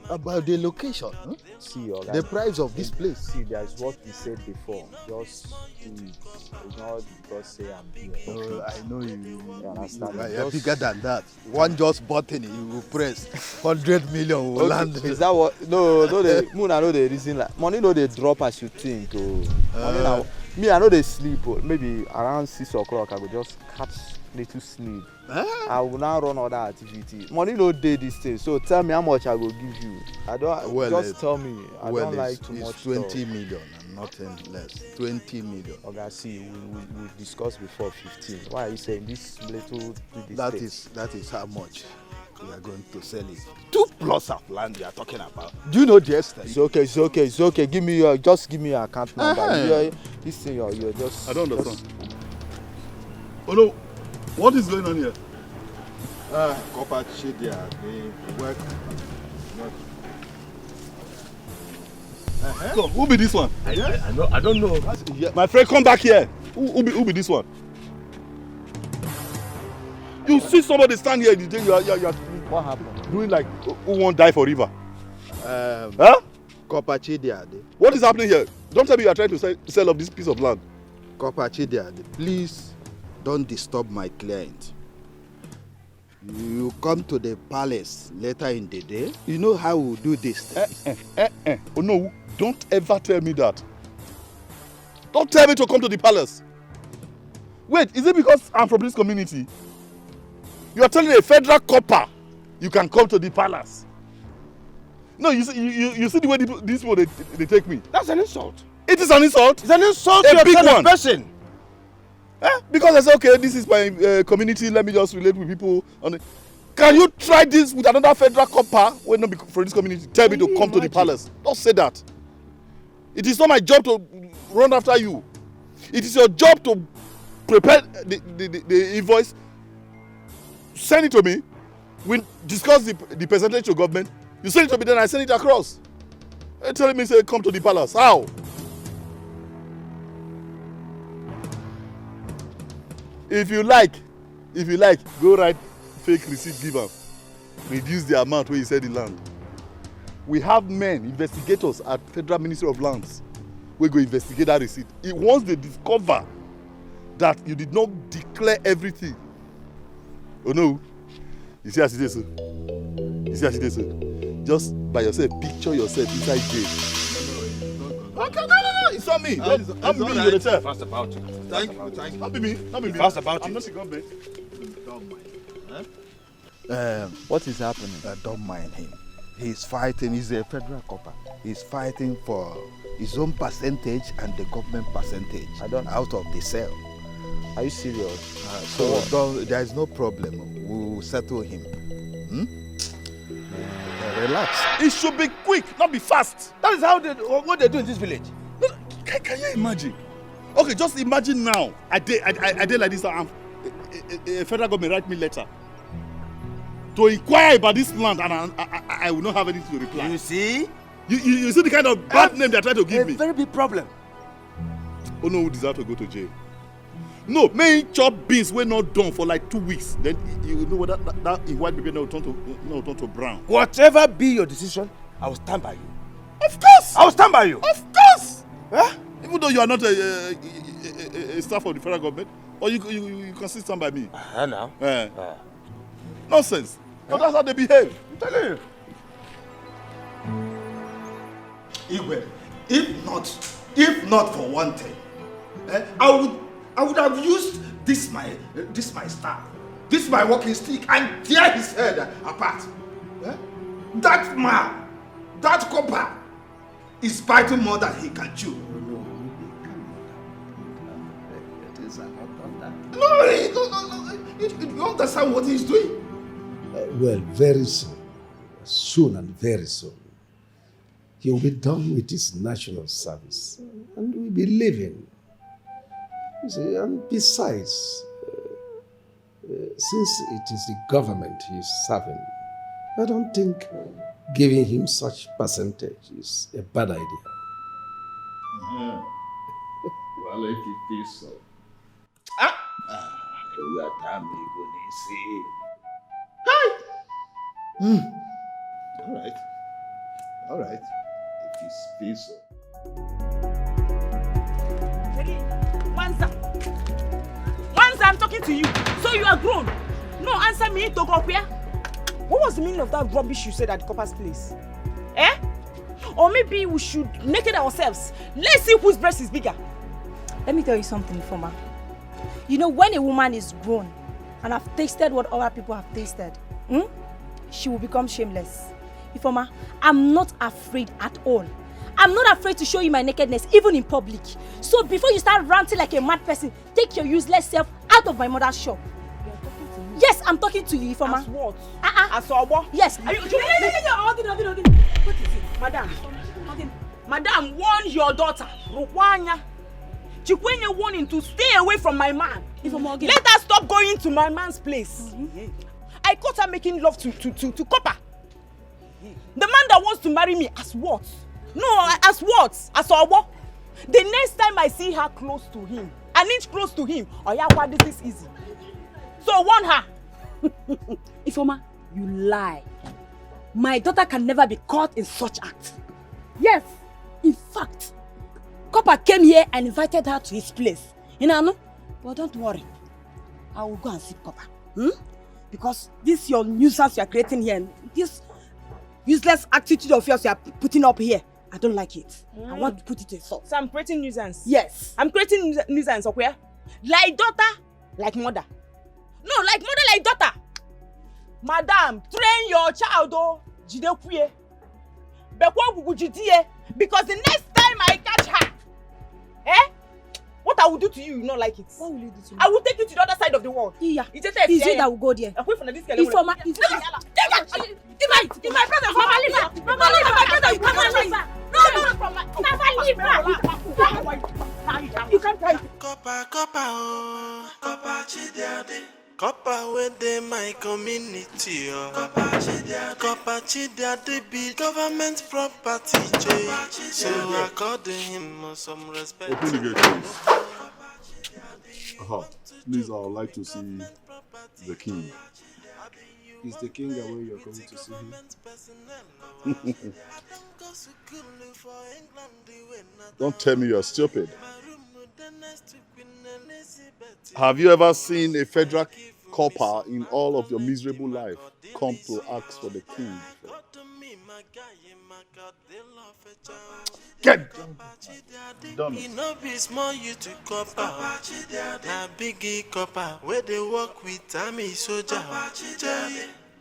About the location, huh?
See, Oga.
The price of this place.
See, there's what we said before. Just do it. It's not because say I'm here.
Oh, I know you.
You understand?
You're bigger than that. One just button, you will press 100 million will land.
Is that what? No, the moon. I know the reason. Like money, no, they drop as you think. Money now. Me, I know they sleep. Maybe around 6 o'clock, I will just catch little sleep. I will now run other activity. Money no day this thing. So tell me how much I will give you. I don't.
Well,
just tell me. I don't like too much.
It's 20 million and nothing less. 20 million.
Okay, see, we discussed before 15. Why are you saying this little to this?
That is how much we are going to sell it. 2 plots of land you are talking about. Do you know the extent?
It's okay. Give me your account number. This thing you're just.
I don't understand. Oh no, what is going on here?
Copper Chidia, they work.
So, who be this one?
I don't know.
My friend, come back here. Who be this one? You see somebody stand here, you are
what happened?
Doing like who won't die for river?
Copper Chidia.
What is happening here? Don't tell me you are trying to sell off this piece of land.
Copper Chidia, please don't disturb my client. You come to the palace later in the day. You know how we do this.
Oh no, don't ever tell me that. Don't tell me to come to the palace. Wait, is it because I'm from this community? You are telling a federal copper you can come to the palace? No, you see the way these people they take me.
That's an insult.
It is an insult.
It's an insult
a
to a
big one.
person.
Because I say, okay, this is my community, let me just relate with people. Can you try this with another federal copper when not for this community? Tell me to come to the palace. Don't say that. It is not my job to run after you. It is your job to prepare the invoice, send it to me. We discuss the percentage to government. You send it to me, then I send it across. You're telling me, say, come to the palace. How? If you like, go write fake receipt, give am. Reduce the amount where you sell the land. We have men, investigators at Federal Ministry of Lands. We go investigate that receipt. Once they discover that you did not declare everything. Oh no. You see as it is. Just by yourself, picture yourself inside jail. Okay, no. It's not me. I'm me, you're the chef.
Fast about it.
Thank you. Not be me.
Fast about it.
I'm not the government.
Don't mind.
What is happening?
Don't mind him. He's fighting. He's a federal copper. He's fighting for his own percentage and the government percentage out of the sale.
Are you serious?
So there is no problem. We'll settle him. Relax.
It should be quick, not be fast.
That is what they do in this village.
Can you imagine? Okay, just imagine now. I did like this. A federal government write me letter to inquire about this land, and I will not have anything to reply.
You see?
You see the kind of bad name they are trying to give me.
A very big problem.
Oh no, who deserve to go to jail? No, may chop beans wey not done for like 2 weeks. Then you know what that white people now turn to brown.
Whatever be your decision, I will stand by you.
Of course.
I will stand by you.
Of course. Even though you are not a staff of the federal government, or you can still stand by me.
Now.
Nonsense. But that's how they behave. I'm telling you.
Igwe, if not for one thing, I would have used this my staff, this my walking stick, and tear his head apart. That man, that copper, is biting more than he can chew. No. You understand what he's doing?
Well, very soon and very soon, he will be done with his national service and will be living. You see, and besides, since it is the government he is serving, I don't think giving him such percentage is a bad idea.
Well, if it is so. We are damn
All right.
All right. If you feel so.
Once I'm talking to you, so you are grown. No, answer me, Togopia. What was the meaning of that rubbish you said at the copper's place? Eh? Or maybe we should naked ourselves. Let's see whose breast is bigger.
Let me tell you something, Ifoma. You know, when a woman is grown and have tasted what other people have tasted, she will become shameless. Ifoma, I'm not afraid at all. I'm not afraid to show you my nakedness, even in public. So before you start ranting like a mad person, take your useless self out of my mother's shop. You're talking to me? Yes, I'm talking to you, Ifoma.
As what? As Obo?
Yes.
Are you... What is it? Madam. Madam, warn your daughter. Rukwanya. Chikwenye warning to stay away from my man. Let her stop going to my man's place. I caught her making love to Copper. The man that wants to marry me, as what? No, as what? As Obo. The next time I see her close to him, an inch close to him, this is easy. So warn her.
Ifoma, you lie. My daughter can never be caught in such act. Yes, in fact, Copper came here and invited her to his place. You know, but don't worry. I will go and see Copper. Because this your nuisance you are creating here, this useless attitude of yours you are putting up here, I don't like it. I want to put it to a stop.
So I'm creating nuisance?
Yes.
I'm creating nuisance, okay? Like daughter, like mother. No, like mother, like daughter. Madam, train your child, oh. Because the next time I catch her, what I will do to you, you not like it.
What will you do to me?
I will take you to the other side of the world.
Yeah. Is it that will go there?
Ifoma,
in my brother, Mama, leave her. Mama, leave her. My brother, you can't leave her. No, leave her. You can't try.
Copper, oh. Copper, chidiade. Copper, where they my community, oh. Copper, chidiade be government property, so according him some respect.
Open the gate, please. Please, I would like to see the king.
Is the king away you're going to see him?
Don't tell me you're stupid. Have you ever seen a federal copper in all of your miserable life come to ask for the king? Get done.
He no be small you to copper. Na biggie copper where they work with army soldier.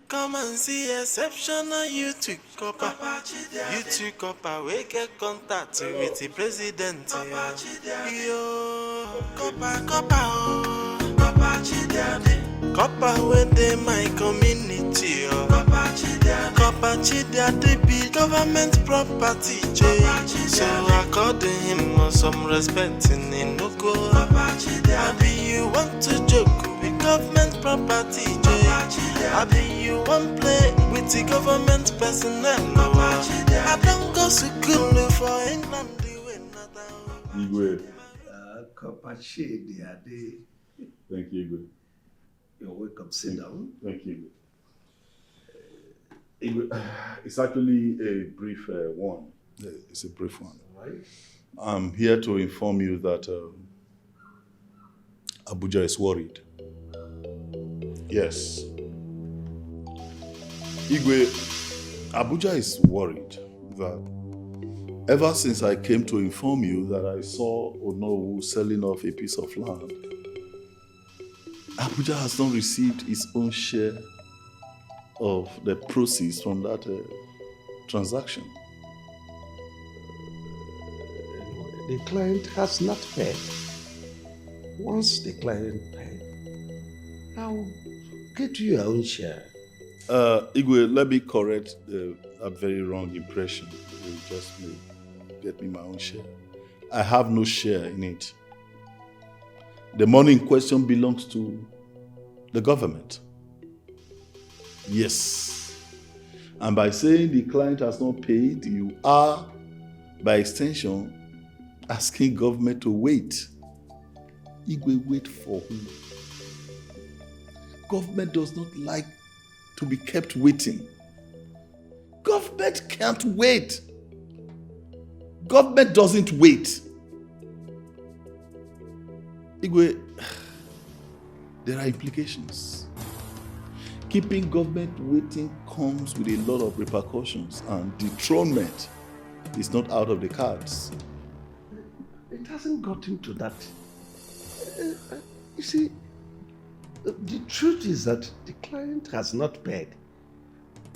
Come and see exceptional you to copper. You to copper we get contact with the president. Yo, copper, oh. Copper chidiade. Copper where they my community, oh. Copper chidiade be government property, so according him some respect in no go. Abi you want to joke with government property, I be you want play with the government personnel. I don't go to school for England.
Igwe.
Copper chidiade.
Thank you, Igwe.
You're welcome. Sit down.
Thank you. It's actually a brief one. It's a brief one.
Right.
I'm here to inform you that Abuja is worried. Yes. Igwe, Abuja is worried that ever since I came to inform you that I saw Onowu selling off a piece of land, Abuja has not received its own share of the proceeds from that transaction.
The client has not paid. Once the client paid, I'll get you your own share.
Igwe, let me correct that very wrong impression you just made. Get me my own share. I have no share in it. The money in question belongs to the government. Yes. And by saying the client has not paid, you are, by extension, asking government to wait. Igwe, wait for who? Government does not like to be kept waiting.
Government can't wait. Government doesn't wait. Igwe, there are implications. Keeping government waiting comes with a lot of repercussions, and dethronement is not out of the cards.
It hasn't gotten to that. You see, the truth is that the client has not paid.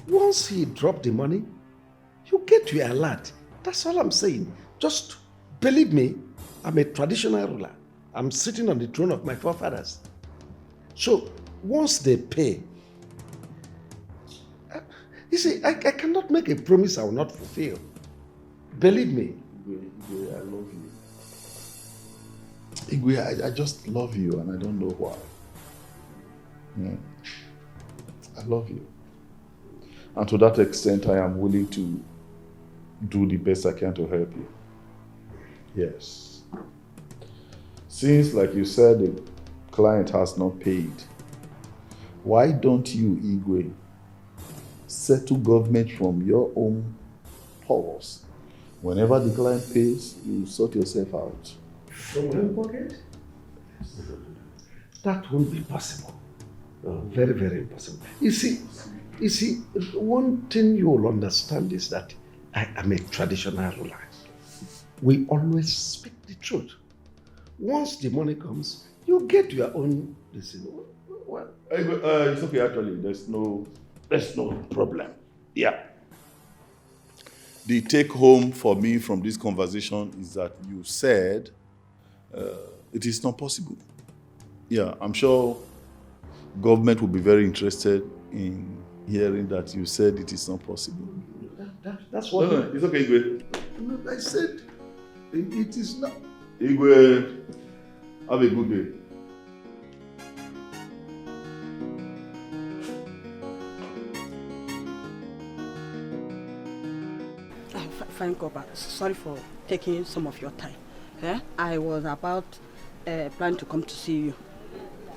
Once he dropped the money, you get your alert. That's all I'm saying. Just believe me, I'm a traditional ruler. I'm sitting on the throne of my forefathers. So once they pay, you see, I cannot make a promise I will not fulfill. Believe me.
Igwe, I love you. Igwe, I just love you and I don't know why. I love you. And to that extent, I am willing to do the best I can to help you. Yes. Since, like you said, the client has not paid, why don't you, Igwe, settle government from your own purse? Whenever the client pays, you sort yourself out.
From my pocket? That won't be possible. Very, very impossible. You see, one thing you will understand is that I am a traditional ruler. We always speak the truth. Once the money comes, you get your own decision. Well,
it's okay, actually. There's no problem. Yeah. The take home for me from this conversation is that you said it is not possible. Yeah, I'm sure government will be very interested in hearing that you said it is not possible.
That's what...
No, it's okay, Igwe.
No, I said it is not...
Igwe, have a good day.
Fine, Copper. Sorry for taking some of your time. I was about planning to come to see you.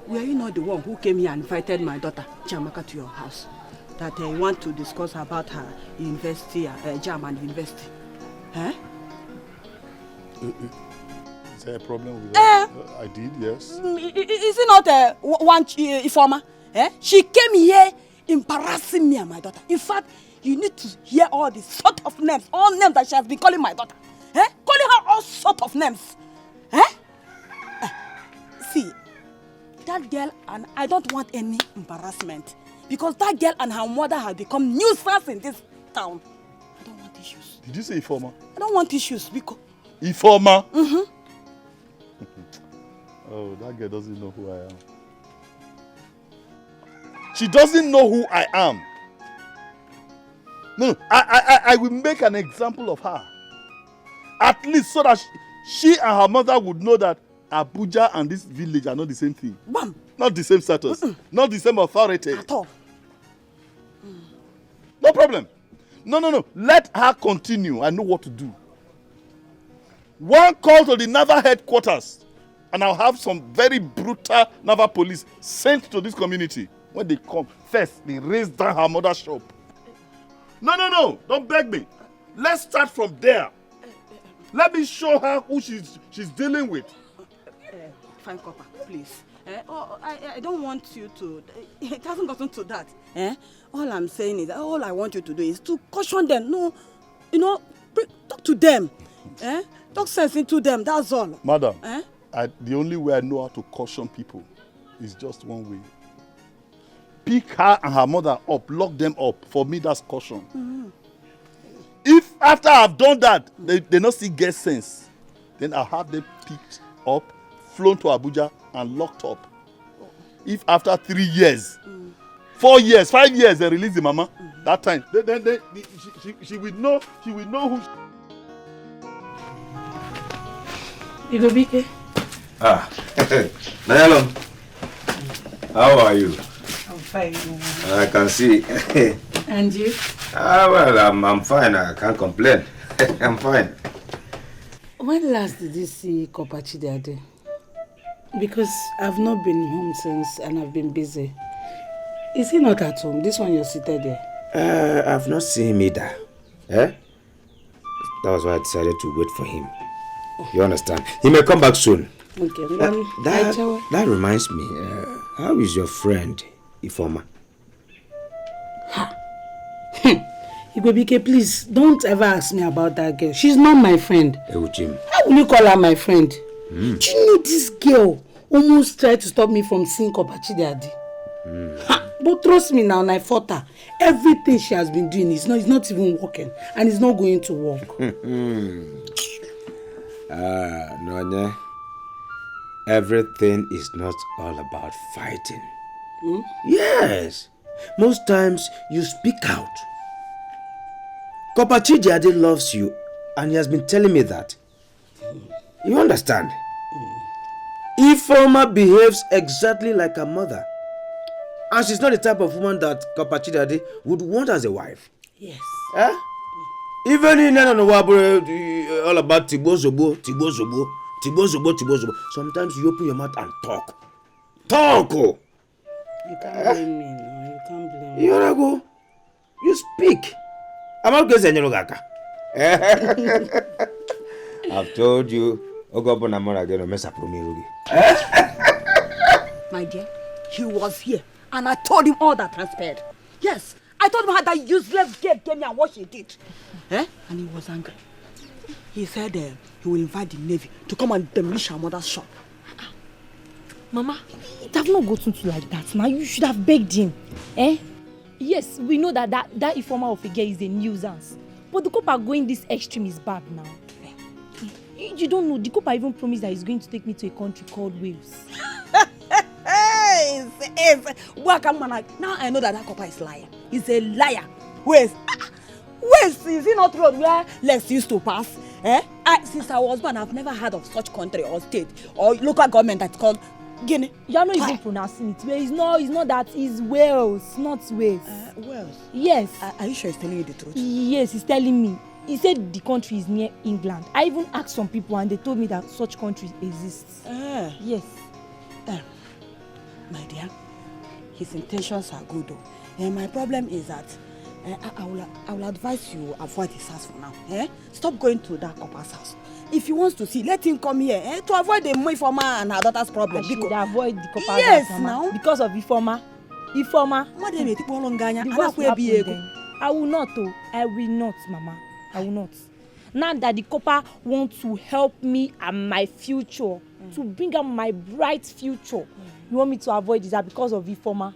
Were you not the one who came here and invited my daughter, Jamaka, to your house? That you want to discuss about her university, German university.
Is there a problem with that? I did, yes.
Is it not one informer? She came here embarrassing me and my daughter. In fact, you need to hear all the sort of names, all names that she has been calling my daughter. Calling her all sort of names. See, that girl, and I don't want any embarrassment, because that girl and her mother have become nuisance in this town. I don't want issues.
Did you say informer?
I don't want issues because...
Informer? Oh, that girl doesn't know who I am. She doesn't know who I am. No, I will make an example of her. At least so that she and her mother would know that Abuja and this village are not the same thing.
Bam.
Not the same status. Not the same authority.
At all.
No problem. No. Let her continue. I know what to do. One call to the naval headquarters, and I'll have some very brutal naval police sent to this community. When they come, first, they raise down her mother's shop. No. Don't beg me. Let's start from there. Let me show her who she's dealing with.
Fine, Copper, please. I don't want you to... It hasn't gotten to that. All I'm saying is, all I want you to do is to caution them. No, talk to them. Talk sense into them, that's all.
Madam, the only way I know how to caution people is just one way. Pick her and her mother up, lock them up. For me, that's caution. If after I've done that, they not see get sense, then I'll have them picked up, flown to Abuja, and locked up. If after 3 years, 4 years, 5 years, they release the mama, that time, then she will know who.
Igobike. Nayalom. How are you?
I'm fine.
I can see.
And you?
Well, I'm fine. I can't complain. I'm fine.
When last did you see Kopachi Daddy? Because I've not been home since and I've been busy. Is he not at home? This one you're seated there.
I've not seen him either. Eh? That was why I decided to wait for him. You understand? He may come back soon.
Okay.
That reminds me. How is your friend, Ifoma?
Igwebike, please don't ever ask me about that girl. She's not my friend.
Jim.
How will you call her my friend? Do you know this girl almost tried to stop me from seeing Kopachide? But trust me now, I fought her. Everything she has been doing is not even working, and it's not going to work.
No, everything is not all about fighting. Yes. Most times you speak out. Kopachide loves you, and he has been telling me that. You understand? Ifoma behaves exactly like her mother. And she's not the type of woman that Kopachide would want as a wife.
Yes.
Eh? Even in all about Tibozobo. Sometimes you open your mouth and talk. Talk!
You can't blame me. No, you can't blame me.
You wanna go? You speak. I'm not going to I've told you.
My dear, he was here and I told him all that transpired. Yes, I told him how that useless girl came here and what she did. And he was angry. He said he will invite the Navy to come and demolish our mother's shop.
Mama, it have not gotten to like that. Now you should have begged him. Yes, we know that informer of a girl is a nuisance. But the couple going this extreme is bad now. You don't know, the couple even promised that he's going to take me to a country called Wales.
Now I know that couple is lying. He's a liar. Wales, is it not road where Lex used to pass? Since I was born, I've never heard of such country or state or local government that's called Guinea.
You're not even pronouncing it. It's not that. It's Wales, not Wales.
Wales?
Yes.
Are you sure he's telling you the truth?
Yes, he's telling me. He said the country is near England. I even asked some people and they told me that such country exists. Yes.
My dear, his intentions are good though. My problem is that I will advise you avoid his house for now. Stop going to that couple's house. If he wants to see, let him come here to avoid the Ifoma and her daughter's problem.
I should avoid the couple's
yes,
house,
now.
Because of Ifoma. Ifoma. I will not, oh. I will not, Mama. I will not. Now that the couple want to help me and my future, to bring up my bright future, you want me to avoid this because of Ifoma?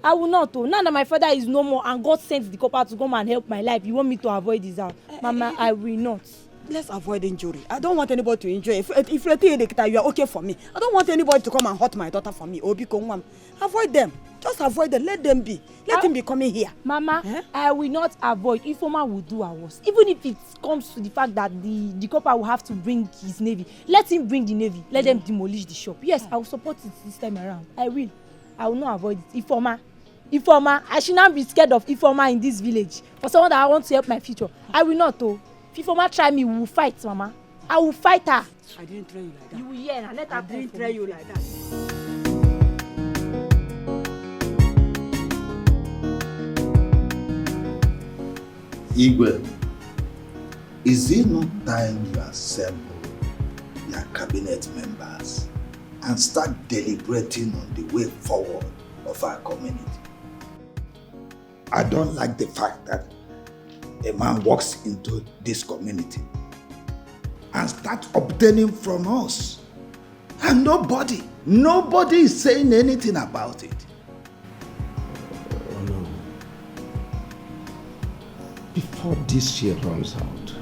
I will not, oh. Now that my father is no more and God sent the couple to come and help my life, you want me to avoid this out? Mama, I will not.
Let's avoid injury. I don't want anybody to injure. If you think you are okay for me, I don't want anybody to come and hurt my daughter for me. Avoid them. Just avoid them. Let them be. Let him be coming here.
Mama, I will not avoid. Ifoma will do our worst. Even if it comes to the fact that the couple will have to bring his navy, let him bring the navy. Let them demolish the shop. Yes, I will support it this time around. I will not avoid it. Ifoma, I should not be scared of Ifoma in this village. For someone that I want to help my future, I will not. Oh. If Ifoma try me, we will fight, Mama. I will fight her.
I didn't train you like that.
You will hear and let her.
I didn't train you like that.
Igwe, is it not time you assemble your cabinet members and start deliberating on the way forward of our community? I don't like the fact that a man walks into this community and starts obtaining from us, and nobody is saying anything about it.
Oh no. Before this year runs out,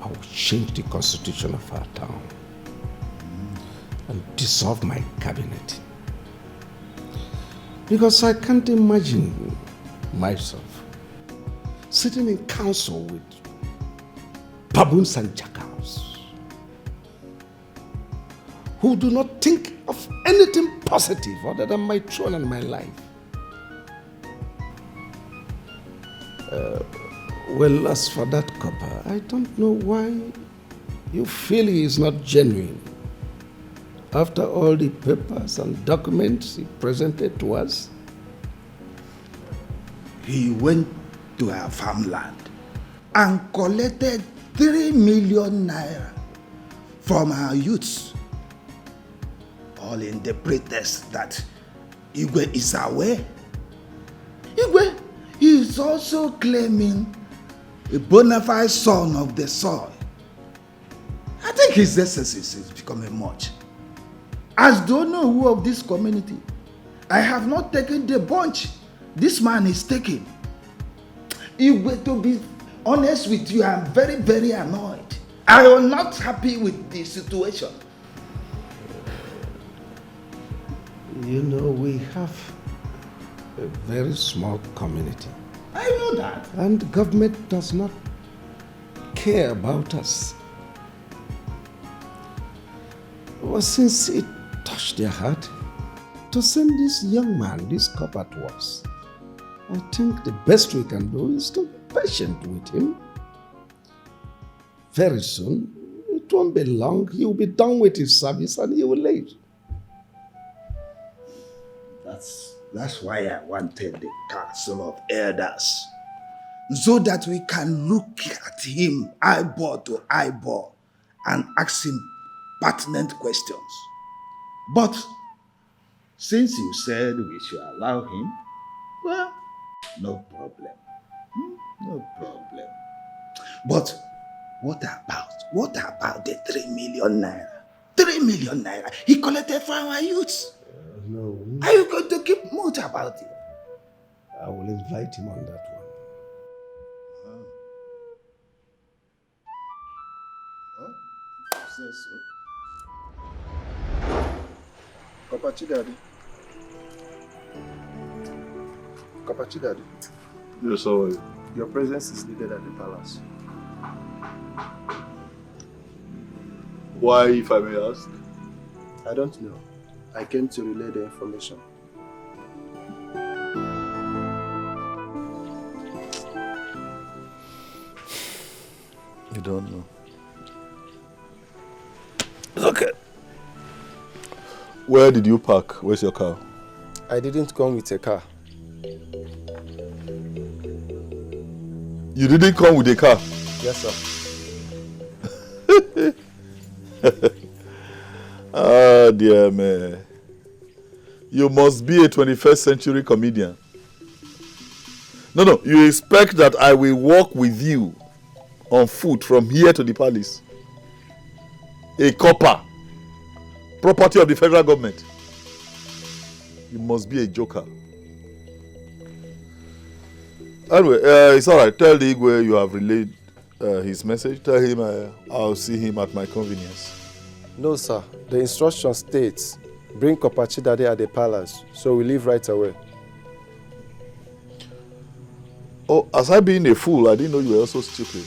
I will change the constitution of our town and dissolve my cabinet. Because I can't imagine myself sitting in council with baboons and jackals who do not think of anything positive other than my throne and my life. Well, as for that copper, I don't know why you feel he is not genuine. After all the papers and documents he presented to us,
he went to our farmland and collected 3 million naira from our youths, all in the pretext that Igwe is aware. Igwe is also claiming a bona fide son of the soil. I think his excesses is becoming much. As the owner who of this community, I have not taken the bunch this man is taking. Igwe, to be honest with you, I'm very, very annoyed. I am not happy with the situation.
You know, we have a very small community.
I know that.
And the government does not care about us. Well, since it touched their heart to send this young man, this copper, to us, I think the best we can do is to be patient with him. Very soon, it won't be long, he will be done with his service and he will leave.
That's why I wanted the council of elders, so that we can look at him eyeball to eyeball and ask him pertinent questions. But since you said we should allow him, well, no problem. No problem. But what about the 3 million naira? 3 million naira he collected from our youths.
No.
Are you going to keep mute about it?
I will invite him on that one.
Say so.
Kapachi Daddy.
Yes, how are you?
Your presence is needed at the palace.
Why, if I may ask?
I don't know. I came to relay the information.
You don't know. It's okay. Where did you park? Where's your car?
I didn't come with a car.
You didn't come with a car?
Yes, sir.
Oh, dear man. You must be a 21st century comedian. No, you expect that I will walk with you on foot from here to the palace? A copper, property of the federal government. You must be a joker. Anyway, it's all right. Tell the Igwe you have relayed his message. Tell him I'll see him at my convenience.
No, sir. The instruction states, bring Kapachi Daddy at the palace, so we leave right away.
Oh, as I being a fool, I didn't know you were also stupid.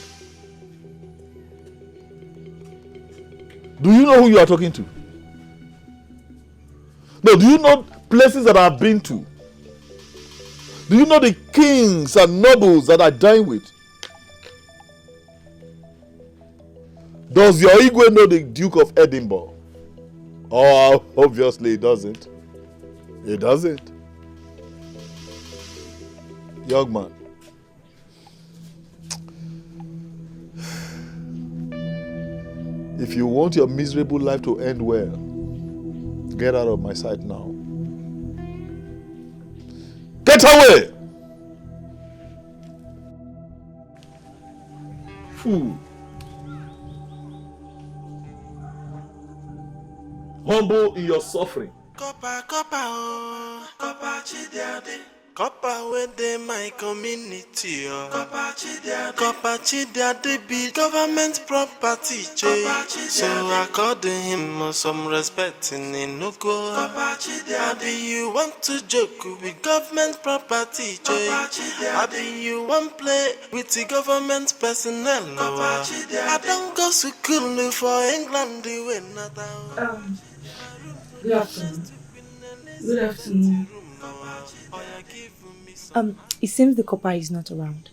Do you know who you are talking to? No, do you know places that I've been to? Do you know the kings and nobles that I dine with? Does your Igwe know the Duke of Edinburgh? Oh, obviously it doesn't. It doesn't. Young man. If you want your miserable life to end well, get out of my sight now. Get away! Fool. Humble in your suffering.
Copper, oh, copper chidiade. Copper within my community, oh. Copper chidiade be government property, so according him some respect in Inuko. How do you want to joke with government property, How do you want play with the government personnel, I don't go to school for England, the way not.
Good afternoon. Good afternoon. It seems the copper is not around.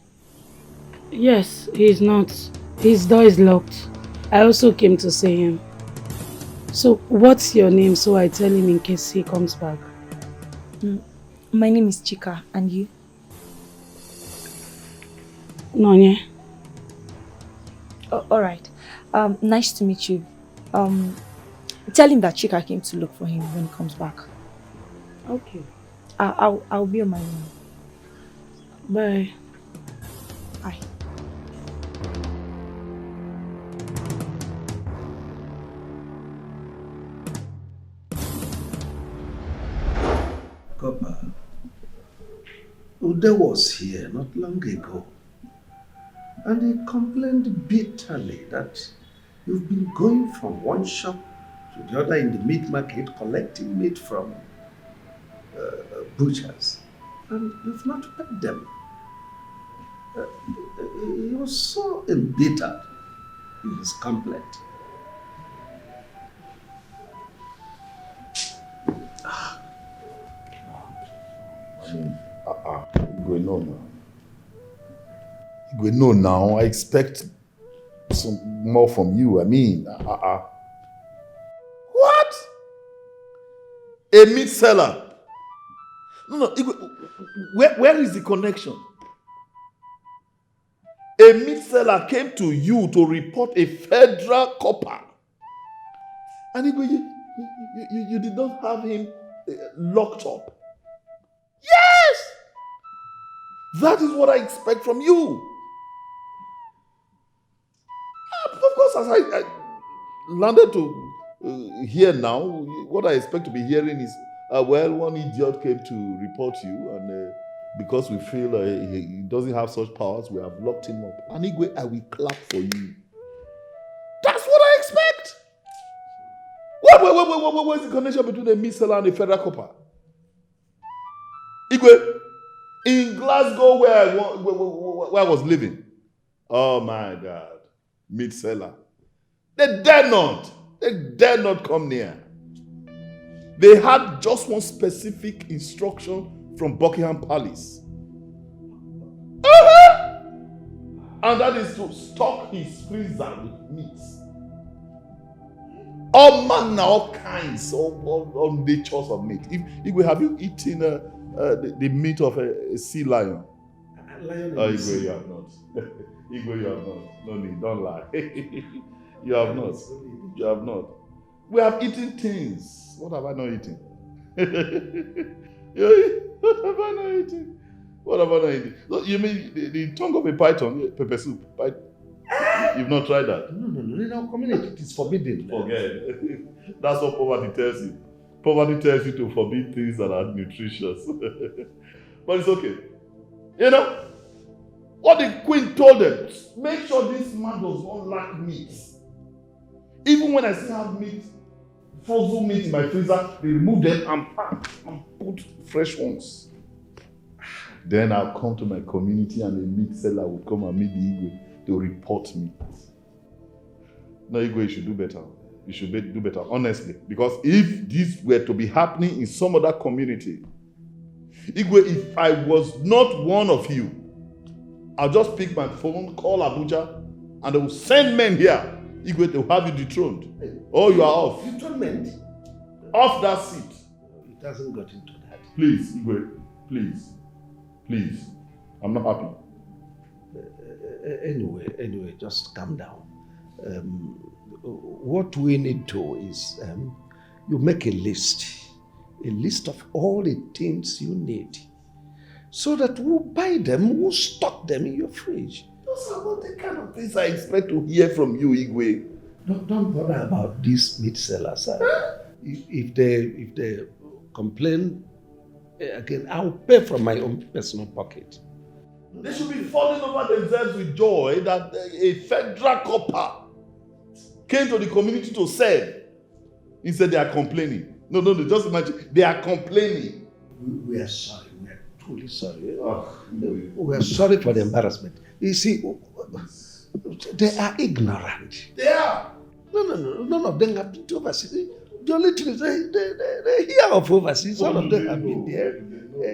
Yes, he's not. His door is locked. I also came to see him. So, what's your name so I tell him in case he comes back?
My name is Chika, and you?
No, yeah.
Oh, all right. Nice to meet you. Tell him that Chika came to look for him when he comes back.
Okay.
I'll be on my own.
Bye.
Bye.
Copper, Ude was here not long ago, and he complained bitterly that you've been going from one shop to the other in the meat market collecting meat from butchers, and you've not paid them. He was so embittered in his complaint.
Igwe, no now. Igwe, no now. I expect some more from you. I mean, What? A meat seller? No, Igwe, where is the connection? A meat seller came to you to report a federal copper. And Igwe, you did not have him locked up. Yes! That is what I expect from you. Of course, as I landed to hear now, what I expect to be hearing is, well, one idiot came to report you, and because we feel he doesn't have such powers, we have locked him up. And Igwe, I will clap for you. That's what I expect. What's the connection between a meat seller and a federal copper? Igwe, in Glasgow where I was living, oh my God, meat seller. They dare not come near. They had just one specific instruction from Buckingham Palace. And that is to stock his freezer with meats. All manner, all kinds, all natures of meat. Igwe, have you eaten the meat of a sea lion? Igwe, you have not. Igwe, you have not. No need, don't lie. You have not. You have not. We have eaten things. What have I not eaten? What have I not eaten? What have I not eaten? So you mean the tongue of a python, pepper soup? You've not tried that?
No. In our community, it is forbidden.
Forget. That's what poverty tells you. Poverty tells you to forbid things that are nutritious. But it's okay. You know, what the queen told them, make sure this man does not lack meat. Even when I still have meat, frozen meat in my freezer, they remove them and pack and put fresh ones. Then I'll come to my community and the meat seller would come and meet the Igwe to report me. No, Igwe, you should do better. You should do better, honestly. Because if this were to be happening in some other community, Igwe, if I was not one of you, I'll just pick my phone, call Abuja, and they will send men here. Igwe, they will have you dethroned. Oh, you are off.
Dethronement?
Off that seat.
It hasn't got into that.
Please, Igwe, please. Please. I'm not happy.
Anyway, just calm down. What we need to is you make a list of all the things you need, so that we'll buy them, we'll stock them in your fridge.
Those are not the kind of things I expect to hear from you, Igwe.
Don't bother about these meat sellers. If they complain again, I'll pay from my own personal pocket.
They should be falling over themselves with joy that a federal copper came to the community to serve. Instead, they are complaining. No, just imagine. They are complaining.
We are sorry. We are truly sorry. We are sorry for the embarrassment. You see, they are ignorant.
They are.
No. None of them have been to overseas. The only thing is they hear of overseas. All of them have been there.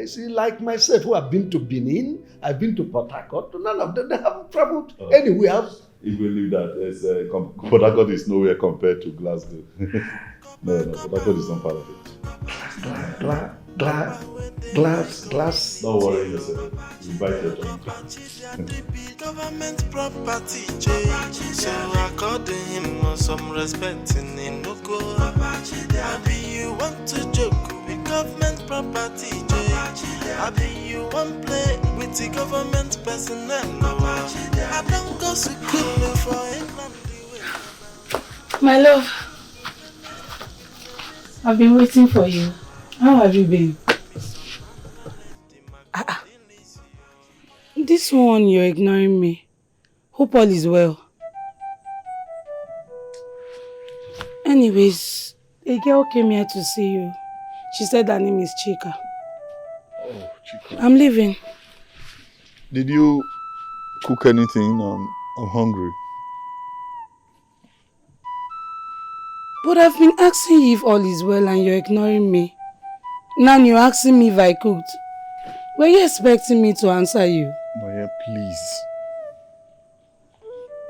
See, like myself, who have been to Benin, I've been to Port Harcourt. None of them have traveled anywhere.
If we leave that, Port Harcourt is nowhere compared to Glasgow. No, Port Harcourt is not part of it.
Glass.
Don't worry yourself. You bite your tongue.
Government property, so according him some respect in Inuko. Maybe you want to joke with government property, maybe you want play with the government personnel. I don't go to school for England.
My love, I've been waiting for you. How have you been? This one, you're ignoring me. Hope all is well. Anyways, a girl came here to see you. She said her name is Chika.
Oh, Chika.
I'm leaving.
Did you cook anything? I'm hungry.
But I've been asking you if all is well and you're ignoring me. Now you're asking me if I cooked. Were you expecting me to answer you?
Maya, please.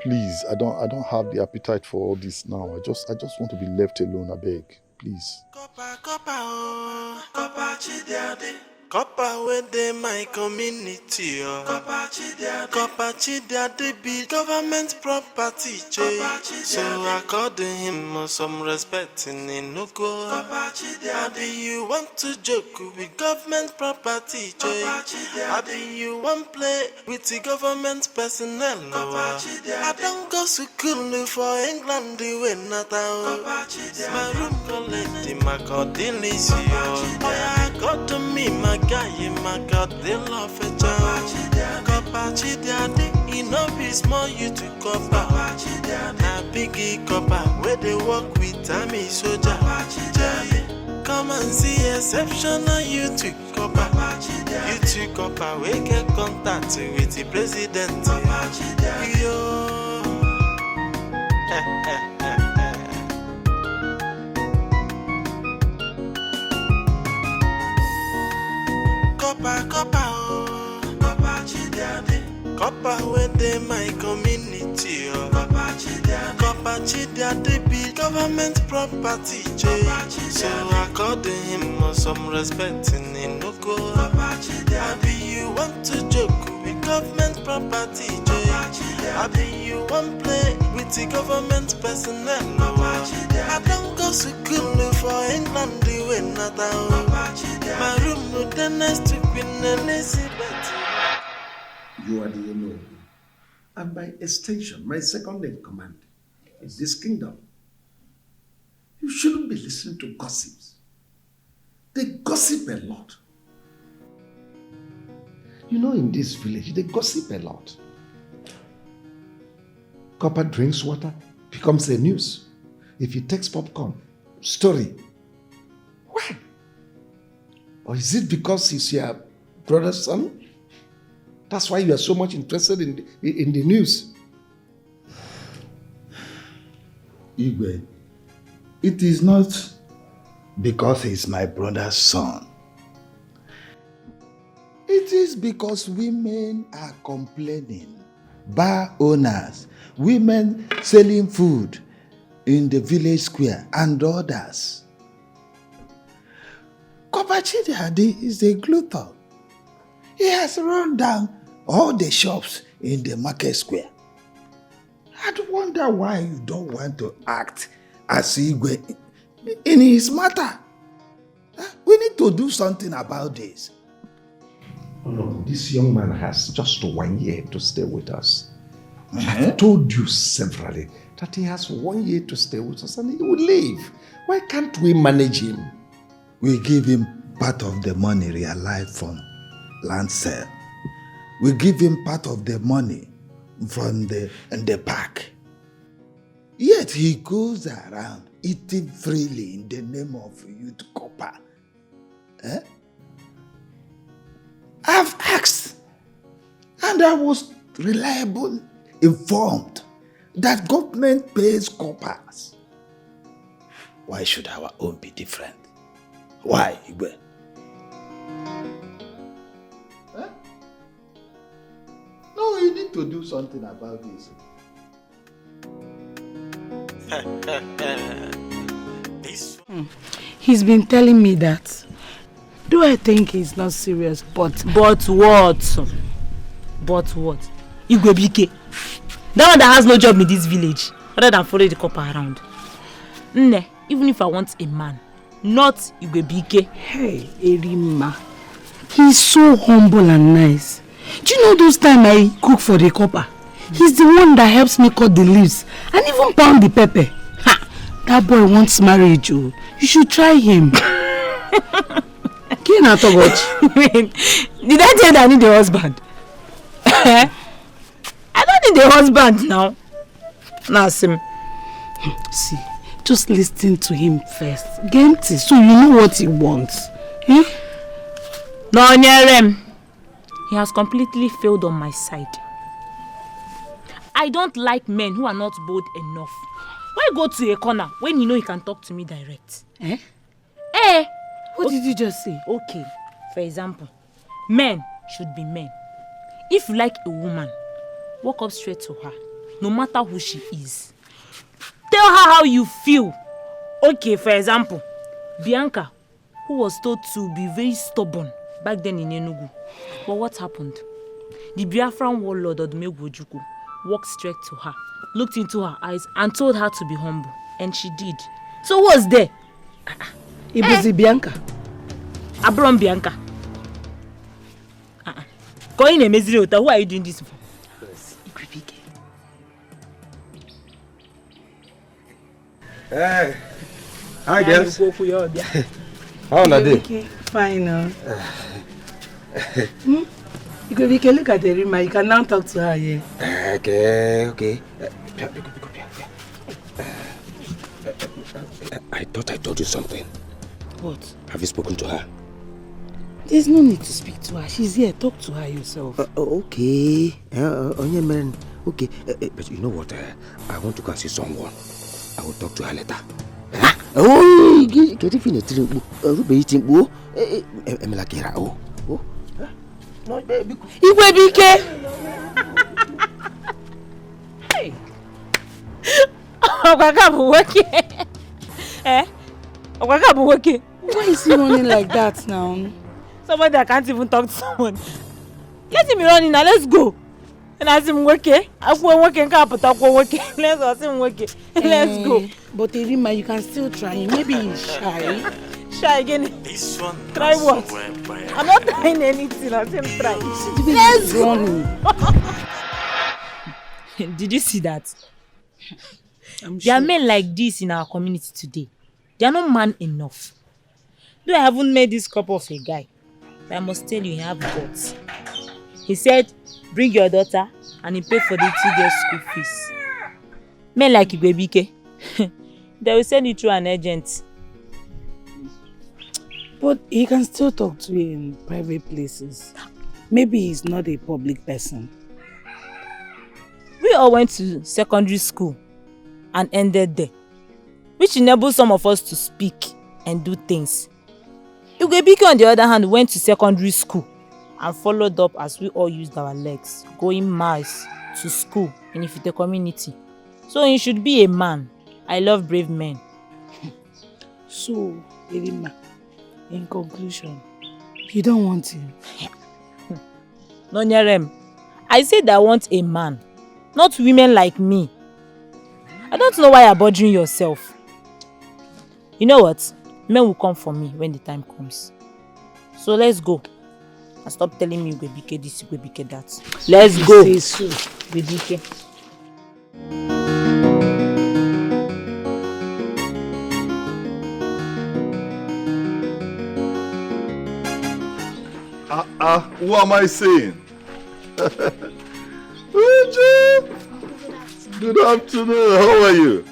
Please, I don't have the appetite for all this now. I just want to be left alone, I beg. Please.
Copper within my community, Copper Chidiade be government property, so according him some respect in Inuko. Maybe you want to joke with government property, maybe you want play with the government personnel. I don't go to school for England, we not out. My room collect my cordillers, I got to me, my guy, my God, they love a child. Copper Chidiade, enough is more you to copper. Na biggie copper, where they work with Tammy soldier. Come and see exceptional you to copper. You to copper, we get contact with the president. Yo. Copper Chidiade. Copper within my community, Copper Chidiade be government property, so according him some respect in Inuko. Maybe you want to joke with government property, maybe you want play with the government personnel. I don't go to school for England, we not out. My room the next to Queen Elizabeth.
You are the Eno, and by extension, my second in command in this kingdom. You shouldn't be listening to gossips. They gossip a lot. You know, in this village, they gossip a lot. Copper drinks water, becomes a news. If he takes popcorn, story. Why? Or is it because he's your brother's son? That's why you are so much interested in the news.
Igwe, it is not because he's my brother's son. It is because women are complaining. Bar owners, women selling food in the village square, and others. Copper Chidiade is a glutton. He has run down all the shops in the market square. I wonder why you don't want to act as Igwe in his matter. We need to do something about this.
Oh no, this young man has just 1 year to stay with us. I've told you severally that he has 1 year to stay with us and he will leave. Why can't we manage him?
We give him part of the money realized from land sale. We give him part of the money from the park. Yet he goes around eating freely in the name of youth copper. I've asked, and I was reliably informed that government pays coppers. Why should our own be different? Why, Igwe? No, you need to do something about this.
He's been telling me that Do I think it's not serious? But
what? But what? Igwebike. That one that has no job in this village, other than follow the copper around. Nne, even if I want a man, not Igwebike.
Hey, Erima. He's so humble and nice. Do you know those times I cook for the copper? He's the one that helps me cut the leaves and even pound the pepper. Ha! That boy wants marriage, oh. You should try him. Did
I tell you that I need a husband? I don't need a husband now. Now, see,
just listen to him first. Genti, so you know what he wants. Eh?
No, Nyerem. He has completely failed on my side. I don't like men who are not bold enough. Why go to a corner when you know he can talk to me direct?
Eh?
Eh?
What did you just say?
Okay, for example, men should be men. If you like a woman, walk up straight to her, no matter who she is. Tell her how you feel. Okay, for example, Bianca, who was told to be very stubborn back then in Enugu. But what happened? The Biafran warlord Odumegwu Ojukwu walked straight to her, looked into her eyes and told her to be humble. And she did. So what's there?
It was Bianca.
Abram Bianca. Going a Meziriota, who are you doing this for?
Hey. Hi, girls. How are they?
Fine. You can look at Erima. You can now talk to her here.
Okay. I thought I told you something.
What?
Have you spoken to her?
There's no need to speak to her. She's here. Talk to her yourself.
Okay. Okay. But you know what? I want to go and see someone. I will talk to her later. Oh, get it in a drink.
No, baby. Igwebike. Hey. Why is he running like that now?
Somebody that can't even talk to someone. Let him be running now. Let's go. And as him working, let's go.
But Erima, you can still try him. Maybe he's shy.
Shy again. Try what? I'm not trying anything. I'll him try.
Let's go.
Did you see that?
I'm
there are men like this in our community today. They are not man enough. Though I haven't met this couple of a guy, but I must tell you, he have guts. He said, bring your daughter and he paid for the 2 girls' school fees. Men like Igwebike, they will send you through an agent.
But he can still talk to you in private places. Maybe he's not a public person.
We all went to secondary school and ended there, which enables some of us to speak and do things. Igwebike, on the other hand, went to secondary school and followed up as we all used our legs, going miles to school in Ifite community. So he should be a man. I love brave men.
So, Erima, in conclusion, you don't want him?
No, Nyerem. I said I want a man, not women like me. I don't know why you're bothering yourself. You know what? Men will come for me when the time comes. So let's go. And stop telling me Igwebike this, Igwebike that. Let's go. Igwebike.
Who am I saying? Good afternoon. How are you?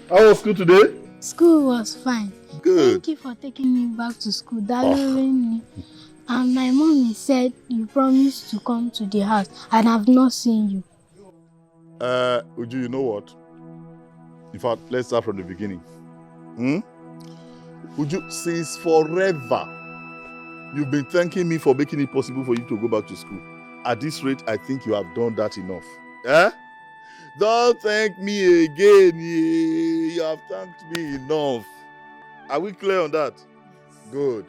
How was school today?
School was fine.
Good.
Thank you for taking me back to school. And my mommy said you promised to come to the house and I've not seen you.
Uju, you know what? In fact, let's start from the beginning. Uju, since forever, you've been thanking me for making it possible for you to go back to school. At this rate, I think you have done that enough. Don't thank me again. You have thanked me enough. Are we clear on that? Good.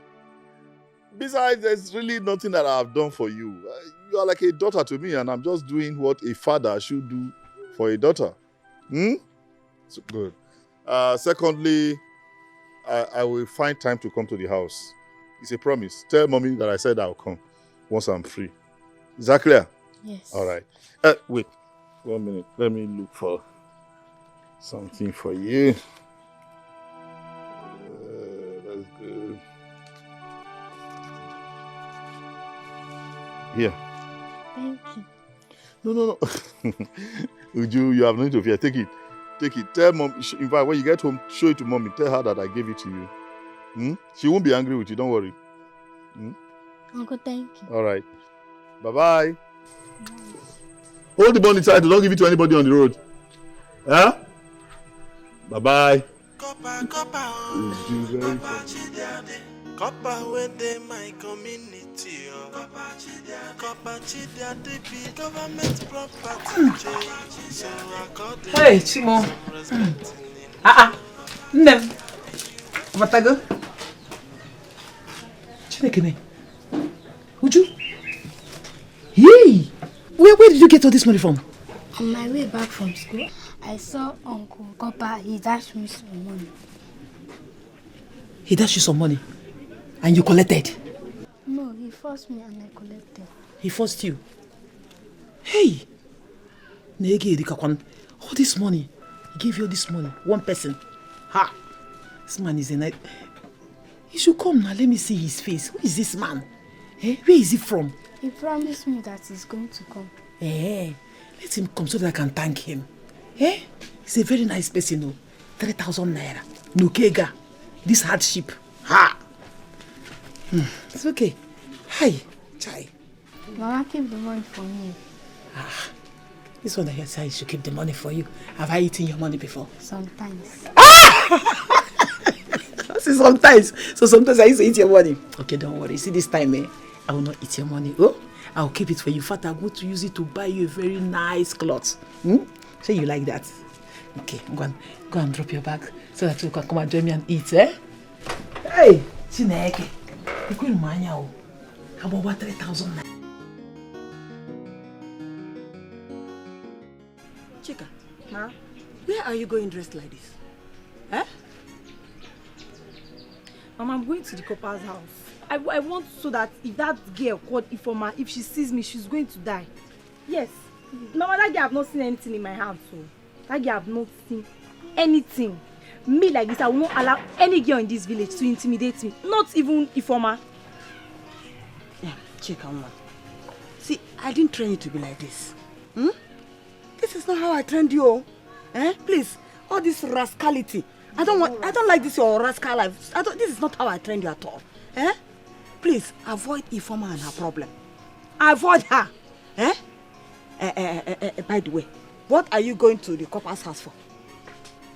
Besides, there's really nothing that I've done for you. You are like a daughter to me, and I'm just doing what a father should do for a daughter. So good. Secondly, I will find time to come to the house. It's a promise. Tell mommy that I said I'll come once I'm free. Is that clear?
Yes.
All right. Wait 1 minute. Let me look for something for you. That's good. Here.
Thank you.
No. Uju, you have no need to fear. Take it. Take it. Tell mom. In fact, when you get home, show it to mommy. Tell her that I gave it to you. She won't be angry with you. Don't worry.
Uncle, thank you.
All right. Bye-bye. Hold the bond inside. Don't give it to anybody on the road. Huh? Bye-bye.
Copper within my community. Copper chidiade be government property. So according
Hey, Chimo. Nnem. Matago. Chinekene. Uju. Hey! Where did you get all this money from?
On my way back from school, I saw Uncle Copper. He dashed me some money.
He dashed you some money? And you collected?
No, he forced me and I collected.
He forced you? Hey! Nege Erikakwan, all this money. He gave you all this money. One person. Ha! This man is a night. He should come now. Let me see his face. Who is this man? Eh? Where is he from?
He promised me that he's going to come.
Eh? Let him come so that I can thank him. Eh? He's a very nice person, no? 3,000 naira. No kega. This hardship. Ha! It's okay. Hi, Chai.
Mama, keep the money for me.
This one that you say I should keep the money for you. Have I eaten your money before?
Sometimes.
I say sometimes. So sometimes I used to eat your money. Okay, don't worry. See this time, I will not eat your money. Oh, I'll keep it for you. In fact, I'm going to use it to buy you a very nice cloth. Say you like that. Okay, go and drop your bag so that you can come and join me and eat, eh? Hey, Chineke. You couldn't mind how about 3,000 naira?
Chika, Ma, where are you going dressed like this? Eh?
Mama, I'm going to the copper's house. I want so that if that girl called Ifoma, if she sees me, she's going to die. Yes. Mama, that girl have not seen anything in my house. So that girl have not seen anything. Me like this, I will not allow any girl in this village to intimidate me. Not even Ifoma.
Yeah, Chika, Mama. See, I didn't train you to be like this. This is not how I trained you. Eh? Please, all this rascality. I don't like this your rascal life. This is not how I trained you at all. Eh? Please avoid Ifoma and her problem. Avoid her. Eh? By the way, what are you going to the copper's house for?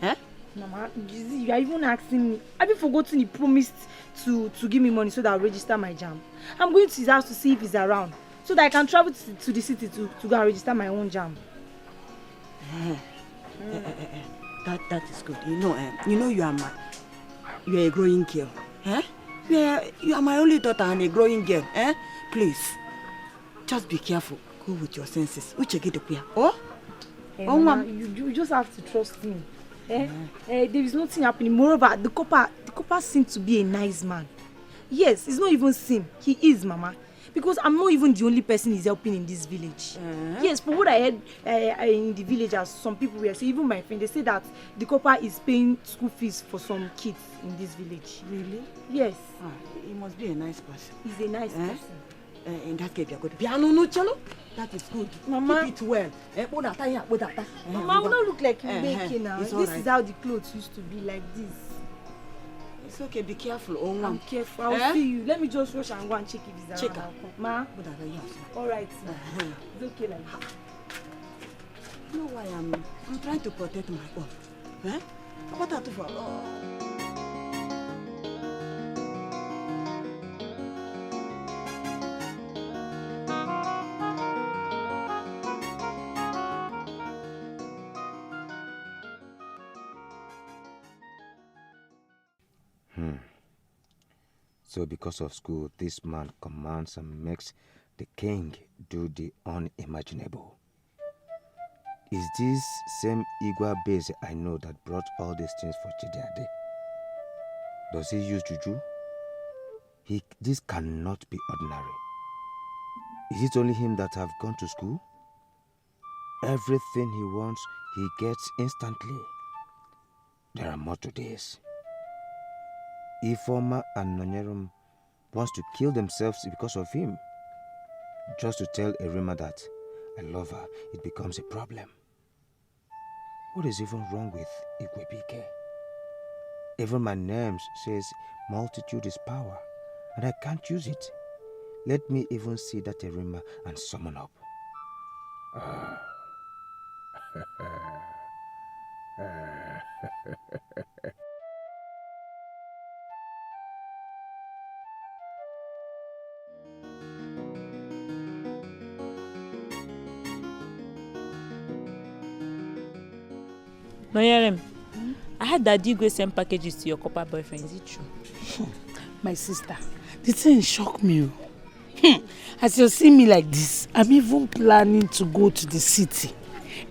Eh?
Mama, you are even asking me. Have you forgotten he promised to give me money so that I'll register my JAMB? I'm going to his house to see if he's around, so that I can travel to the city to go and register my own JAMB.
That is good. You know you are a growing girl. Eh? You are my only daughter and a growing girl. Eh? Please, just be careful. Go with your senses. Oh?
Mama, you just have to trust me. There is nothing happening. Moreover, the copper seems to be a nice man. Yes, it's not even Sim. He is, Mama. Because I'm not even the only person he's helping in this village. Yes, for what I heard in the village, as some people were saying, even my friend, they say that the copper is paying school fees for some kids in this village.
Really?
Yes.
He must be a nice person.
He's a nice person.
In that case, you're good. Piano no cello? That is good. Mama. Keep it well.
Mama, I will not look like you making now. This is how the clothes used to be, like this.
It's okay, be careful.
I'm careful. I'll see you. Let me just rush and go and check if he's around.
Check.
Ma? Alright. It's okay like that.
You know why I'm trying to protect my own. Eh? What are you for?
So because of school, this man commands and makes the king do the unimaginable. Is this same Igwa base I know that brought all these things for Chidiade? Does he use juju? This cannot be ordinary. Is it only him that have gone to school? Everything he wants, he gets instantly. There are more to this. Ifoma and Nonyerum wants to kill themselves because of him. Just to tell Erima that I love her, it becomes a problem. What is even wrong with Igwebike? Even my name says multitude is power, and I can't use it. Let me even see that Erima and summon up.
Noyerem, I heard that Dikeh sent packages to your copper boyfriend. Is it true?
My sister, the thing shocked me. As you see me like this, I'm even planning to go to the city,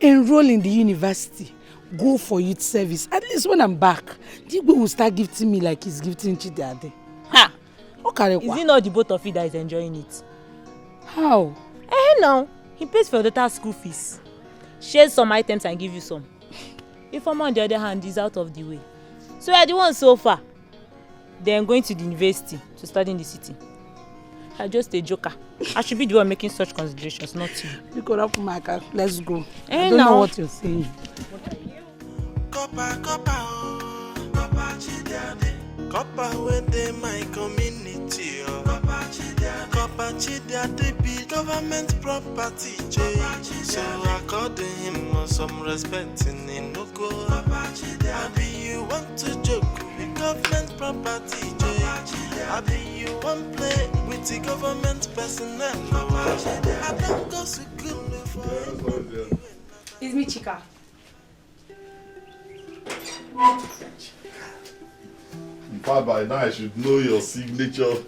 enroll in the university, go for youth service. At least when I'm back, Dikeh will start gifting me like he's gifting Chidiade. Ha! Okay,
is it not the both of you that is enjoying it?
How?
No. He pays for your daughter's school fees, shares some items and give you some. Ifoma on the other hand is out of the way. So you are the one so far. Then going to the university to study in the city. I'm just a joker. I should be the one making such considerations, not you.
You could up my car. Let's go. I don't know what you're saying.
What are you? Copper within my community. Copper Chidiade be government property. So according him some respect in Inoko. Abi you want to joke with government property. Abi you want play with the government personnel. I don't go to school for.
It's me, Chika.
In fact, by now I should know your signature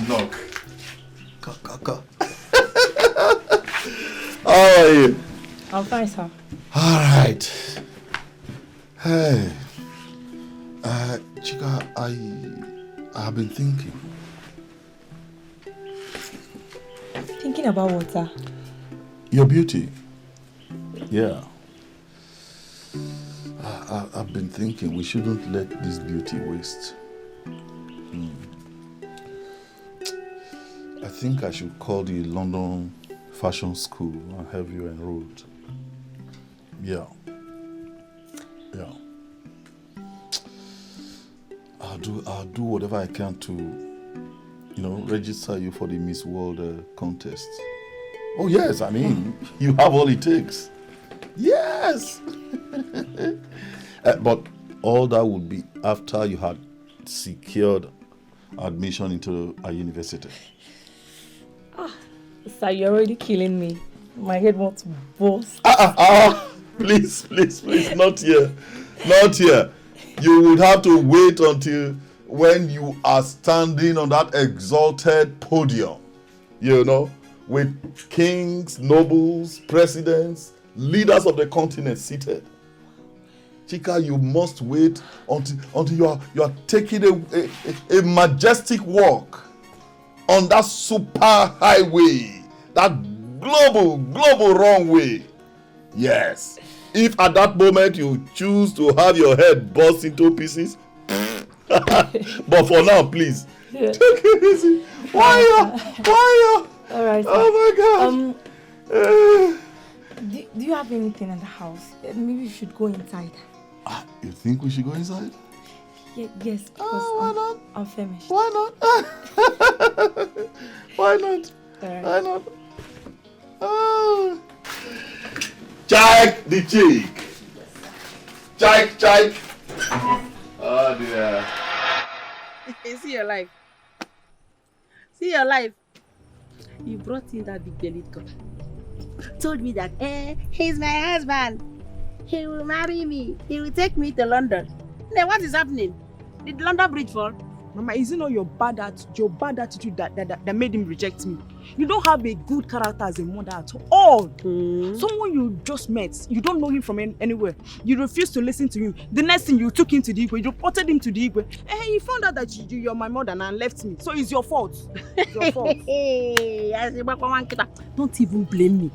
knock.
Kaka.
How are you?
I'm fine, sir.
All right. Hey, Chika, I have been thinking.
Thinking about what, sir?
Your beauty. Yeah. I've been thinking we shouldn't let this beauty waste. I think I should call the London Fashion School and have you enrolled. Yeah. I'll do whatever I can to, register you for the Miss World contest. Oh yes, I mean, you have all it takes. Yes. But all that would be after you had secured admission into a university.
Sir, you're already killing me. My head wants to burst.
Please, not here. Not here. You would have to wait until when you are standing on that exalted podium, with kings, nobles, presidents, leaders of the continent seated. Chika, you must wait until you are taking a majestic walk on that super highway, that global runway. Yes. If at that moment you choose to have your head burst into pieces, but for now, please, take it easy. Why?
All right.
Oh my God.
Do you have anything in the house? Maybe you should go inside.
You think we should go inside?
Yes, because I'm famished.
Why not? Why not?
Right.
Why not? Oh. Check the cheek. Check. Oh dear.
See your life. You brought in that big bellied girl. Told me that, he's my husband. He will marry me. He will take me to London. Now what is happening? Did London Bridge fall?
Mama, is it not your bad attitude that made him reject me? You don't have a good character as a mother at all. Someone you just met, you don't know him from anywhere. You refuse to listen to him. The next thing, you took him to the Igwe, you reported him to the Igwe. And he found out that you're my mother and left me. So it's your fault. It's your fault.
Don't even blame me.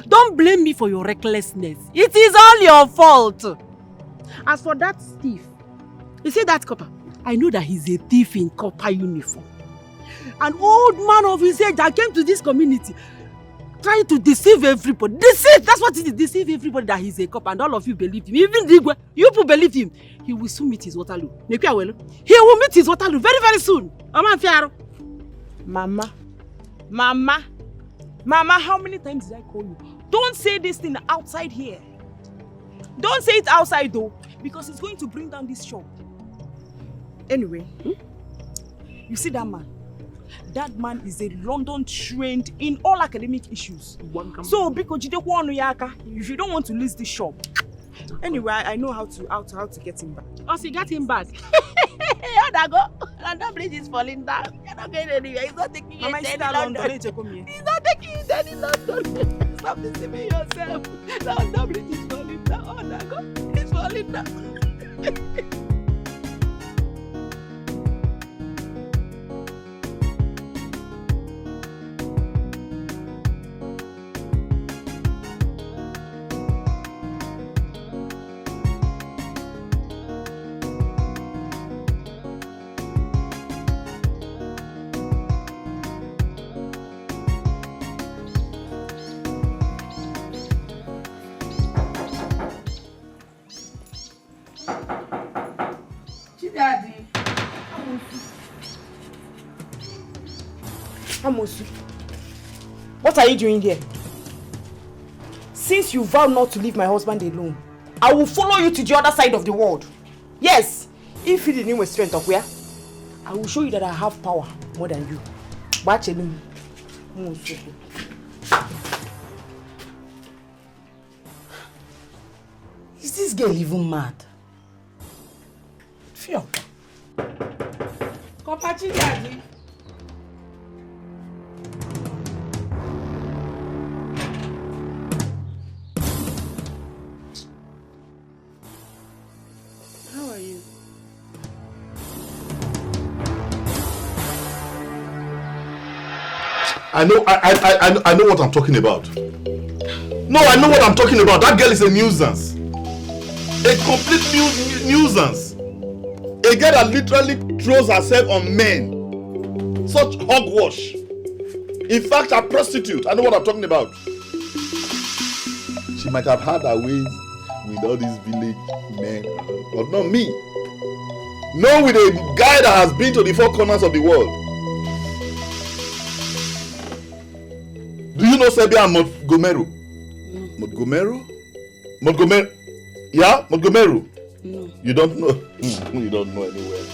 Don't blame me for your recklessness. It is all your fault. As for that thief, you see that copper? I know that he's a thief in copper uniform. An old man of his age that came to this community trying to deceive everybody. Deceive! That's what it is. Deceive everybody that he's a cop and all of you believe him. Even the Igwe, you people believe him. He will soon meet his Waterloo. He will meet his Waterloo very, very soon. Mama, how many times did I call you? Don't say this thing outside here. Don't say it outside though, because it's going to bring down this shop. Anyway, you see that man? That man is a London trained in all academic issues. So, because if you don't want to lose this shop, anyway, I know how to get him back. Oh, so you got him back? London Bridge is falling down. You're not going anywhere. He's not taking you to any London. He's not taking you to any London. Stop deceiving yourself. London Bridge is falling down. Oh, Dago, it's falling down. Amosu, what are you doing here? Since you vowed not to leave my husband alone, I will follow you to the other side of the world. Yes, if you didn't with strength of where, I will show you that I have power more than you. Is this girl even mad? Fio. Kopachi daddy.
I know what I'm talking about. No, I know what I'm talking about. That girl is a nuisance. A complete nuisance. A girl that literally throws herself on men. Such hogwash. In fact, a prostitute. I know what I'm talking about. She might have had her ways with all these village men, but not me. No, with a guy that has been to the four corners of the world. Do you know Serbia and Montgomery? No. Montgomery? Yeah? Montgomery? No. You don't know? You don't know anywhere.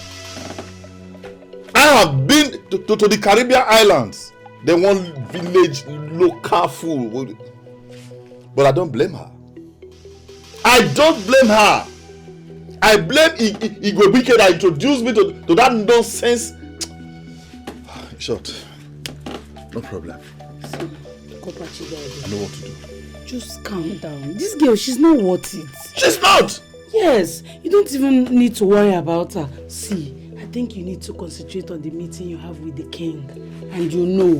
I have been to the Caribbean islands. They want village local food. But I don't blame her. I don't blame her. I blame Igwe that introduced me to that nonsense. Short. No problem. I know what to do.
Just calm down. This girl, she's not worth it.
She's not!
Yes, you don't even need to worry about her. See, I think you need to concentrate on the meeting you have with the king. And you know.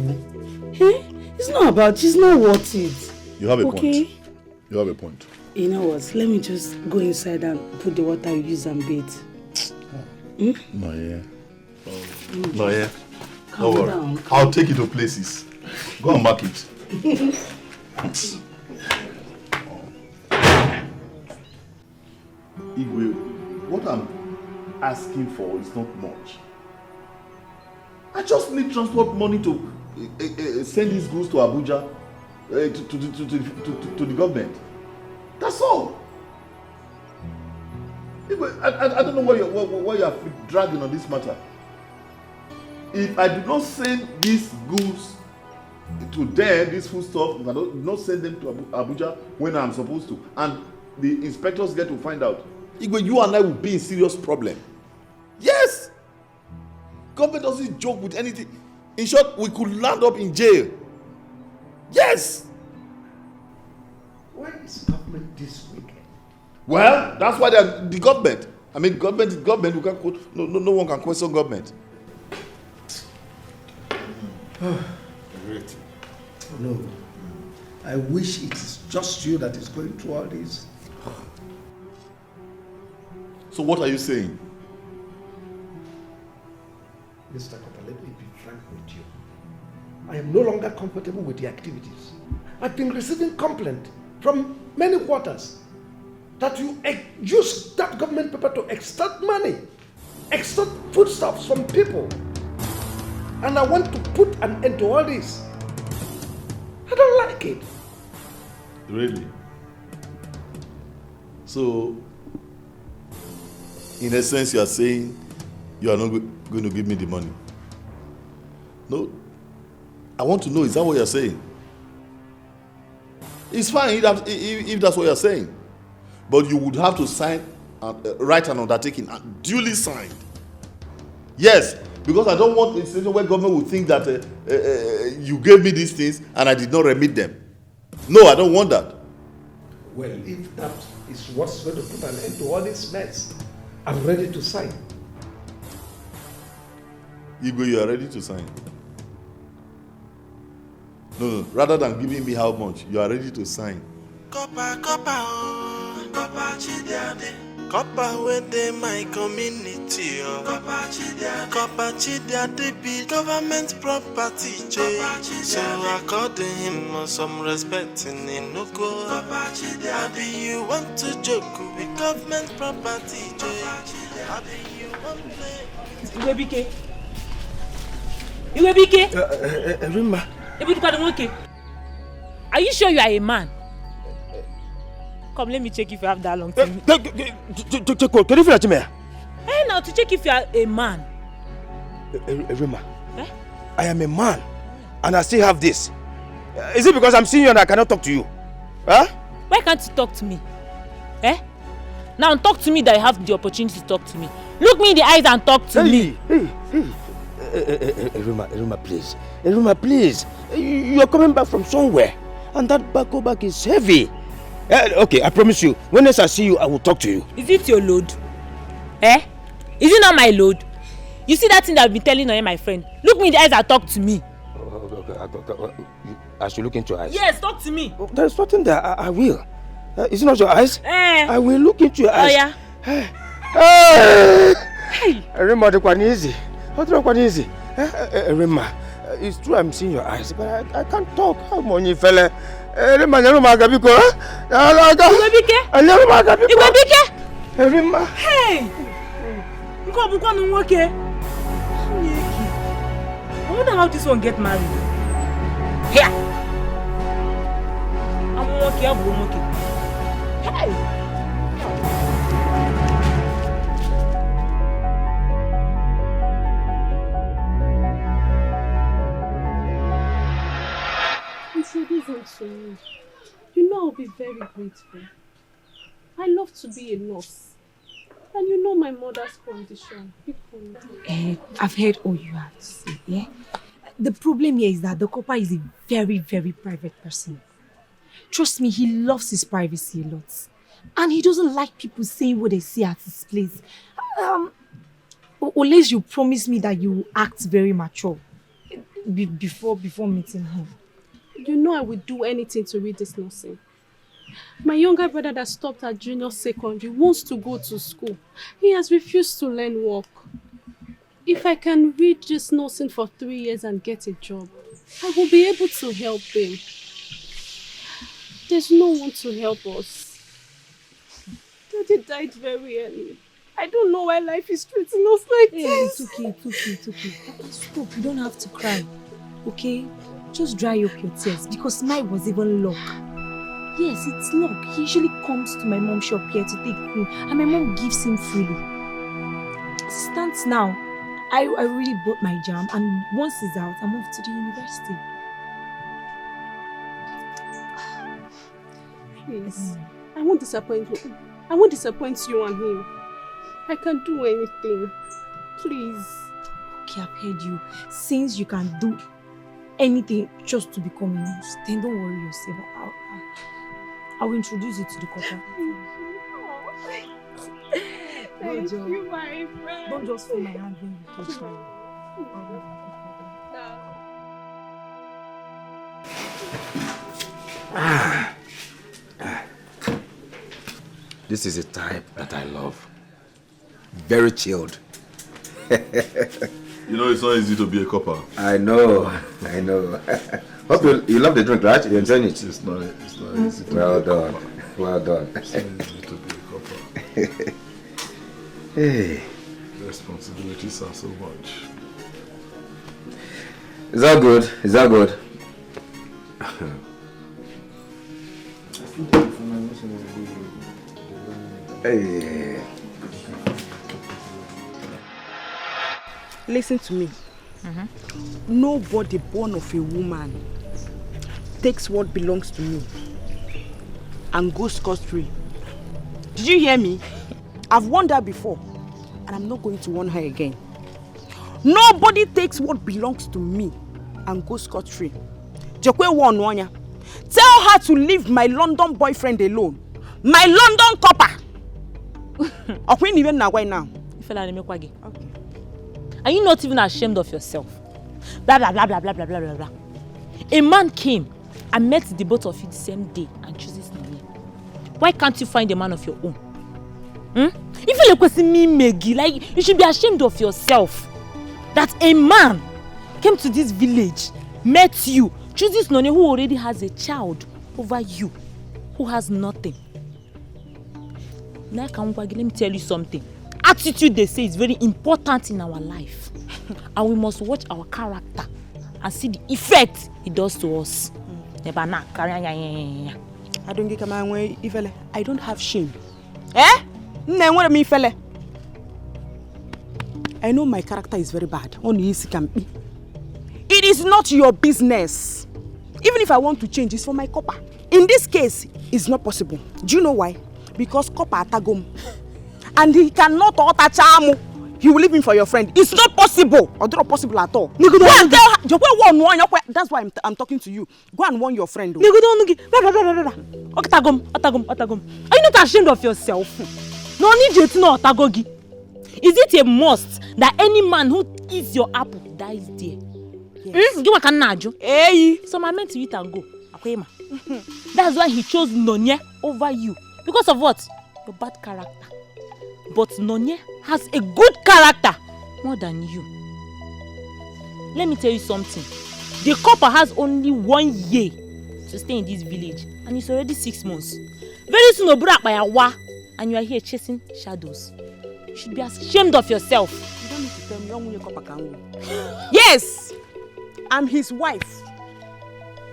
Hey, it's not about, she's not worth it.
You have a point. You have a point.
You know what? Let me just go inside and put the water you use and bathe.
No, yeah. No, yeah. Don't worry. I'll take you to places. Go and mark it. Igwe, what I'm asking for is not much. I just need transport money to send these goods to Abuja, to the government. That's all. Igwe, I don't know why you are dragging on this matter. If I do not send these goods to them, this food stuff, I do not send them to Abuja when I'm supposed to, and the inspectors get to find out, Igwe, you and I will be in serious problem. Yes! Government doesn't joke with anything. In short, we could land up in jail. Yes.
Why is government this wicked?
Well, that's why the government. I mean, government is government. We can't, no one can question government.
Great. No. I wish it is just you that is going through all this.
So what are you saying?
Mr. Kopa, let me be frank with you. I am no longer comfortable with the activities. I've been receiving complaint from many quarters that you use that government paper to extort money, extort foodstuffs from people. And I want to put an end to all this. I don't like it.
Really? So, in a sense, you are saying you are not going to give me the money? No. I want to know, is that what you are saying? It's fine if that's what you are saying. But you would have to sign, write an undertaking, and duly signed. Yes, because I don't want a situation where government will think that you gave me these things and I did not remit them. No, I don't want that.
Well, if that is what's going to put an end to all this mess, I'm ready to sign.
Igwe, you are ready to sign? No, rather than giving me how much, you are ready to sign.
Copper, Copper within my community, Copper Chidiade be government property, so according him some respect in Inuko. Abi you want to joke with government property, Abi you want
Iwebike. Iwebike.
Rima.
Are you sure you are a man? Come, let me check if you have that long thing.
Can you feel me?
Hey, now to check if you are a man.
Rima, I am a man, and I still have this. Is it because I'm seeing you and I cannot talk to you? Huh?
Why can't you talk to me? Now talk to me that you have the opportunity to talk to me. Look me in the eyes and talk to me.
Rima, please. Rima, please. You are coming back from somewhere, and that back is heavy. Okay, I promise you, when next I see you, I will talk to you.
Is it your load? Is it not my load? You see that thing that I've been telling on my friend? Look me in the eyes and talk to me.
Okay. I should look into your eyes.
Yes, talk to me.
There's nothing there. I will. Is it not your eyes? I will look into your eyes.
Oh, yeah.
Hey. Rima, the one easy. Rima, it's true I'm seeing your eyes, but I can't talk. How many fella? Rima, Gabiko. Rima.
Hey! I wonder how this one get married. Here! I'm okay. Hey!
To me. You know I'll be very grateful. I love to be a nurse. And you know my mother's condition.
I've heard all you have to say, yeah? The problem here is that the copper is a very, very private person. Trust me, he loves his privacy a lot. And he doesn't like people saying what they see at his place. Unless you promise me that you will act very mature before meeting him.
You know I would do anything to read this nursing. My younger brother that stopped at junior secondary wants to go to school. He has refused to learn work. If I can read this nursing for 3 years and get a job, I will be able to help him. There's no one to help us. Daddy died very early. I don't know why life is treating us like this.
It's okay. Stop, you don't have to cry. Okay? Just dry up your tears because mine was even luck. Yes, it's luck. He usually comes to my mom's shop here to take cream and my mom gives him freely. As it stands now, I really bought my jam and once it's out, I'm off to the university.
Please, I won't disappoint you. I won't disappoint you and him. I can do anything. Please.
Okay, I've heard you. Since you can do anything just to become a nurse, then don't worry yourself. I'll introduce you to the copper.
Thank you, my friend.
Don't just feel my hand when you touch me.
This is a type that I love. Very chilled.
You know, it's not easy to be a copper.
I know. Hope you love the drink, right? You enjoying it?
It's not easy to
well
be a
done.
copper.
Well done.
It's not easy to be a copper.
Hey.
The responsibilities are so much.
Is that good? Is that good? Hey.
Listen to me. Nobody born of a woman takes what belongs to me and goes scot-free. Did you hear me? I've warned her before, and I'm not going to warn her again. Nobody takes what belongs to me and goes scot-free. Tell her to leave my London boyfriend alone. My London copper.
Okay. Are you not even ashamed of yourself? Blah, blah, blah, blah, blah, blah, blah, blah. A man came and met the both of you the same day and chooses me. Why can't you find a man of your own? If you're like me, Maggie, like you should be ashamed of yourself. That a man came to this village, met you, chooses Noni who already has a child over you, who has nothing. Now, let me tell you something. Attitude, they say, is very important in our life. And we must watch our character and see the effect it does to us. I
don't have shame. I know my character is very bad. It is not your business. Even if I want to change, it's for my copper. In this case, it's not possible. Do you know why? Because copper atagum. And he cannot touch Amu. He will leave him for your friend. It's not possible. Or not possible at all. Go and tell her. That's why I'm talking to you. Go and warn your friend.
Are you not ashamed of yourself? No need you to know Otagogi. Is it a must that any man who eats your apple dies there? Yes. So I meant to eat and go. That's why he chose Nonye over you. Because of what? Your bad character. But Nonye has a good character more than you. Let me tell you something. The couple has only 1 year to stay in this village, and it's already 6 months. Very soon, and you are here chasing shadows. You should be ashamed of yourself.
You don't need to tell me your couple can. Yes, I'm his wife.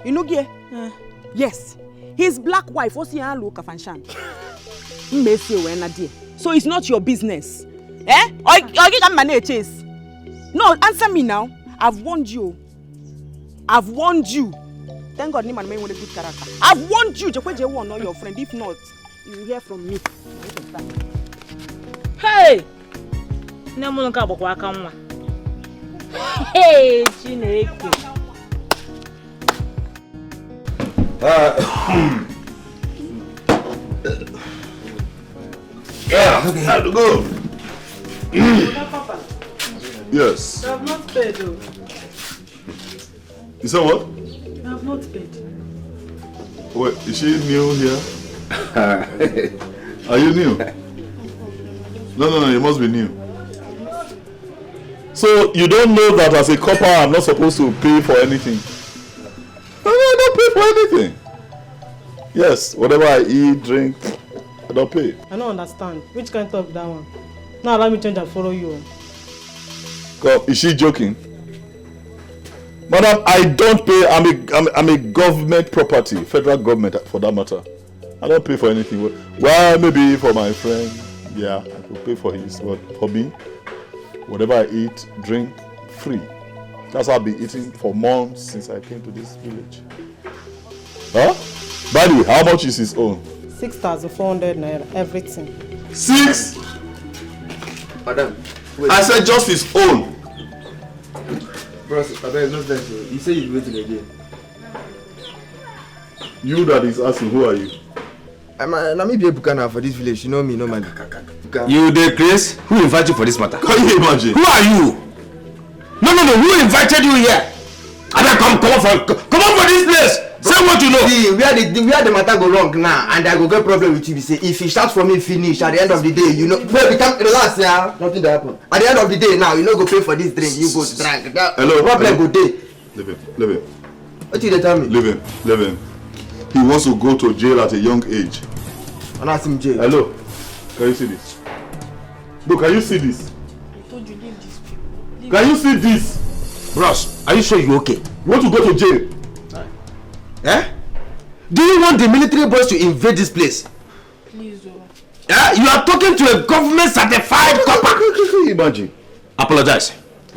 You know, yes, his black wife. What's your look of Anshan? So it's not your business. Or you can manage chase. No, answer me now. I've warned you. Thank God, Niman with a good character. I've warned you. You won't know your friend. If not, you will hear from me.
Hey! Hey, Chineke.
Have to go. Yes.
I have not paid though.
You said what?
I have not paid.
Wait, is she new here? Are you new? No, you must be new. So you don't know that as a copper I'm not supposed to pay for anything? No, I don't pay for anything. Yes, whatever I eat, drink, I don't pay.
I don't understand. Which kind of talk that one? Now allow me change and follow you.
God, is she joking? Madam, I don't pay. I'm a government property, federal government for that matter. I don't pay for anything. Well, maybe for my friend, yeah, I could pay for his. But for me, whatever I eat, drink, free. That's how I've been eating for months since I came to this village. Huh? By the way, how much is his own?
6,400 naira, everything.
6?
Madam,
I said just his own.
Bros, I beg, no sense. You say you're waiting again.
You that is asking, who are you?
I'm be Bukana for this village. You know me, no man.
You the Chris? Who invited you for this matter?
Can you imagine?
Who are you? No. Who invited you here? Come on for this place. Say what you know.
See, where the matter go wrong now, and I go get problem with you. Say if he starts from me finish at the end of the day, you know. Well, we can't relax, yeah. Nothing to happen. At the end of the day, now you know go pay for this drink. You go to drink.
Hello.
Problem go day.
Leave him.
What did they tell me?
Leave him. He wants to go to jail at a young age.
And ask him jail.
Hello. Can you see this? Bro, can you see this?
I told you leave these people.
Can you see this?
Bros, are you sure you're okay?
You want to go to jail?
Eh? Do you want the military boys to invade this place?
Please,
You are talking to a government certified copper.
Imagine.
Apologize.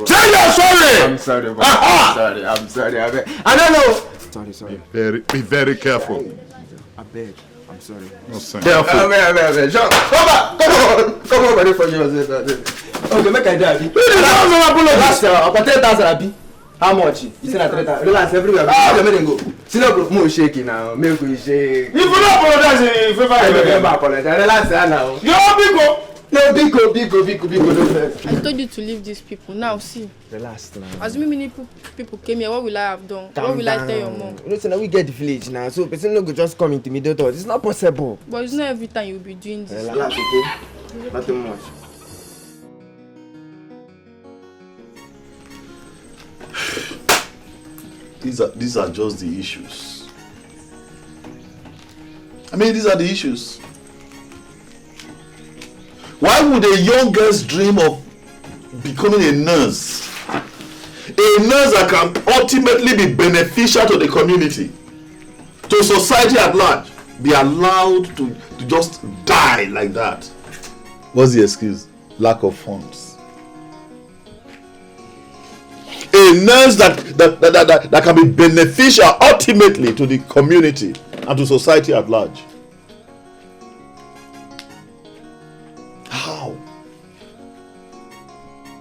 Say you're sorry.
I'm sorry, bro. I'm sorry. I don't know. Sorry.
Be very careful.
I beg. I'm sorry.
No sense. Careful.
John, come on, ready for you. Okay, make I die. Last year, about 10,000 happy. How much? You said at 3,000. Relax, everywhere. Let me go. See no bro, more shaking now. Make we shake. If you don't apologize, if you never apologize. Relax now. You big. No, big.
I told you to leave these people. Now see.
Relax now.
As many people came here, what will I have done? What will I tell your mom?
You know, so now we get the village now, so person no go just come intimidate us. It's not possible.
But it's not every time you'll be doing this.
Relax, okay? Nothing much.
These are just the issues. I mean, these are the issues. Why would a young girl's dream of becoming a nurse? A nurse that can ultimately be beneficial to the community, to society at large, be allowed to just die like that? What's the excuse? Lack of funds. A nurse that can be beneficial ultimately to the community and to society at large. How?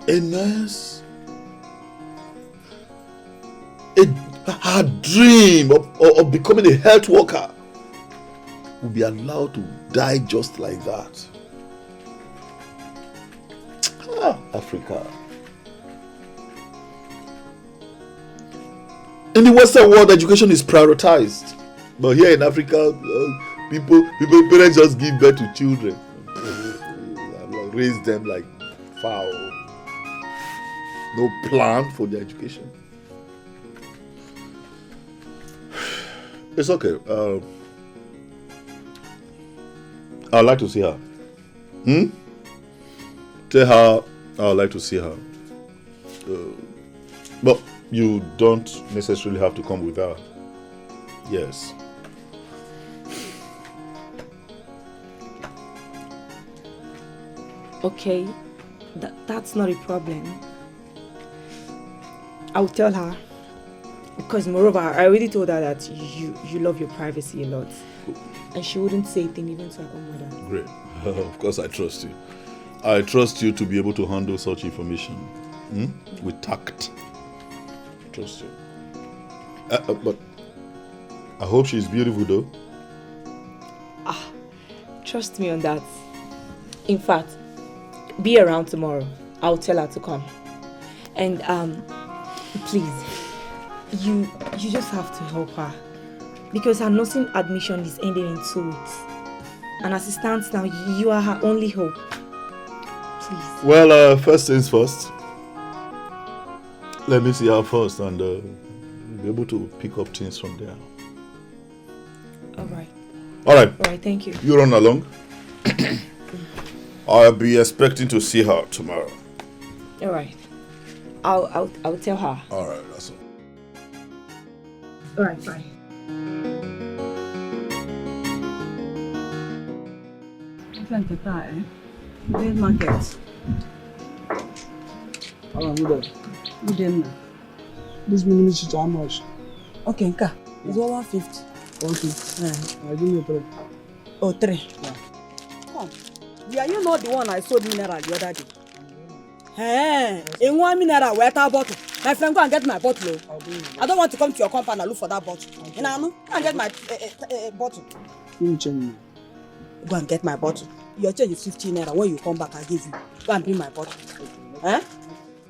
A nurse? Her dream of becoming a health worker will be allowed to die just like that. Africa. In the Western world, education is prioritized, but here in Africa, parents just give birth to children, raise them like fowl. No plan for their education. It's okay. I'd like to see her. Tell her I'd like to see her. But you don't necessarily have to come with her. Yes.
Okay, that's not a problem. I'll tell her. Because moreover, I already told her that you love your privacy a lot. And she wouldn't say a thing even to her own mother.
Great. Of course I trust you. I trust you to be able to handle such information. With tact. I trust you. But I hope she's beautiful though.
Trust me on that. In fact, be around tomorrow. I'll tell her to come. And please, you just have to help her. Because her nursing admission is ending in 2 weeks. And as it stands now, you are her only hope. Please.
Well, first things first. Let me see her first and be able to pick up things from there.
Alright.
Alright,
thank you.
You run along. I'll be expecting to see her tomorrow.
Alright. I'll tell her.
Alright, that's all.
Alright, bye.
Market.
How good?
Good.
This minute is how much?
Okay, Nka. It's 150.
Okay. I'll give you 3.
Oh, 3. Yeah. Come. Yeah, you know the one I sold mineral the other day. Hey, in 1 mineral, where that bottle? My friend, go and get my bottle. I don't want to come to your compound and look for that bottle. You know, go and get my bottle. Go and get my bottle. Your change is 15 naira. When you come back, I'll give you. Go and bring my bottle. Eh?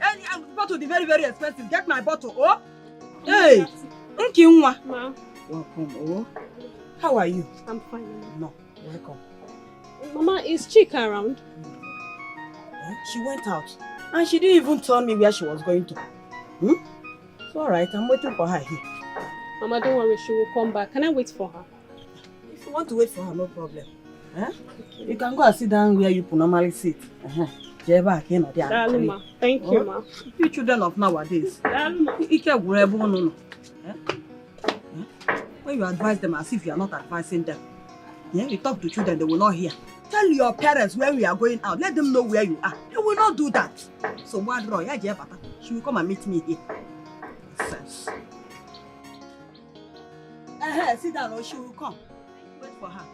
And bottle is very, very expensive. Get my bottle. Oh? Hey! Thank you, Ma. Welcome. Oh? How are you?
I'm fine, Mama.
No, welcome.
Mama, is Chika around?
She went out. And she didn't even tell me where she was going to. It's alright, I'm waiting for her here.
Mama, don't worry, she will come back. Can I wait for her?
If you want to wait for her, no problem. You can go and sit down where you normally sit. Thank you, Ma. You children of nowadays. When you advise them as if you are not advising them. You talk to children, they will not hear. Tell your parents where we are going out. Let them know where you are. They will not do that. So she will come and meet me here. Sense. Sit down or she will come. Wait for her.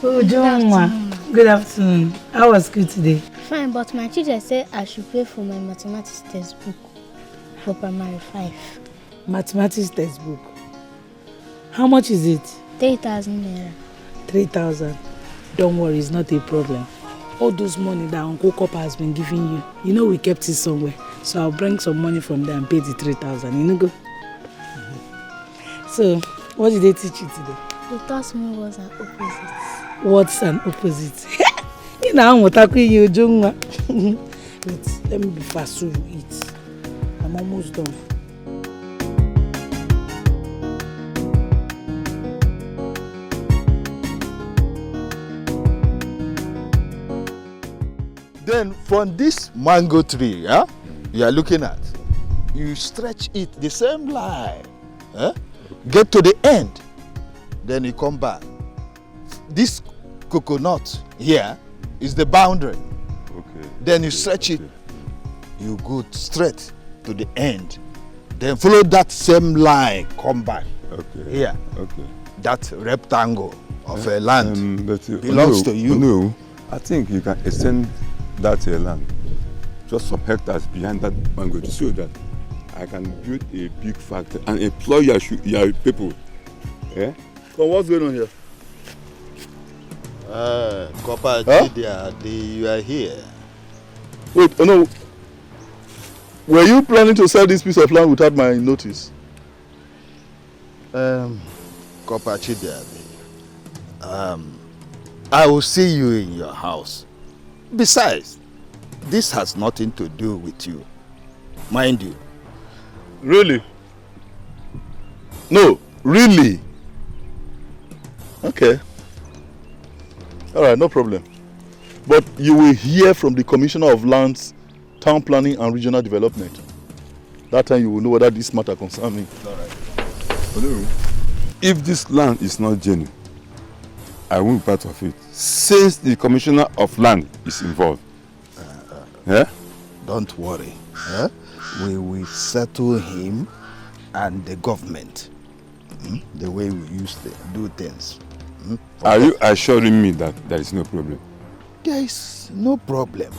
Oh, John, good afternoon. How was school today?
Fine, but my teacher said I should pay for my mathematics textbook for primary 5.
Mathematics textbook? How much is it?
3,000 naira.
3,000? Don't worry, it's not a problem. All those money that Uncle Copper has been giving you, you know we kept it somewhere. So I'll bring some money from there and pay the 3,000. You know, go. So, what did they teach you today?
They taught me words and opposites.
What's an opposite? You know, I'm talking you, Jungwa. Let me be fast so you eat. I'm almost done.
Then from this mango tree, you are looking at, you stretch it the same line, get to the end, then you come back. This coconut here is the boundary.
Okay.
Then you stretch it, you go straight to the end, then follow that same line, come back.
Okay.
Here.
Okay.
That rectangle of a land
but,
belongs to you.
No, I think you can extend that land, just some hectares behind that mango, to show that I can build a big factory and employ your people. Yeah? So what's going on here?
Copper, you are here.
Wait, oh no. Were you planning to sell this piece of land without my notice?
Copper Chidiade, I will see you in your house. Besides, this has nothing to do with you. Mind you.
Really? No, really? Okay. Alright, no problem. But you will hear from the Commissioner of Lands, Town Planning and Regional Development. That time you will know whether this matter concerns me.
Alright.
If this land is not genuine, I won't be part of it, since the Commissioner of Land is involved.
Don't worry. We will settle him and the government. The way we used to do things.
Are you assuring me that there is no problem?
There is no problem.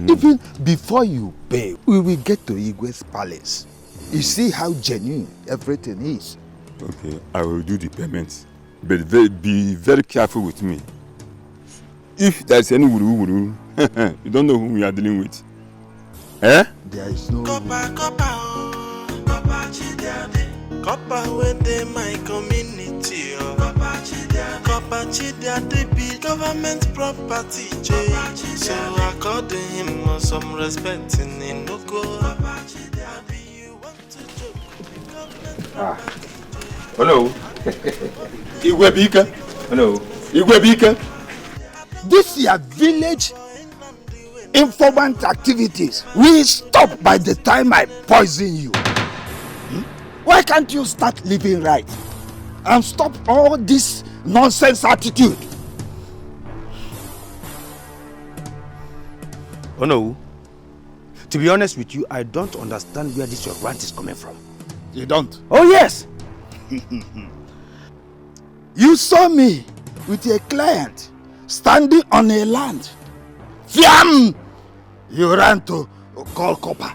Even before you pay, we will get to Igwe's palace. You see how genuine everything is.
Okay, I will do the payments. But be very careful with me. If there is any wuru, you don't know whom we are dealing with.
There is no
Copper within my community. Copper Chidiade be government property. So according him some respect in Inoko.
Hello. Igwebika. Hello. Igwebika. This your village informant activities will stop by the time I poison you. Why can't you start living right and stop all this nonsense attitude?
Oh no. To be honest with you, I don't understand where this your rant is coming from.
You don't?
Oh yes.
You saw me with a client standing on a land. Fiam! You ran to call copper.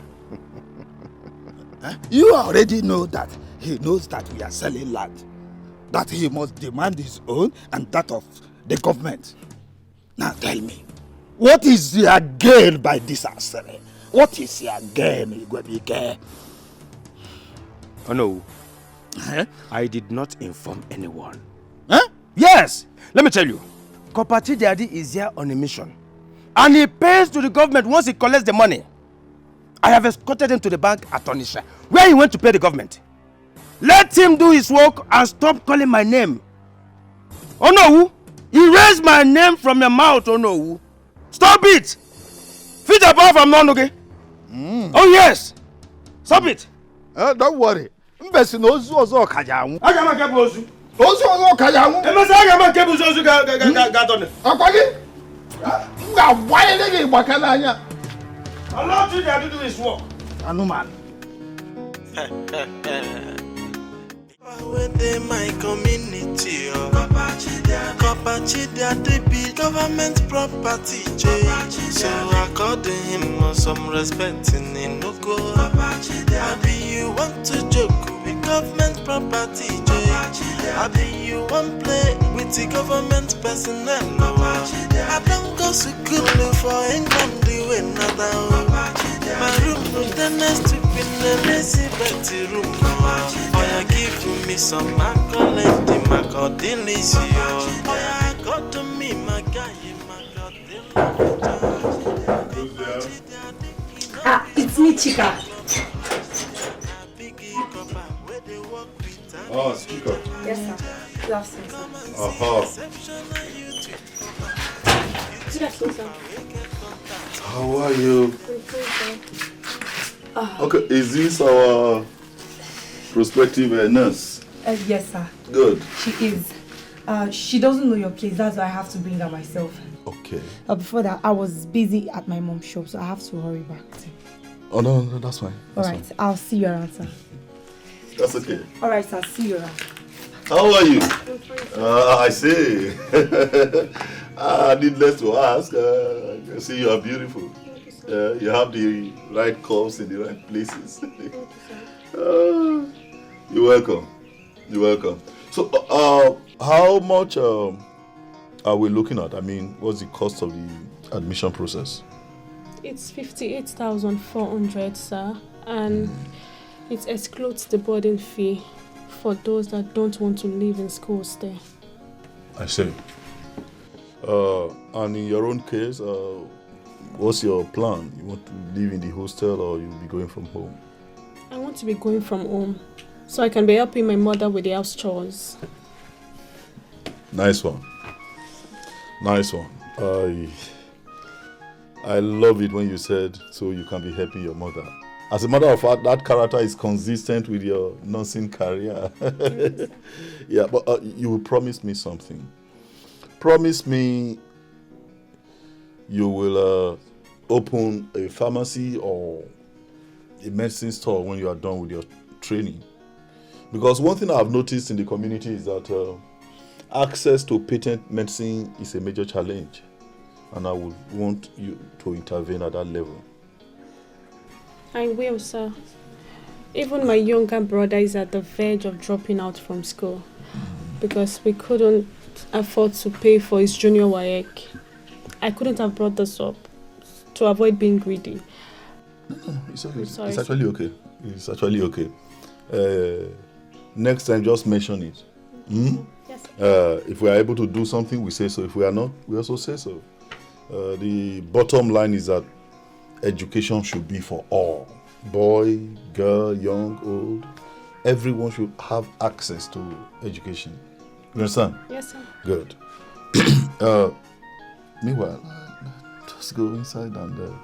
You already know that he knows that we are selling land. That he must demand his own and that of the government. Now tell me, what is your gain by this assembly? What is your gain, Igwebike?
Oh no, I did not inform anyone. Huh? Yes, let me tell you. Copper Chidiade is here on a mission. And he pays to the government once he collects the money. I have escorted him to the bank at Onisha, where he went to pay the government. Let him do his work and stop calling my name. Oh no, erase my name from your mouth, oh no. Stop it! Feed the bar from Nonuge. Oh yes, stop it.
Don't worry. Mbesi no ozu kajawu.
Agama kebu ozu.
Ozu kajawu.
Emesi agama kebu ozu gadone.
Akwagi. Nga why dey gbakana anya.
Allow Chidiade to do his work.
Anuman.
Within my community, Papa Chidiade be government property, so according him some respect in Inuko. Abi you want to joke with government property, Abi you want play with the government personnel. I don't go to school for income the way another. My room with the next to be the lazy Betty room. Oh, give me some accolade, my God, delicious. Oh, yeah, got to me, my guy, my God,
it's me, Chika.
Ah, speaker.
Yes, sir. Good afternoon, sir. Good afternoon, sir.
How are you? Okay, is this our prospective nurse?
Yes, sir.
Good.
She is. She doesn't know your place. That's why I have to bring her myself.
Okay.
Before that, I was busy at my mom's shop, so I have to hurry back.
Oh, no, that's fine.
All right. I'll see you around, sir.
That's okay.
All right, sir. See you around.
How are you? I see. Needless to ask, I see you are beautiful. You have the right curves in the right places. You're welcome. You're welcome. So, how much are we looking at? I mean, what's the cost of the admission process?
It's 58,400, sir, and it excludes the boarding fee for those that don't want to live in school stay.
I see. And in your own case, what's your plan? You want to live in the hostel or you'll be going from home?
I want to be going from home, so I can be helping my mother with the house chores.
Nice one. Nice one. I love it when you said so you can be helping your mother. As a matter of fact, that character is consistent with your nursing career. Yeah, but you will promise me something. Promise me you will open a pharmacy or a medicine store when you are done with your training. Because one thing I've noticed in the community is that access to patent medicine is a major challenge. And I would want you to intervene at that level.
I will, sir. Even my younger brother is at the verge of dropping out from school because we couldn't afford to pay for his junior WAEC. I couldn't have brought this up to avoid being greedy.
It's actually okay. It's actually okay. Next time, just mention it.
Yes.
If we are able to do something, we say so. If we are not, we also say so. The bottom line is that education should be for all. Boy, girl, young, old. Everyone should have access to education. You understand?
Yes, sir.
Good. Meanwhile, just go inside and,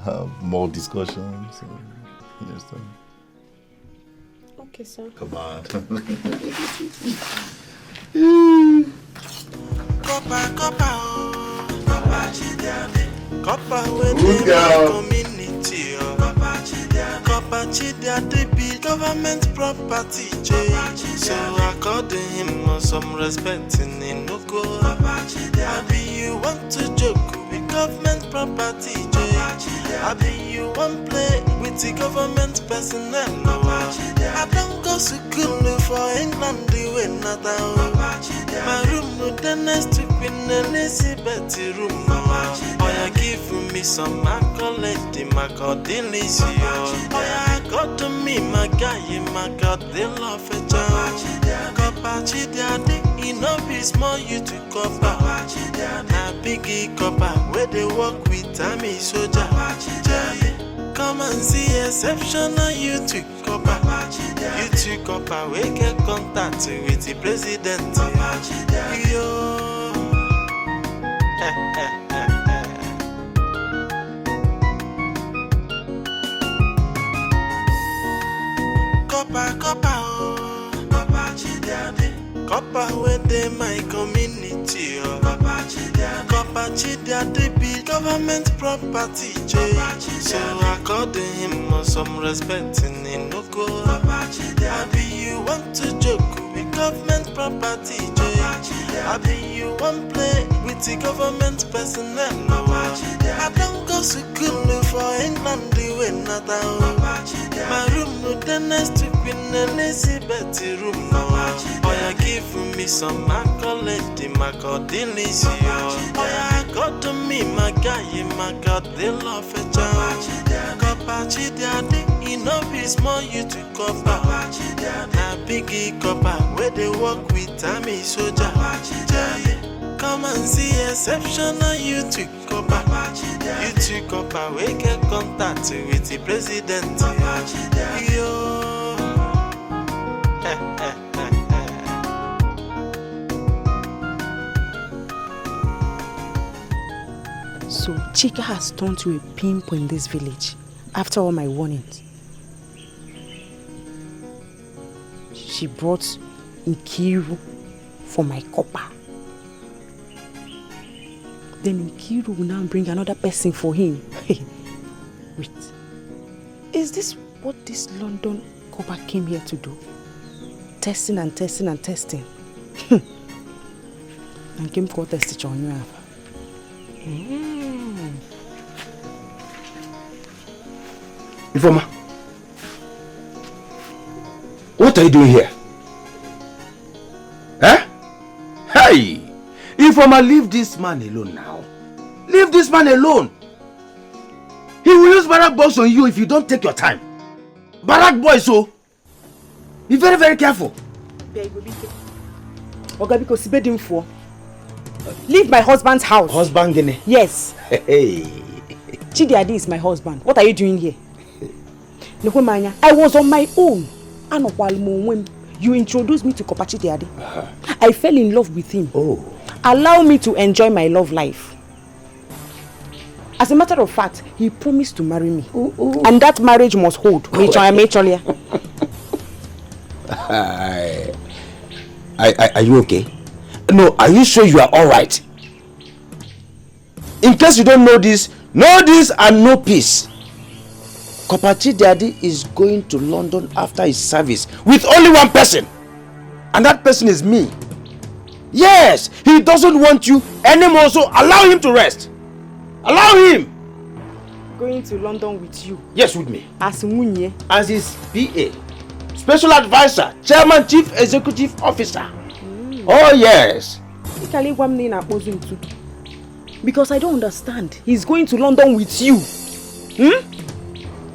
have more discussions. You understand?
Okay, sir.
Come on.
Copper with the community, Copper Chidiade be government property, Jay. So according him some respect in Inugo. Abi you want to joke with government property, Jay. Abi you want play with the government personnel. I don't go to school for England, the way not my room no the next to Queen Elizabeth room. Oh, you give me some accolade, my God, delicious. Oh, you got to me, my guy, my God, they love a child. Copachi, daddy, enough is more you to copa. Na biggie copa, where they walk with Tammy soldier. Come and see exceptional you to copa. You to copa, we get contact with the president. Yo. Copa, oh. Copa Chidiade. Copa within my community, oh. Copa Chidiade be government property, Jay. So according him some respect in Inugo. Abi you want to joke with government property, Jay. Abi you want play with the government personnel. I don't go to school for England, the way not my room no the next to Queen Elizabeth room. Oh, you give me some accolade, my God, delicious. Oh, you got to me, my guy, my God, they love a child. Copachi, daddy, enough is more you to copa. Na biggie copa, where they walk with Tammy soldier. Come and see exceptional you to copa. You to copa, we get contact with the president. Yo.
So Chika has turned to a pimp in this village after all my warnings. She brought Nkiru for my copper. Then Nkiru will now bring another person for him. Wait, is this what this London copper came here to do? Testing and testing and testing. And came to test on you.
Informer, what are you doing here? Eh? Hey! Informer, leave this man alone now. Leave this man alone. He will use barrack boys on you if you don't take your time. Barrack boys, so be very, very careful.
Leave my husband's house.
Husband, Gene?
Yes.
Hey.
Chidiade is my husband. What are you doing here? I was on my own. You introduced me to Kopa Chidiade. I fell in love with him.
Oh.
Allow me to enjoy my love life. As a matter of fact, he promised to marry me. And that marriage must hold.
Are you okay? No, are you sure you are alright? In case you don't know this and no peace. Kopachi Daddy is going to London after his service with only one person. And that person is me. Yes, he doesn't want you anymore, so allow him to rest. Allow him.
Going to London with you?
Yes, with me.
As Munye?
As his PA. Special advisor, chairman, chief executive officer. Oh, yes.
Because I don't understand. He's going to London with you.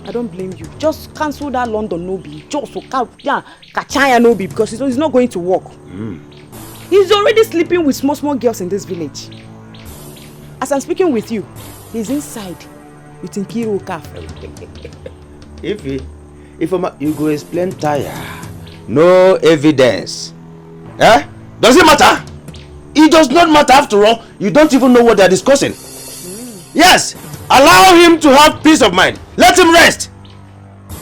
I don't blame you. Just cancel that London Nobi. Just Kachaya Nobi because he's not going to work. He's already sleeping with small girls in this village. As I'm speaking with you, he's inside with Nkiru Cafe.
If you go explain tire, no evidence. Eh? Does it matter? It does not matter after all. You don't even know what they're discussing. Yes, allow him to have peace of mind. Let him rest.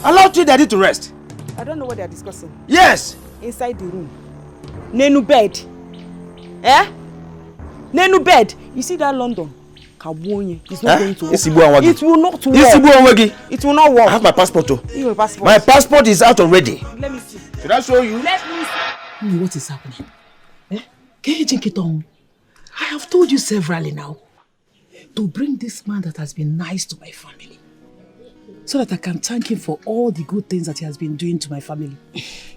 Allow Daddy to rest.
I don't know what they're discussing.
Yes.
Inside the room. Nenu bed. Eh? Nenu bed. You see that London?
It's not going to work. It will not work. It will not work.
I have my passport too.
Your passport.
My passport is out already.
Let me see.
Should I show you?
Let me see.
What is happening? I have told you severally now to bring this man that has been nice to my family so that I can thank him for all the good things that he has been doing to my family.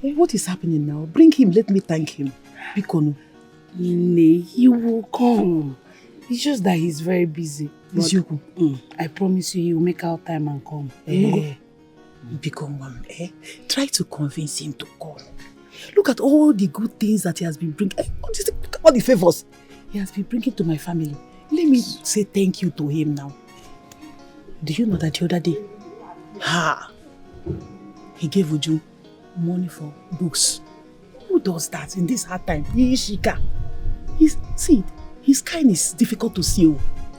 What is happening now? Bring him, let me thank him. Bikono.
He will come. It's just that he's very busy. But, I promise you, he will make out time and come.
Try to convince him to come. Look at all the good things that he has been bringing. Look at all the favors he has been bringing to my family. Let me say thank you to him now. Do you know that the other day, he gave Uju money for books? Who does that in this hard time? Ishika. His kindness is difficult to see.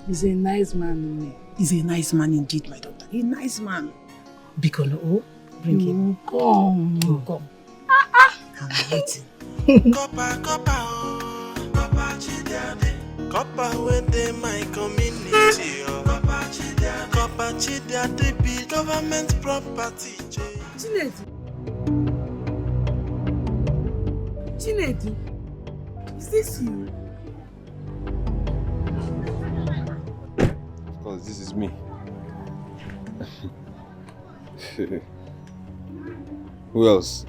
He's a nice man.
He's a nice man indeed, my daughter. A nice man. Bikono, bring him.
Come.
You come. I'm waiting.
Copper within my community. Copper Chidiade be government property.
Chinedu, is this you?
Of course, this is me. Who else?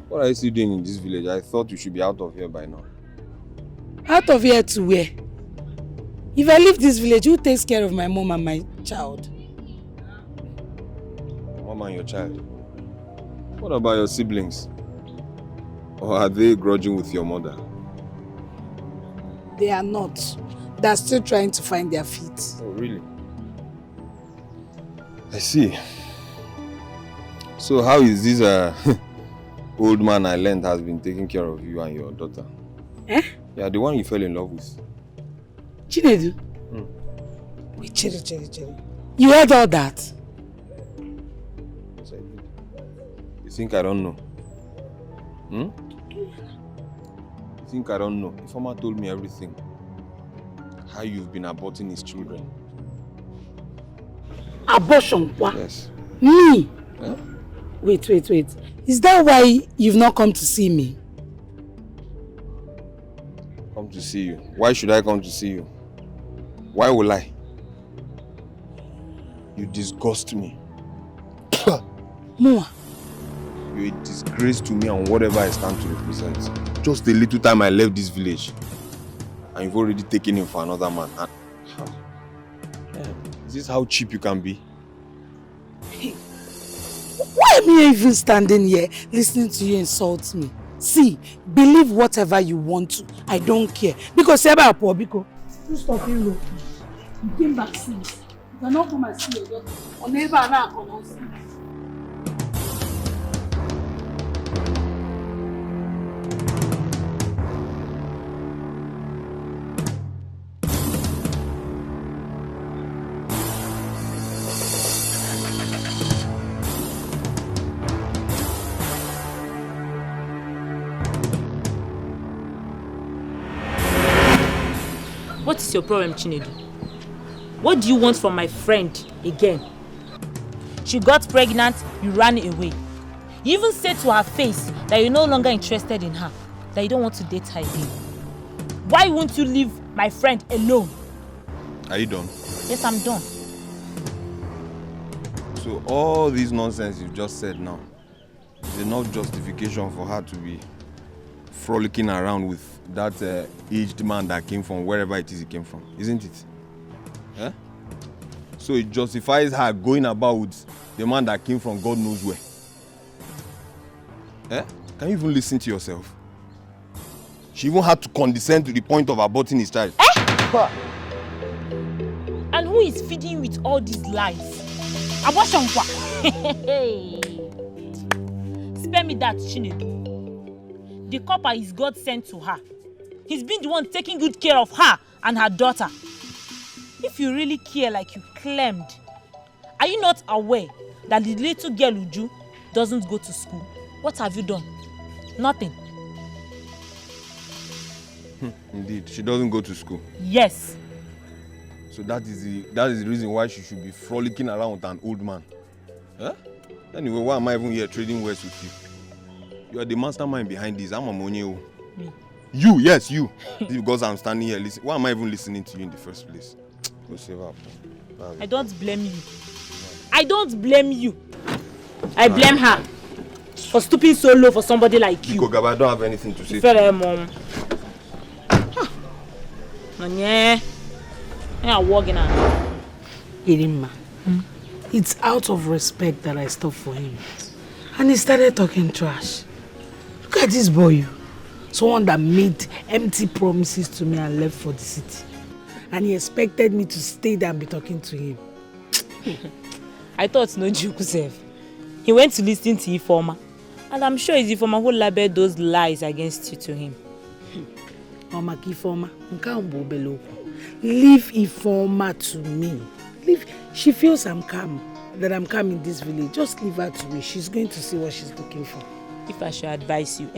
What are you still doing in this village? I thought you should be out of here by now.
Out of here to where? If I leave this village, who takes care of my mom and my child?
Mom and your child? What about your siblings? Or are they grudging with your mother?
They are not. They're still trying to find their feet.
Oh, really? I see. So how is this old man I learned has been taking care of you and your daughter? Yeah, the one you fell in love with.
Chinedu? Wait, Cherry. You heard all that?
Yes, I did. You think I don't know? You think I don't know? Ifeoma told me everything. How you've been aborting his children.
Abortion? What?
Yes.
Me? Huh? Wait. Is that why you've not come to see me?
Come to see you. Why should I come to see you? Why will I? You disgust me.
Moa.
You're a disgrace to me and whatever I stand to represent. Just a little time I left this village and you've already taken him for another man. Is this how cheap you can be?
Why am I even standing here listening to you insult me? See, believe whatever you want to. I don't care. Because Seba Apo, because you stop him low. You came back since. You cannot come and see your daughter. Or never come and see.
What is your problem, Chinedu? What do you want from my friend again? She got pregnant, you ran away. You even said to her face that you're no longer interested in her, that you don't want to date her again. Why won't you leave my friend alone?
Are you done?
Yes, I'm done.
So all this nonsense you've just said now is enough justification for her to be frolicking around with that aged man that came from wherever it is he came from, isn't it? Eh? So it justifies her going about with the man that came from God knows where. Eh? Can you even listen to yourself? She even had to condescend to the point of aborting his child.
Eh? And who is feeding you with all these lies? Abortion kwa? Spare me that, Chinedu. The copper is God sent to her. He's been the one taking good care of her and her daughter. If you really care like you claimed, are you not aware that the little girl Uju doesn't go to school? What have you done? Nothing.
Indeed, she doesn't go to school.
Yes.
So that is the reason why she should be frolicking around with an old man. Huh? Anyway, why am I even here trading words with you? You are the mastermind behind this. I'm a money.
Me?
You, yes, you. Because I'm standing here listening. Why am I even listening to you in the first place? Go save up.
I don't blame you. I don't blame you. I blame her for stooping so low for somebody like you.
Gaba, I don't have anything to say.
Mom. Yeah. I'm walking out.
Irimma, it's out of respect that I stopped for him. And he started talking trash. Look at this boy. Someone that made empty promises to me and left for the city. And he expected me to stay there and be talking to him.
I thought no joke, Sef. He went to listen to Ifeoma. And I'm sure it's Ifeoma who labeled those lies against you to him.
Mama Ifeoma, leave Ifeoma to me. She feels that I'm calm in this village. Just leave her to me. She's going to see what she's looking for.
If I should advise you,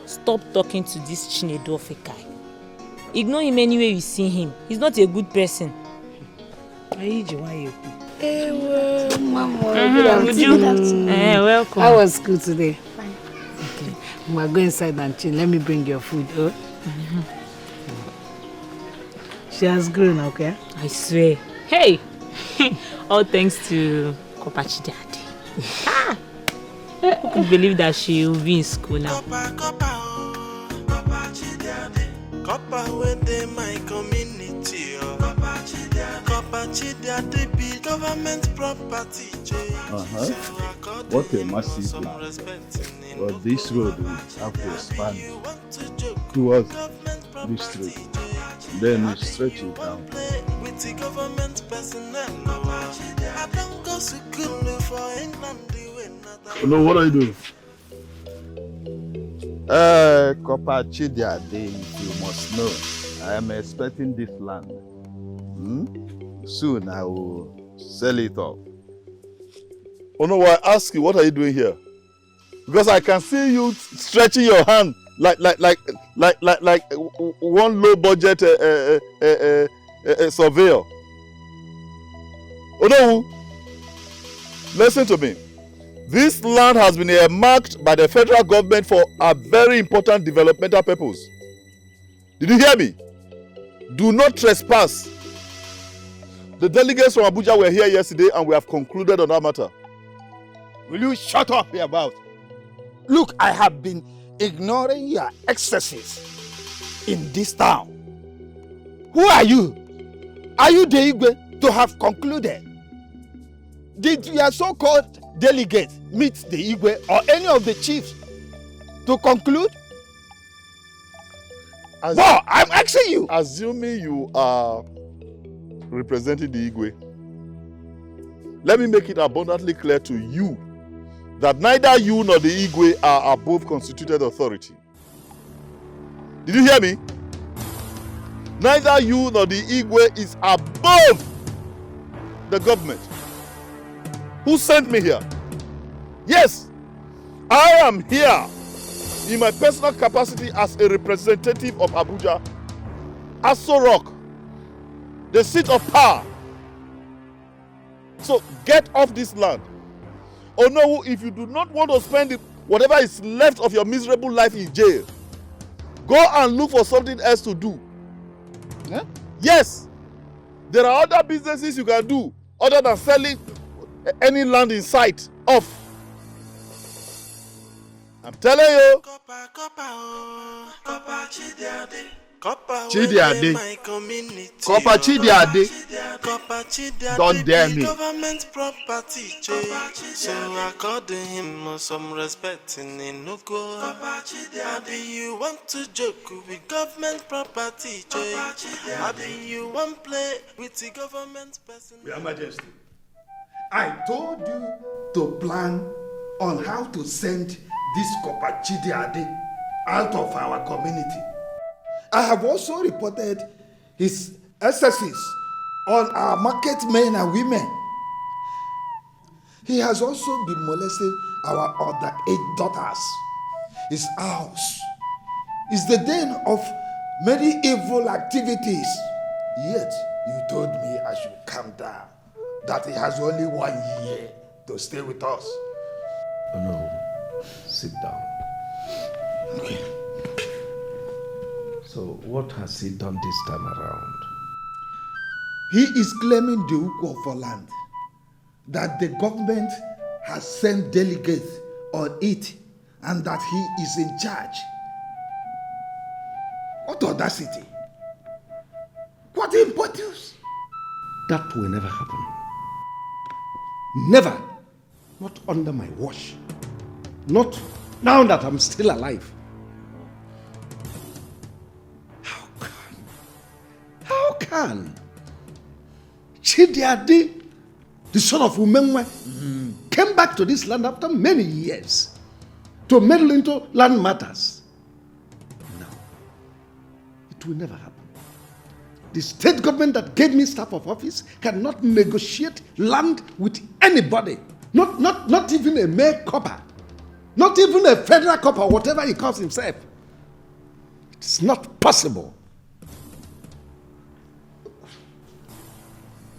stop talking to this Chinedu guy. Ignore him anywhere you see him. He's not a good person.
Welcome. How was school today? Fine. Okay. We'll go inside and chill. Let me bring your food. Oh? She has grown, okay?
I swear. Hey! All thanks to Kopachi Daddy. Who could believe that she will be in school now?
Copper within my community. Kopachi Daddy be government property.
What a massive land. Well, this road will have to expand towards this street. Then we stretch it down.
With the government personnel, I don't go to school for England.
No, what are you doing?
Kopachi Daddy, you must know, I am expecting this land. Soon I will sell it off.
Oh no, I ask you, what are you doing here? Because I can see you stretching your hand like one low budget surveyor. Oh no, listen to me. This land has been earmarked by the federal government for a very important developmental purpose. Did you hear me? Do not trespass. The delegates from Abuja were here yesterday and we have concluded on that matter.
Will you shut up here about? Look, I have been ignoring your excesses in this town. Who are you? Are you the Igwe to have concluded? Did your so-called delegates meet the Igwe or any of the chiefs to conclude? No, I'm asking you.
Assuming you are representing the Igwe, let me make it abundantly clear to you that neither you nor the Igwe are above constituted authority. Did you hear me? Neither you nor the Igwe is above the government. Who sent me here? Yes, I am here in my personal capacity as a representative of Abuja, Aso Rock, the seat of power. So get off this land. Oh no, if you do not want to spend whatever is left of your miserable life in jail, go and look for something else to do. Yeah? Yes, there are other businesses you can do other than selling any land in sight off. I'm telling you.
Chidiade. Copper Chidiade. Don't dare me.
Government property, so according him some respect in no go. Maybe you want to joke with government property, maybe you want play with the government person.
Your Majesty, I told you to plan on how to send this Copper Chidiade out of our community. I have also reported his excesses on our market men and women. He has also been molesting our underage daughters. His house is the den of many evil activities. Yet you told me I should calm down. That he has only 1 year to stay with us.
Oh, no. Sit down.
Okay.
So what has he done this time around?
He is claiming the Ukwo for land. That the government has sent delegates on it and that he is in charge. What audacity? What impotence?
That will never happen. Never. Not under my watch. Not now that I'm still alive. How can Chidiade, the son of Umenwe, came back to this land after many years to meddle into land matters? No. It will never happen. The state government that gave me staff of office cannot negotiate land with anybody. Not even a mere copper. Not even a federal copper, whatever he calls himself. It's not possible.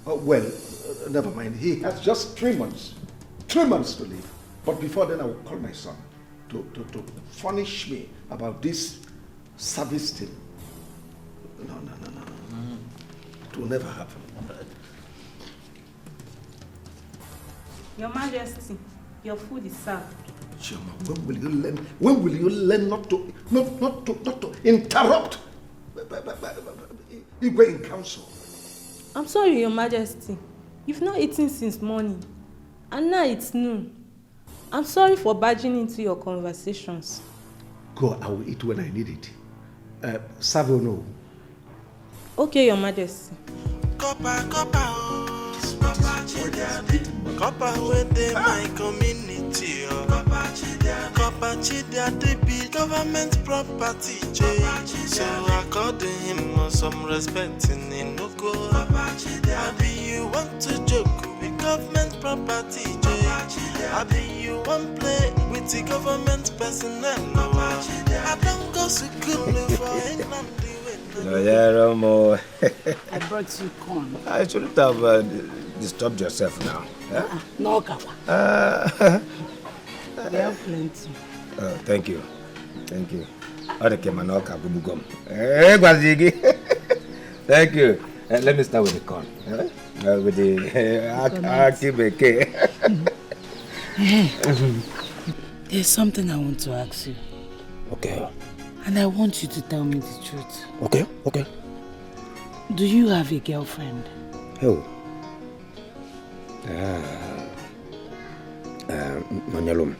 Oh, well, never mind. He has just 3 months. 3 months to live. But before then, I will call my son to punish me about this service thing. No. It will never happen.
Your Majesty, your food is served.
Chioma, when will you learn not to interrupt Igwe in council?
I'm sorry, Your Majesty. You've not eaten since morning. And now it's noon. I'm sorry for barging into your conversations.
Go, I will eat when I need it. Savo, no.
Okay, Your Majesty.
Copper within my community. Copper Chidiade be government property. So according him some respect in Inoko. Abi you want to joke with government property. Abi you want play with the government personnel. I don't go to school for England.
I brought you corn.
I shouldn't have disturbed yourself now. Huh?
No, Kapa. We have plenty.
Oh, thank you. Thank you. Thank you. Let me start with the corn. With the akibeke.
There's something I want to ask you.
Okay.
And I want you to tell me the truth.
Okay.
Do you have a girlfriend?
Oh. Manyalum.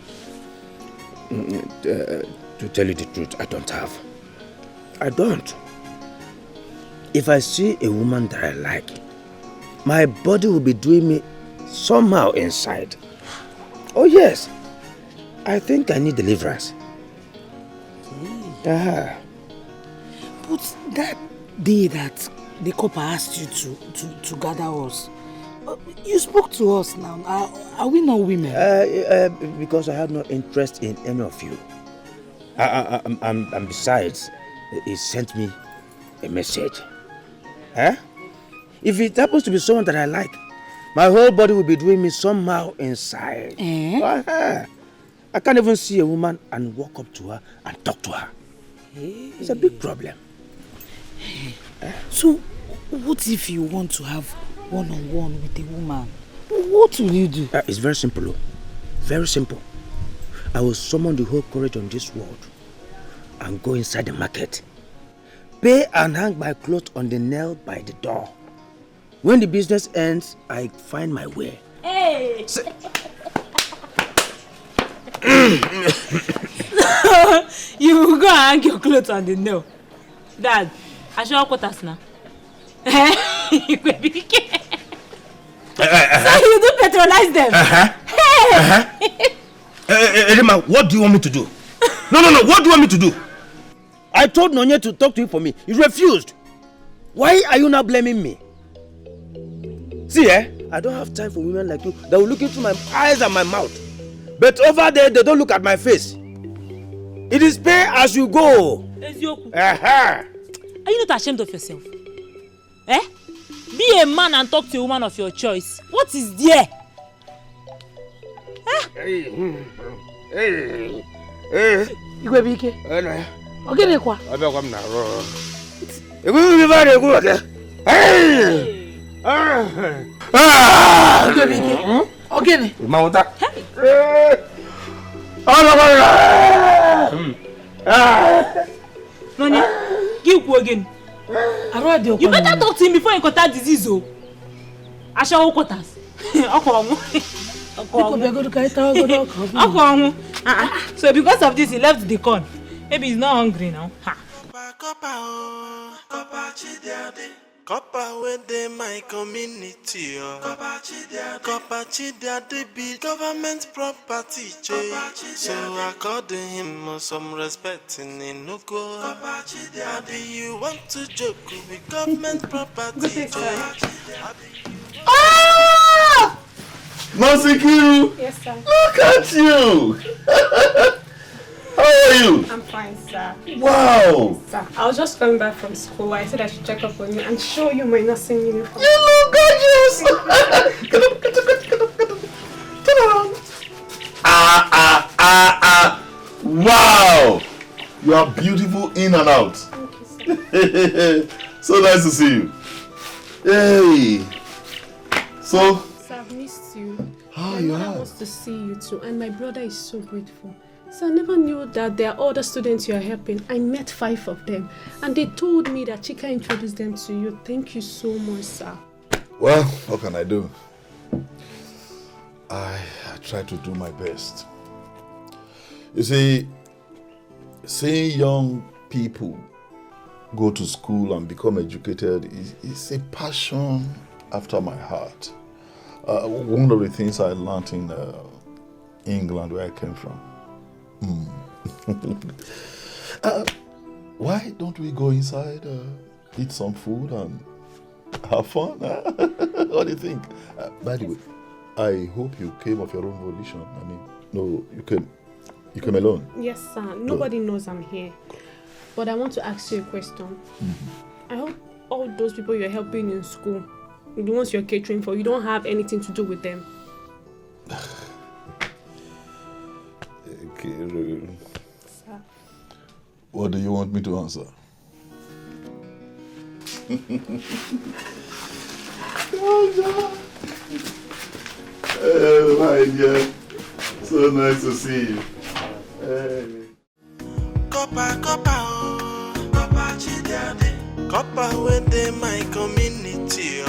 To tell you the truth, I don't have. I don't. If I see a woman that I like, my body will be doing me somehow inside. Oh yes. I think I need deliverance.
But that day that the copper asked you to gather us, you spoke to us now. Are we not women?
Because I have no interest in any of you. And besides, he sent me a message. If it happens to be someone that I like, my whole body will be doing me somehow inside. I can't even see a woman and walk up to her and talk to her. It's a big problem.
So, what if you want to have one-on-one with a woman? What will you do?
It's very simple. Very simple. I will summon the whole courage on this world and go inside the market. Pay and hang my clothes on the nail by the door. When the business ends, I find my way.
Hey! You will go and hang your clothes on the nail. Dad, I should have quarters now. You will be so you do patronize them?
Edema, what do you want me to do? No, what do you want me to do? I told Nonye to talk to you for me. You refused. Why are you now blaming me? See, I don't have time for women like you that will look into my eyes and my mouth. But over there, they don't look at my face. It is pay as you go.
Are you not ashamed of yourself? Eh? Be a man and talk to a woman of your choice. What is there?
Hey.
Igwe Bike. Ogene kwa.
Abia kwa mna ro. Igwe bi ba de ku ke. Hey.
Igwe Bike. Ogene.
Mauta.
Nani? Give again. You better talk to him before you contact disease. Oh. Asha quarters. So because of this, he left the corn. Maybe he's not hungry now. Ha.
Copper with them my community, Copper Chidia be government property, so I called him some respect in Inuko. You want to joke with government property,
Ah! Masikiru!
Yes, sir.
Look at you! How are you?
I'm fine, sir.
Wow!
Sir, I was just coming back from school. I said I should check up on you and show you my nursing uniform.
You look gorgeous! Turn around. Wow! You are beautiful in and out.
Thank you, sir.
So nice to see you. Hey! So?
Sir, I've missed you.
Oh,
my
you
mother
have?
wants to see you too, and my brother is so grateful. So I never knew that there are other students you are helping. I met 5 of them, and they told me that Chika introduced them to you. Thank you so much, sir.
Well, what can I do? I try to do my best. You see, seeing young people go to school and become educated is a passion after my heart. One of the things I learned in England, where I came from. Why don't we go inside, eat some food and have fun? What do you think? By the way, I hope you came of your own volition. I mean, no, you came alone.
Yes, sir. Nobody knows I'm here. But I want to ask you a question. I hope all those people you're helping in school, the ones you're catering for, you don't have anything to do with them.
Okay.
Sir.
What do you want me to answer? Oh my dear, so nice to see you. Hey.
Copper with them my community,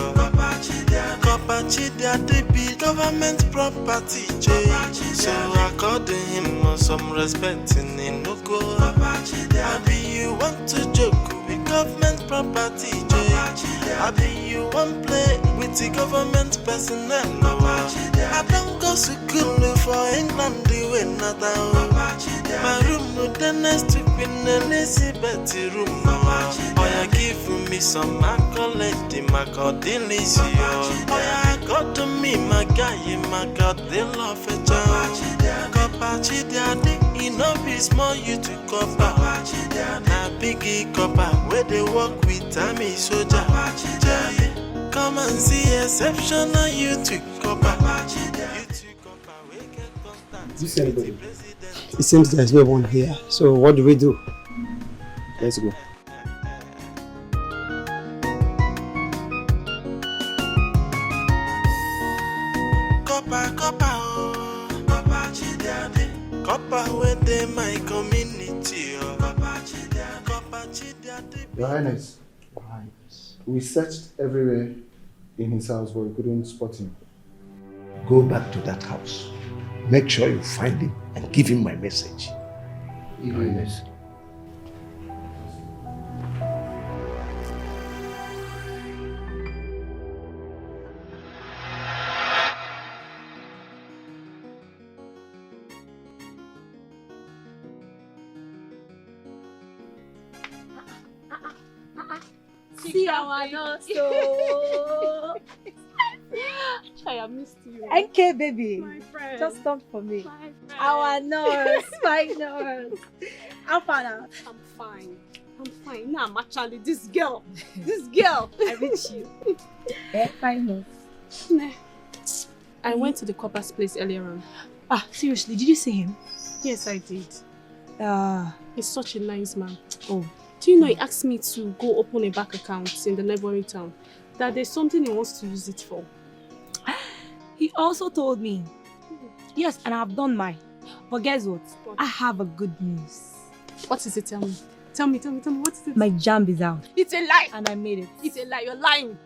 Copper Chidia be government property, so I called him some respect in Inuko. You want to joke with government property, you want play with the government personnel. I don't go to school for England, the way not my room with the next to Queen Elizabeth room. Oh, you give me some accolade, the Macadillis. Oh, you got to me, my guy, my God, they love a job. Copper Chidia, you know, be small, you to copper. Na biggie copper, where they work with Tammy soldier. Come and see exceptional, you to copper.
Is anybody? It seems there's no one here. So what do we do? Let's go.
Copper with them my community,
Your Highness, we searched everywhere in his house, but we couldn't spot him.
Go back to that house. Make sure you find him and give him my message.
Your Highness.
See our nose. I missed you.
Okay, baby.
My friend.
Just come for me.
My friend.
Our nurse, my nurse. How far now?
I'm fine. I'm fine. Nah, actually, this girl.
I reach you. Fine.
Nah. I went to the copper's place earlier on.
Ah, seriously, did you see him?
Yes, I did.
Ah.
He's such a nice man.
Oh.
Do you know he asked me to go open a bank account in the neighboring town? That there's something he wants to use it for.
He also told me. Yes, and I've done mine. But guess what? I have a good news.
What is it? Tell me. Tell me. What is it?
My jam is out.
It's a lie.
And I made it.
It's a lie. You're lying.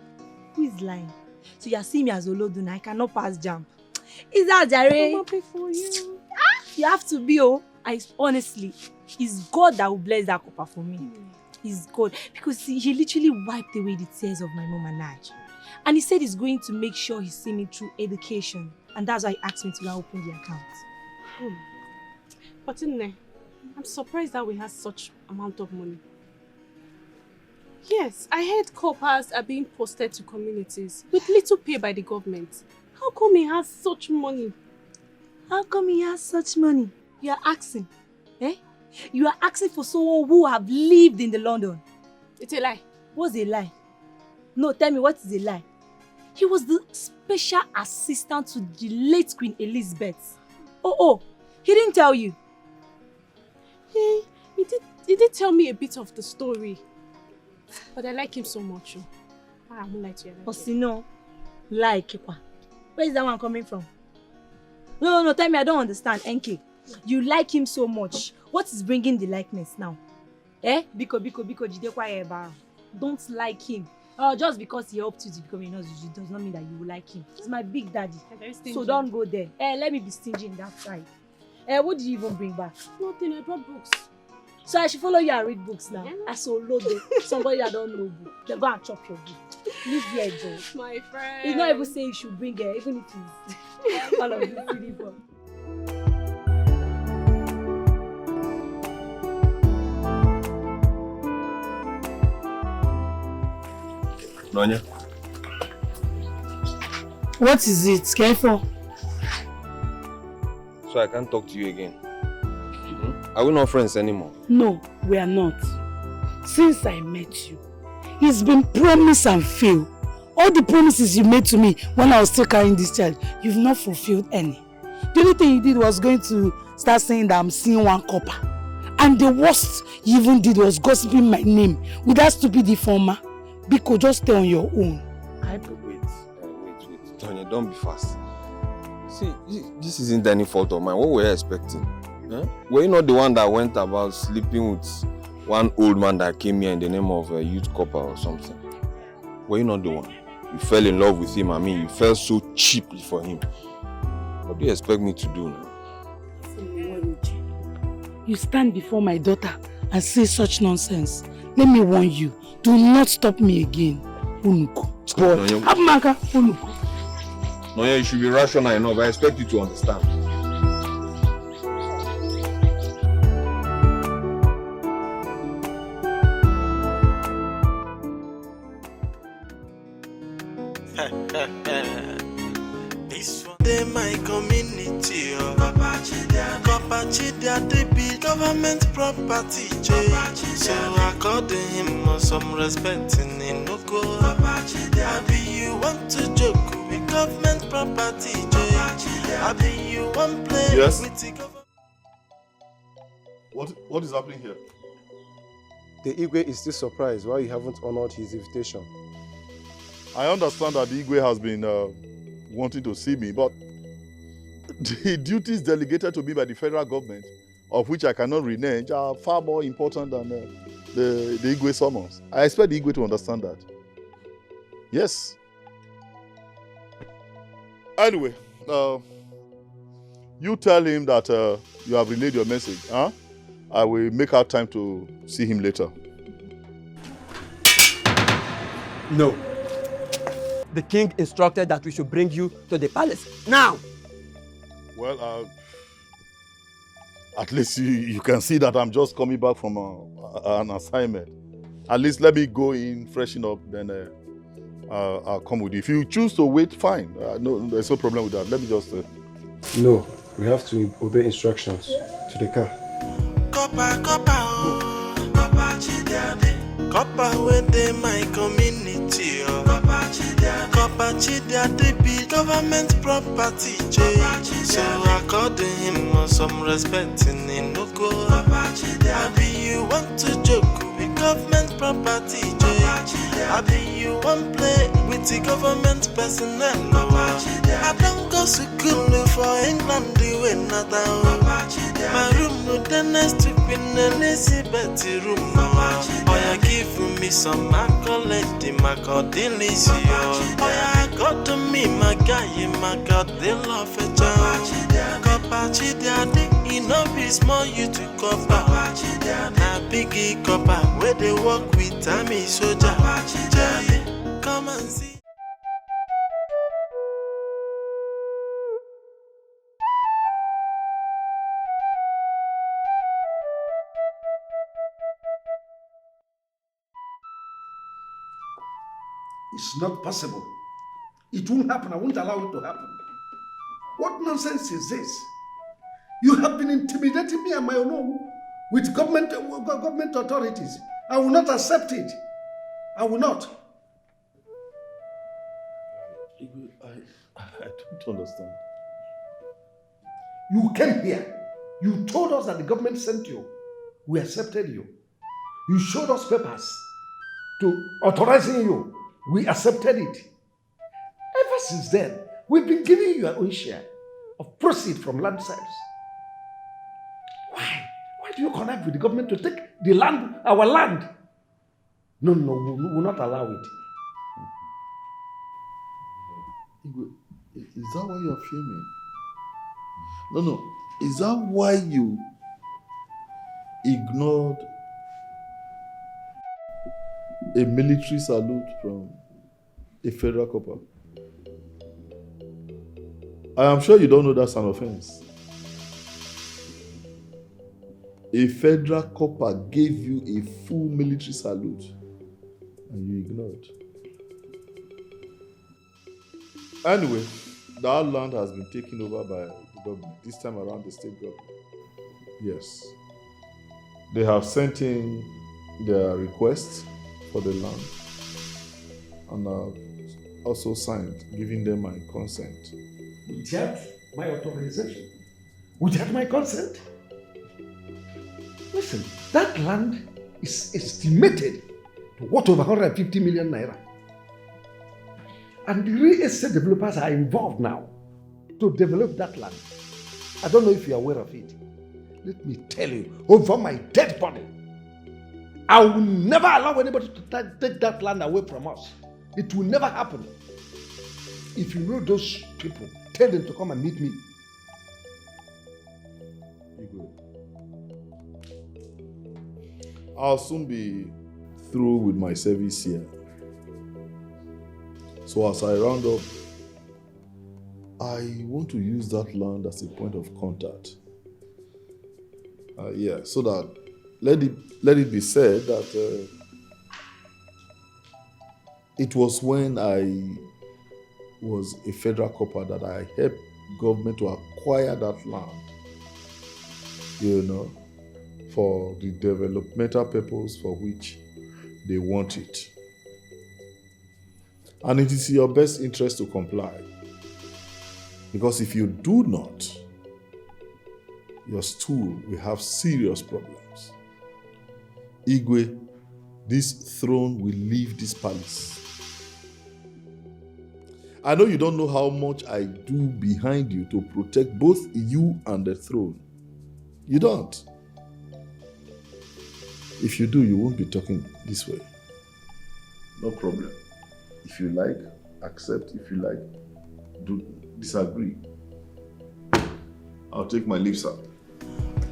Who is lying? So you see me as Olodun. I cannot pass jam. Is that Jare?
I'm happy for you.
You have to be, oh. Honestly, it's God that will bless that copper for me. It's God. Because see, he literally wiped away the tears of my mom and Naj. And he said he's going to make sure he see me through education. And that's why he asked me to go open the account.
But Nne, I'm surprised that we have such amount of money. Yes, I heard coppers are being posted to communities with little pay by the government. How come he has such money?
How come he has such money? You are asking. Eh? You are asking for someone who have lived in the London.
It's a lie.
What's a lie? No, tell me what is a lie. He was the special assistant to the late Queen Elizabeth. Oh, he didn't tell you.
Yeah, he did tell me a bit of the story. But I like him so much. I won't lie to you.
Osino, like where is that one coming from? No, tell me, I don't understand. NK, you like him so much. What is bringing the likeness now? Biko, jide. Don't like him. Just because he helped you to become a nurse does not mean that you will like him. He's my big daddy. So don't go there. Let me be stingy in that side. What did you even bring back?
Nothing, I brought books.
So I should follow you and read books now. I saw load somebody that don't know book. They go and chop your book. Leave here, Joe.
My friend.
He's not even saying you should bring her, even if he's all of this silly boy.
Nonya.
What is it? Careful.
So I can't talk to you again. Are we not friends anymore?
No, we are not. Since I met you, it's been promise and fail. All the promises you made to me when I was still carrying this child, you've not fulfilled any. The only thing you did was going to start saying that I'm seeing one copper. And the worst you even did was gossiping my name with that stupid informer. Biko, just stay on your own.
Wait. Tonya, don't be fast. See, this isn't any fault of mine. What were you expecting? Were you not the one that went about sleeping with one old man that came here in the name of a youth copper or something? Were you not the one? You fell in love with him. I mean, you fell so cheaply for him. What do you expect me to do now?
You stand before my daughter and say such nonsense. Let me warn you. Do not stop me again. Unuko. Abmaka, Unuko.
Nonya, you should be rational enough. I expect you to understand.
This one they my community, Papa Chidia, they be government property, so according him some respect in no go. Papa Chidia, be you want to joke with government property, I be you want play
Yes.
with the government.
What is happening here?
The Igwe is still surprised why you haven't honored his invitation.
I understand that the Igwe has been wanting to see me, but the duties delegated to me by the federal government, of which I cannot renege, are far more important than the Igwe summons. I expect the Igwe to understand that. Yes. Anyway, you tell him that you have relayed your message. I will make out time to see him later.
No. The king instructed that we should bring you to the palace now.
Well, at least you can see that I'm just coming back from an assignment. At least let me go in, freshen up, then I'll come with you. If you choose to wait, fine. No, there's no problem with that. Let me just...
No, we have to obey instructions. To the car.
Copper, oh, Papa Chidia. Copper within my community, oh. Copper Chidia, they be government property, Jay. So I called him on some respect in Inoko. I be you want to joke with government property, Jay. I be you want play with the government personnel, no. I don't go to school for England, the way not out. My room no the next to Queen Elizabeth room, no. Oh, you give me some accolade, my God, delicious. Oh, yeah, got to me, my guy, my God, they love it. Copachi, daddy, you know, be small, you to copper. Now, biggie copper, where they walk with Tammy, soldier. Come and see.
It's not possible. It won't happen. I won't allow it to happen. What nonsense is this? You have been intimidating me and my own with government authorities. I will not accept it. I will not.
I don't understand.
You came here. You told us that the government sent you. We accepted you. You showed us papers to authorizing you. We accepted it. Ever since then, we've been giving you your own share of proceeds from land sales. Why? Why do you connect with the government to take the land, our land? No, we will not allow it.
Is that why you are filming? No. Is that why you ignored a military salute from a federal copper? I am sure you don't know that's an offense. A federal copper gave you a full military salute and you ignored. Anyway, that land has been taken over by the government, this time around the state government. Yes. They have sent in their request for the land and I've also signed, giving them my consent.
Without my authorization? Without my consent? Listen, that land is estimated to worth over 150 million naira. And the real estate developers are involved now to develop that land. I don't know if you're aware of it. Let me tell you, over my dead body, I will never allow anybody to take that land away from us. It will never happen. If you know those people, tell them to come and meet me.
I'll soon be through with my service here. So as I round up, I want to use that land as a point of contact. So that let it be said that it was when I was a federal copper that I helped government to acquire that land, for the developmental purpose for which they want it. And it is in your best interest to comply. Because if you do not, your stool will have serious problems. Igwe, this throne will leave this palace. I know you don't know how much I do behind you to protect both you and the throne. You don't. If you do, you won't be talking this way. No problem. If you like, accept. If you like, disagree. I'll take my leave, sir.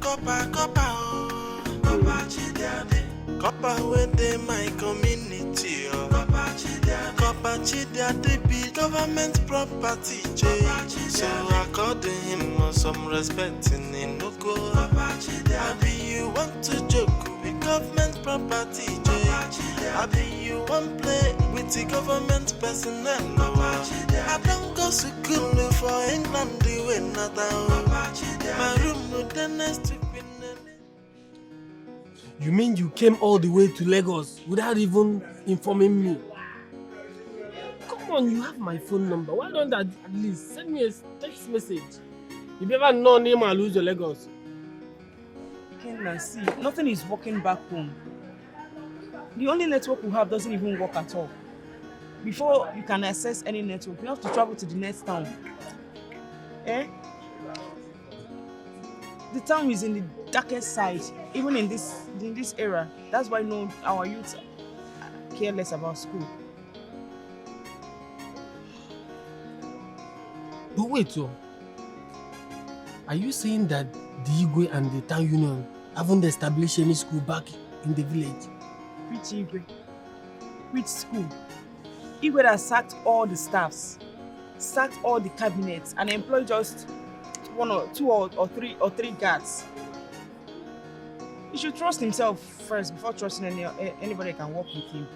Copper within my community, oh. Copper Chidia, they be government property, Jay. So I called him some respect in Inoko. I be you want to joke with government property, Jay. I be you want play with the government personnel, no. I don't go to school for England, the way not out. My room no the next to
You mean you came all the way to Lagos without even informing me? Come on, you have my phone number. Why don't at least send me a text message? You never know name I lose your Lagos.
Kenna, see, nothing is working back home. The only network we have doesn't even work at all. Before you can access any network, you have to travel to the next town. Eh? The town is in the darkest side, even in this era. That's why our youth care less about school.
But wait, so are you saying that the Igwe and the town union haven't established any school back in the village?
Which Igwe? Which school? Igwe has sacked all the staffs, sacked all the cabinets, and employed just one or two or three guards. He should trust himself first before trusting anybody that can work with him.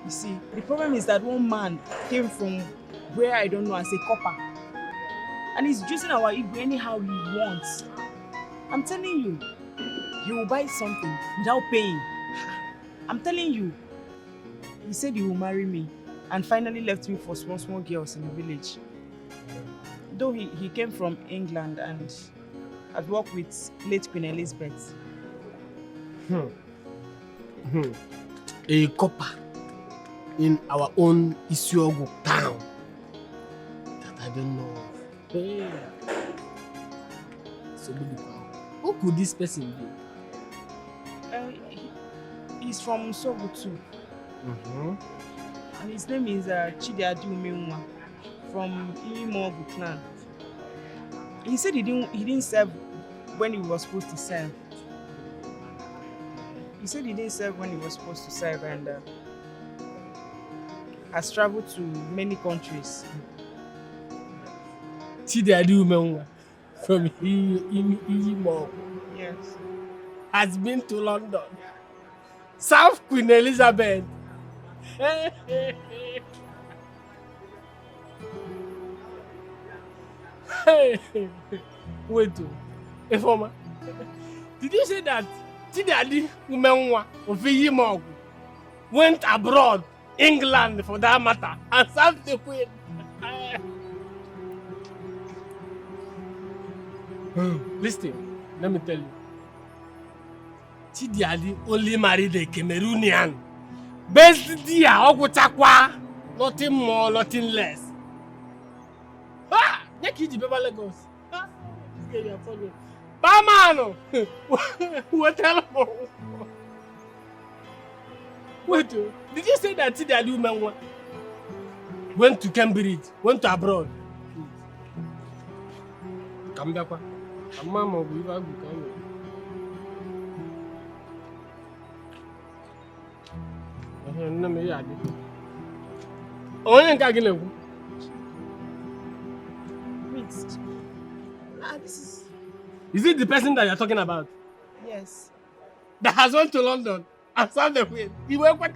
You see, the problem is that one man came from where I don't know as a copper, and he's using our Igwe anyhow he wants. I'm telling you, he will buy something without paying. I'm telling you, he said he will marry me and finally left me for small girls in the village. Though he came from England and had worked with late Queen Elizabeth.
A copper in our own Isiogo town that I don't know of. Hey. So who could this person be?
He's from Sogo too. And his name is Chidiadi Umenwa from Imogu clan. He said he didn't serve when he was supposed to serve. He said he didn't serve when he was supposed to serve and has traveled to many countries.
Chidiadi Umenwa from Imogu.
Yes.
Has been to London. Served Queen Elizabeth. Wait, Informer, did you say that Chidiadi Umenwa of Imogu went abroad, England for that matter, and served the Queen? Listen, let me tell you. Chidiadi only married a Cameroonian. Best dear, nothing more, nothing less. Ah! Neki Baba Lagos. Ah! This guy is funny. Bamano! What hell? Wait, did you say that Chidiadi Umenwa went to Cambridge, went to abroad? Come back. Mama, we will go. Is it the person that you're talking about?
Yes.
That has went to London and served the Queen? He went what?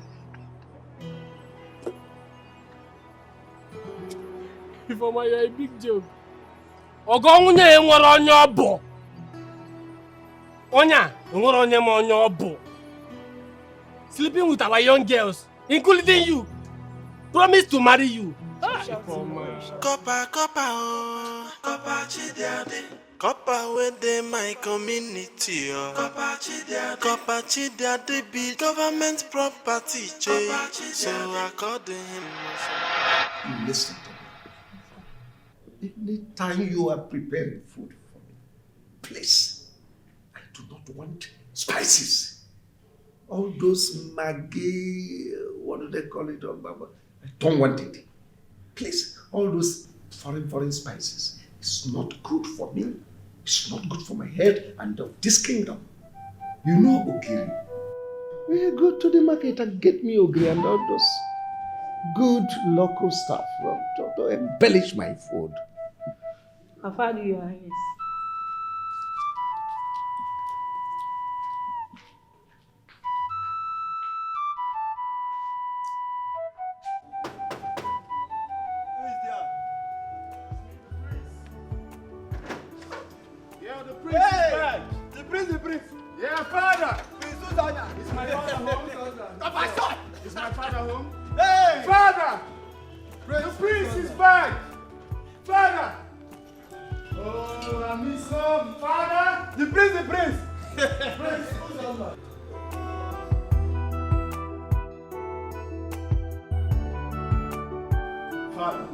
Ifeoma, you're a big joke. Ogonye enwere onye obo. Onya, enwere onye ma onye obo. Sleeping with our young girls, including you. Promise to marry you.
Copper, Chidiadi. Copper within my community. Copper Chidiadi be government property. So according him.
Listen to me. Anytime you are preparing food for me, please, I do not want spices. All those Maggi, what do they call it? I don't want it. Please, all those foreign spices. It's not good for me. It's not good for my head and of this kingdom. You know Ogiri. We go to the market and get me Ogiri and all those good local stuff to embellish my food.
How far do you, Your Highness?
The prince! Yeah, father!
Father! Is my father home? Papa, stop! Is my father home? Hey! Father! The prince is back! Father! Oh, I miss him! Father! The prince! Prince! Father.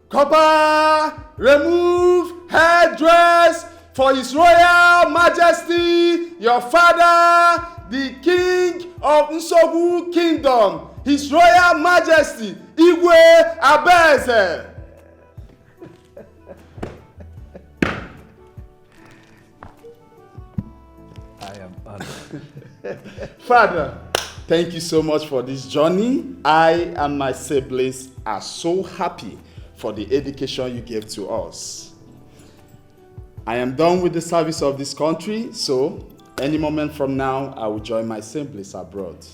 Copper, remove headdress for His Royal Majesty, your father, the King of Nsogbu Kingdom, His Royal Majesty, Igwe Abeze.
I am honored.
Father, thank you so much for this journey. I and my siblings are so happy for the education you gave to us. I am done with the service of this country, so any moment from now, I will join my siblings abroad.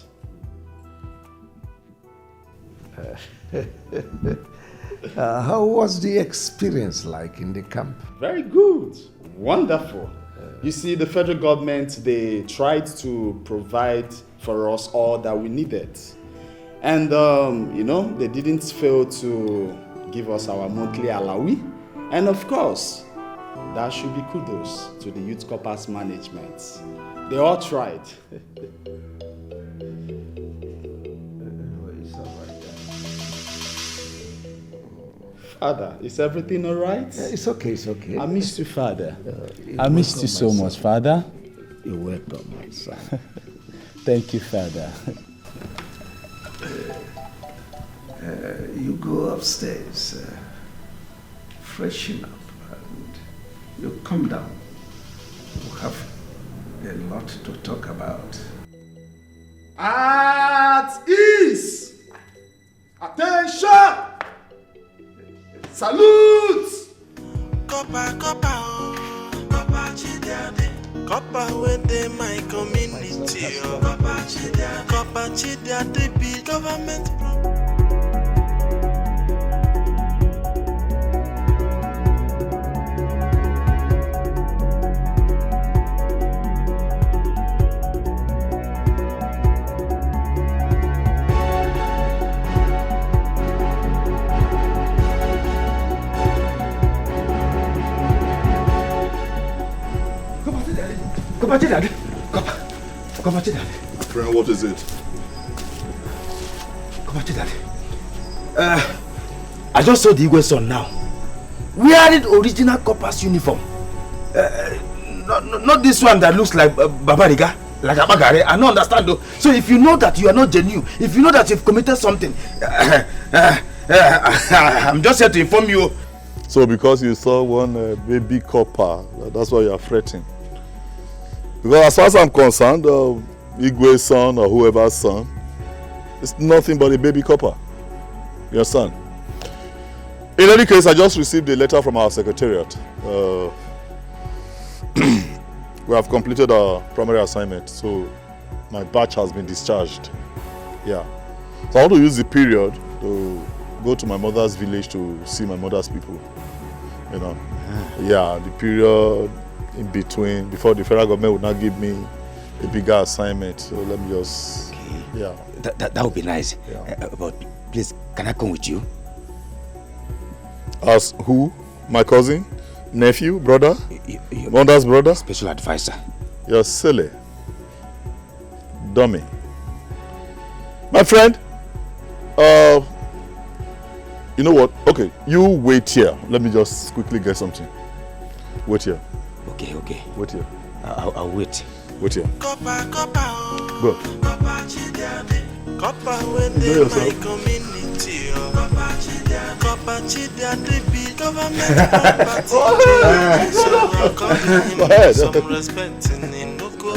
How was the experience like in the camp?
Very good. Wonderful. You see, the federal government, they tried to provide for us all that we needed. And, they didn't fail to give us our monthly alawi. And of course, that should be kudos to the Youth Corps management. They all tried. Father, is everything all right?
It's okay.
I missed you, Father. I missed you so much, Father.
You're welcome, my son.
Thank you, Father.
You go upstairs, freshen up, and you come down. We have a lot to talk about.
At ease! Attention! Salute!
Copper, within my community. Copper, the big government problem.
Come Daddy.
Friend, what is it?
Come Daddy. I just saw the Igwe's son now. Wearing original Copper's uniform. Not this one that looks like Babariga, like Abagare. I don't understand though. So if you know that you are not genuine, if you know that you've committed something, I'm just here to inform you.
So because you saw one baby copper, that's why you are fretting. Because as far as I'm concerned, Igwe's son or whoever's son, it's nothing but a baby copper. You understand? In any case, I just received a letter from our secretariat. We have completed our primary assignment, so my batch has been discharged. Yeah. So I want to use the period to go to my mother's village to see my mother's people. You know? Yeah, the period in between, before the federal government would not give me a bigger assignment. So let me just, yeah.
That would be nice. Yeah. But please, can I come with you?
As who? My cousin? Nephew? Brother? Mother's brother?
Special advisor.
You're silly. Dummy. My friend, you know what? Okay, you wait here. Let me just quickly get something. Wait here.
Okay.
Wait here.
I'll wait.
Wait here.
Go.
Copper within my
community. Copper the big government property. Some respect in Nuko.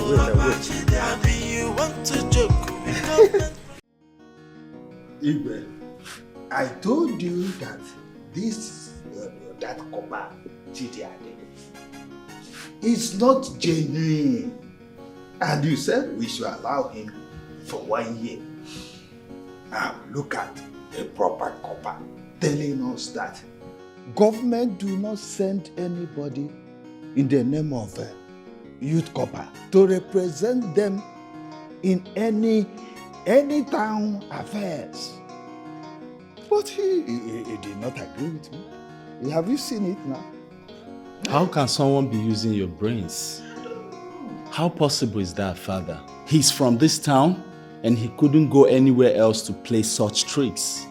Maybe you want to joke with government.
Igwe, I told you that that copper Chidiade is not genuine, and you said we should allow him for 1 year. Now look at a proper copper telling us that government do not send anybody in the name of youth copper to represent them in any town affairs. But he did not agree with me. Have you seen it now?
How can someone be using your brains? How possible is that, Father? He's from this town and he couldn't go anywhere else to play such tricks.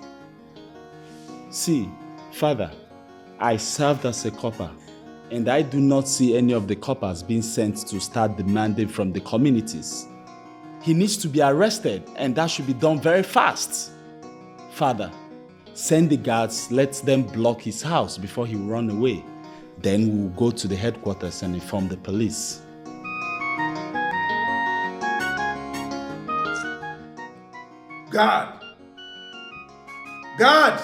See, Father, I served as a copper and I do not see any of the coppers being sent to start demanding from the communities. He needs to be arrested and that should be done very fast. Father, send the guards, let them block his house before he run away. Then we will go to the headquarters and inform the police.
God! God!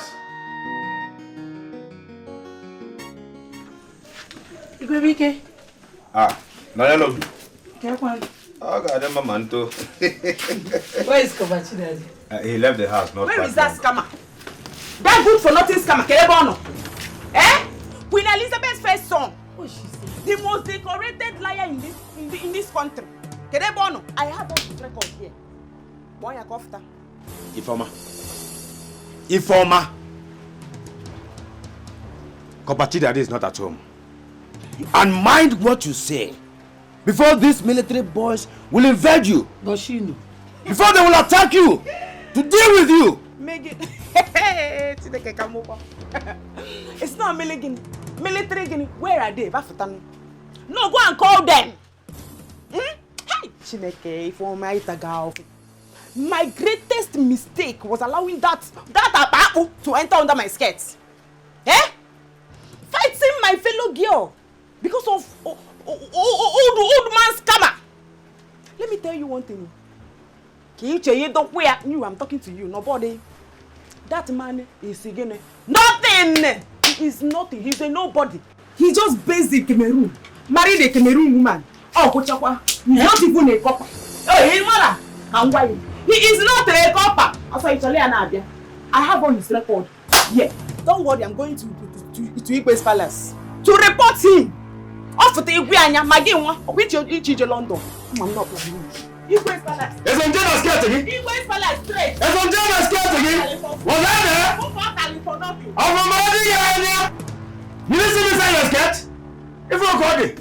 Igwebike.
Nollywood.
Kekwan.
Oh, God, I'm a man too.
Where is Kobachi Daddy?
He left the house, not
Where
back
is that
home.
scammer? That good for nothing scammer, Kelebono. Eh? Queen Elizabeth's first son.
Oh, she said.
The most decorated liar in this country. Kelebono. I have all the record here. Boy, I kofta.
Informer. Kopachi Daddy is not at home. And mind what you say. Before these military boys will invade you.
But she knew.
Before they will attack you. To deal with you.
Megan. It's not military Guinea. Where are they? No, go and call them. Hey, Chineke, for my Itagao. My greatest mistake was allowing that abaku to enter under my skirts. Eh? Fighting my fellow girl because of old man scammer. Let me tell you one thing. I'm talking to you, nobody. That man is again nothing. He is nothing. He's a nobody. He just basic Cameroon. Married a Cameroon woman. Oh, Kochakwa. He's not even a copper. Oh, he's mother. And why? He is not a copper. I have on his record. Yeah. Don't worry, I'm going to Igwe's palace to report him. Off the Iguanya, Maginwa, which you London. I'm not playing. Igwe's palace.
Is on jail scared again?
Igwe's palace straight.
Is on jail scared again? What's that? You listen inside your skirt? If you call it.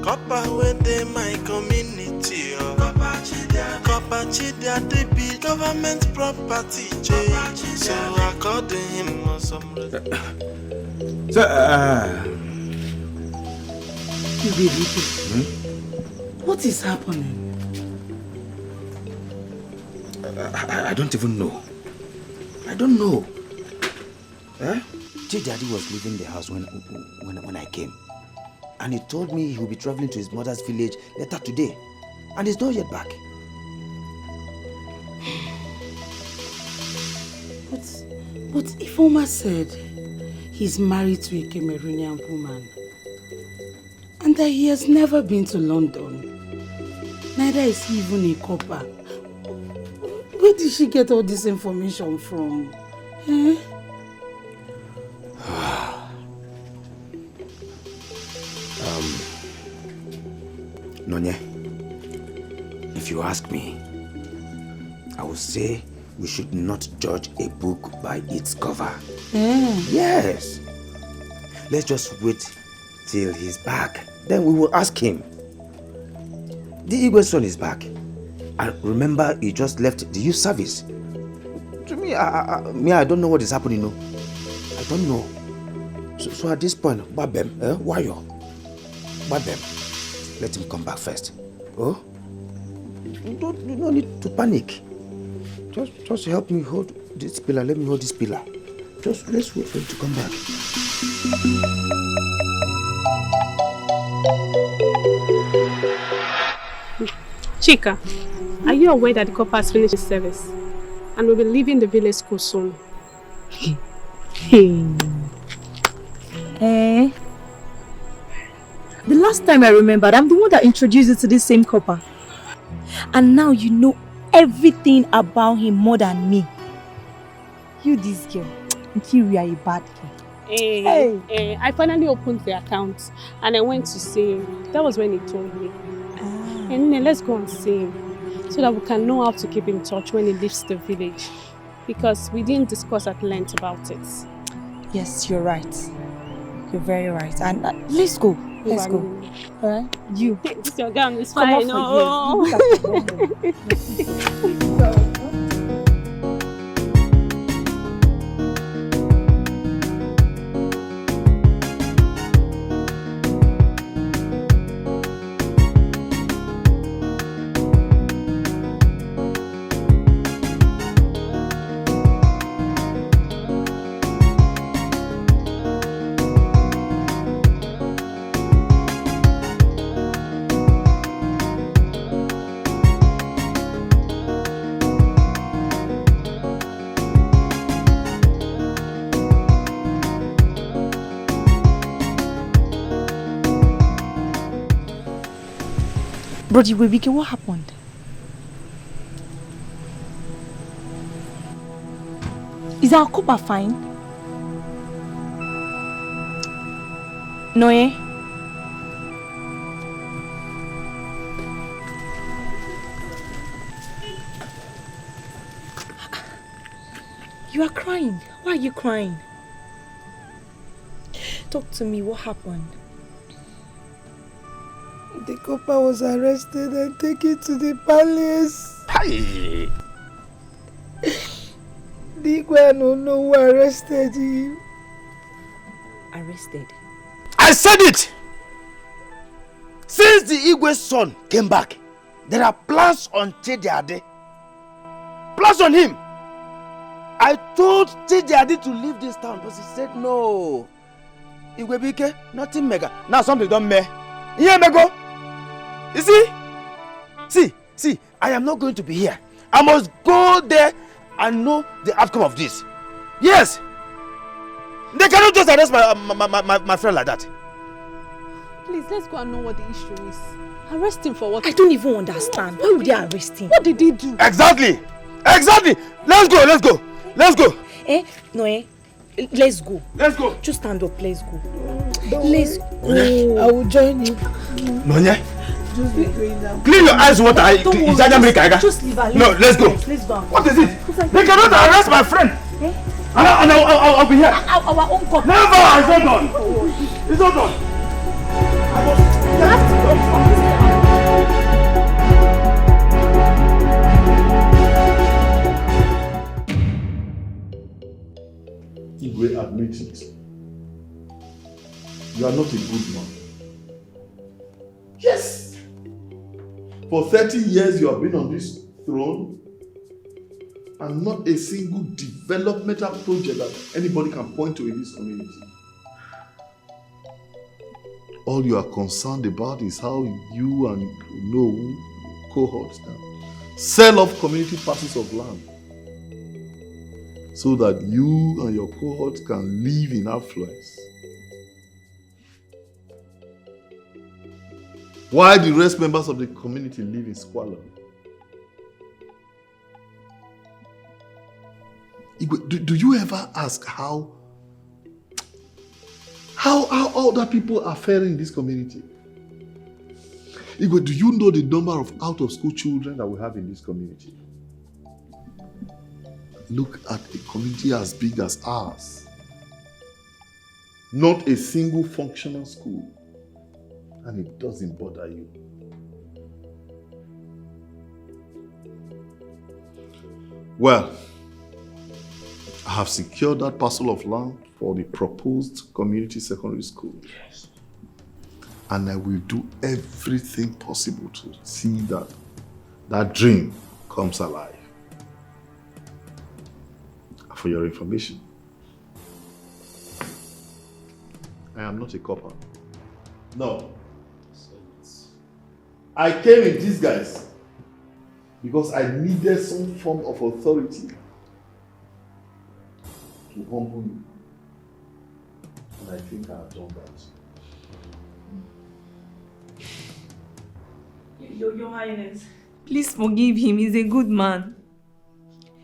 Copper within my community. Copper Chidiade be government property. So I called him some.
What is happening?
I don't even know. I don't know. Eh? Chidiade was leaving the house when I came. And he told me he will be traveling to his mother's village later today. And he's not yet back.
But Ifeoma said he's married to a Cameroonian woman. And that he has never been to London. Neither is he even a copper. Where did she get all this information from? Eh?
Nonye, if you ask me, I would say we should not judge a book by its cover. Yes. Let's just wait till he's back. Then we will ask him. The Igwe son is back. And remember, he just left the youth service. To me, I don't know what is happening. No, I don't know. So at this point, Babem, why you? Babem. Let him come back first. Oh? You don't need to panic. Just help me hold this pillar. Let me hold this pillar. Just let's wait for him to come back.
Chika, are you aware that the copper has finished his service and will be leaving the village school soon?
The last time I remembered, I'm the one that introduced you to this same copper. And now you know everything about him more than me. You this girl. You are a bad girl.
I finally opened the account and I went to see him. That was when he told me. And then let's go and see him so that we can know how to keep in touch when he leaves the village. Because we didn't discuss at length about it.
Yes, you're right. You're very right. And let's go. Let's go. Alright? You.
This your gown is
Come
fine.
off for you. Brody Webike, what happened? Is our copper fine? No, eh? You are crying. Why are you crying? Talk to me. What happened?
The copper was arrested and taken to the palace.
Hey!
Dikeh don't know who arrested him.
Arrested? I said it! Since the Igwe's son came back, there are plans on Chidiade. Plans on him! I told Chidiade to leave this town, but he said no. Igwebike, nothing mega. Now something done me. Yeah, Mego. You see? See, I am not going to be here. I must go there and know the outcome of this. Yes! They cannot just arrest my friend like that.
Please, let's go and know what the issue is. Arrest him for what?
I don't even understand. Why would they arrest him?
What did he do?
Exactly! Let's go!
No, let's go.
Let's go.
Just stand up, let's go.
Let's go. I will join you.
Nonye?
Just be going now.
Clean your eyes, water.
Just leave her.
No, let's go.
Let's go.
What is it? They cannot arrest my friend. And I'll be here.
Our own copy.
Never! It's not done. It's not done.
Igwe, admit it. You are not a good man. Yes! For 30 years you have been on this throne and not a single developmental project that anybody can point to in this community. All you are concerned about is how you and no cohorts now sell off community parcels of land so that you and your cohorts can live in affluence. While the rest members of the community live in squalor. Do you ever ask how other people are faring in this community? Igwe, do you know the number of out-of-school children that we have in this community? Look at a community as big as ours. Not a single functional school. And it doesn't bother you. Well, I have secured that parcel of land for the proposed community secondary school. Yes. And I will do everything possible to see that that dream comes alive. For your information, I am not a copper. No. I came in disguise because I needed some form of authority to humble you. And I think I have done that.
Your Highness, please forgive him. He's a good man.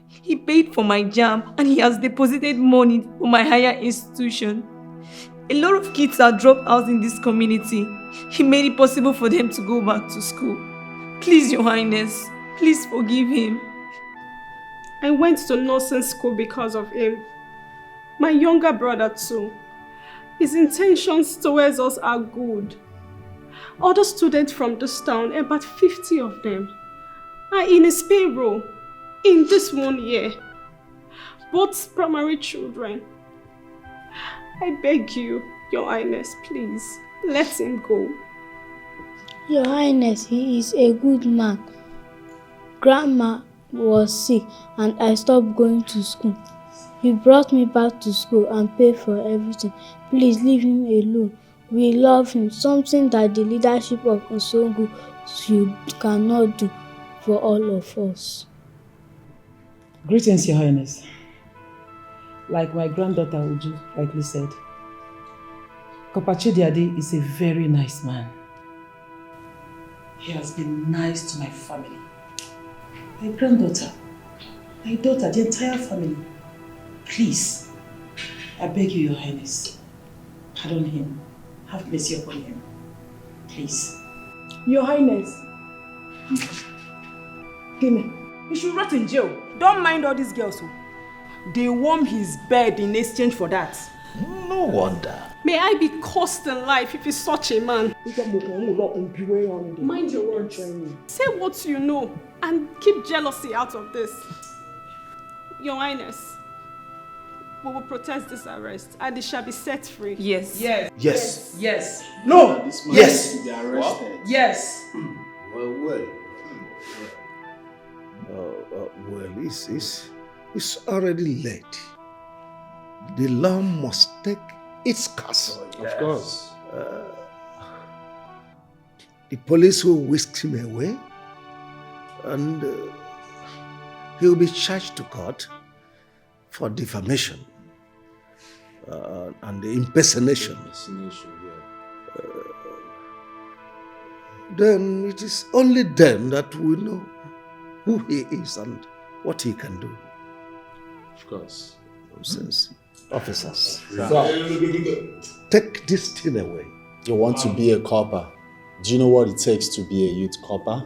He He paid for my JAMB and he has deposited money for my higher institution. A lot of kids are dropped out in this community. He made it possible for them to go back to school. Please, Your Highness, please forgive him.
I went to nursing school because of him. My younger brother too. His intentions towards us are good. Other students from this town, about 50 of them, are in his payroll in this 1 year. Both primary children. I beg you, Your Highness, please, let him go.
Your Highness, he is a good man. Grandma was sick and I stopped going to school. He brought me back to school and paid for everything. Please leave him alone. We love him, something that the leadership of Osongo cannot do for all of us.
Greetings, Your Highness. Like my granddaughter Uju rightly said, Papa Chidiade is a very nice man. He has been nice to my family. My granddaughter, my daughter, the entire family. Please, I beg you, Your Highness, pardon him. Have mercy upon him. Please.
Your Highness. Gimme. He should rot in jail. Don't mind all these girls. They warm his bed in exchange for that.
No wonder.
May I be cursed in life if he's such a man. Mind your words. Say what you know and keep jealousy out of this. Your Highness, we will protest this arrest and he shall be set free.
Yes.
Yes.
Yes.
Yes.
No.
This man yes.
Needs to be arrested.
Yes.
Well. It's already late. The law must take its course.
Of course.
The police will whisk him away and he will be charged to court for defamation and impersonation. Then it is only then that we know who he is and what he can do.
Of course.
Nonsense. Officers, take this thing away.
You want to be a copper. Do you know what it takes to be a youth copper?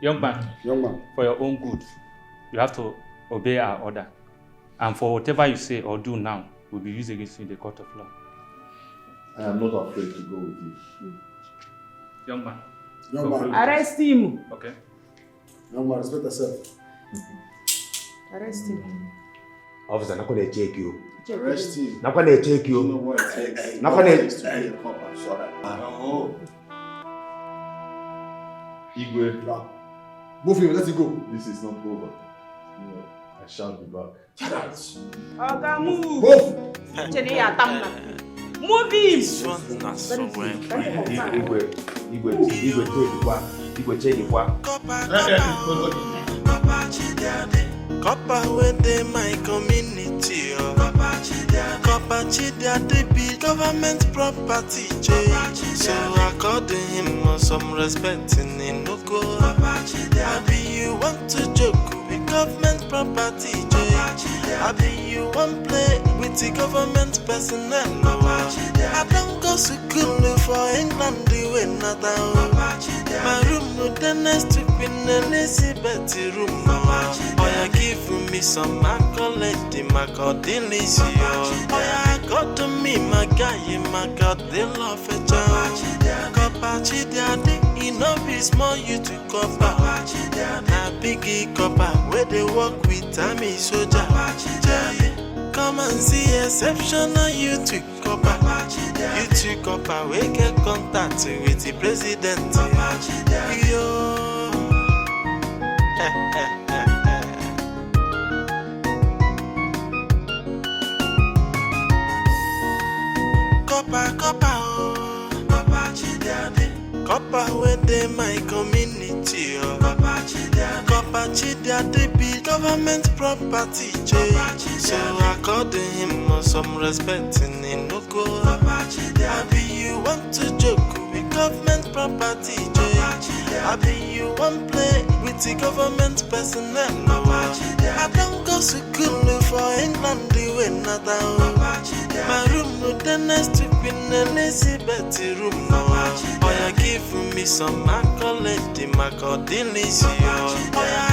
Young man, for your own good, you have to obey our order. And for whatever you say or do now will be used against you in the court of law.
I am not afraid to go with you.
Young man.
Arrest him.
Okay.
Young man, respect yourself.
Arrest him.
Officer, not gonna take you.
Arrest him.
Not gonna take you.
You know what it takes.
Not gonna.
To be a copper. Sorry.
Igwe.
Move him, let it go.
This is not over. I shall be back.
Okay, move.
Move.
Move him.
Copper within my community. Copper Chidiade be government property. So according him some respect in Inoko. Abi you want to joke with government property. Abi you want play with the government personnel. I don't go to school for England the way not my room the next to Queen Elizabeth room. Oya give me some accolade, my God delicious. Oya got to me my guy, my God they love a job. Copper Chidiade, enough is small you to copper. Na biggie copper where they work with army soldier. Come and see exceptional you to copper. You to copper we get contact with the president. Yo. Copper Chidiade. Copper within my community. Copper Chidiade be government property. So according him some respect in Inoko. Abi you want to joke with government property. Abi you want play with the government personnel. I don't go to school for England, way not my room, no the next to be in Elizabeth room. Oh, you give me some accolade, my cordillis. Oh,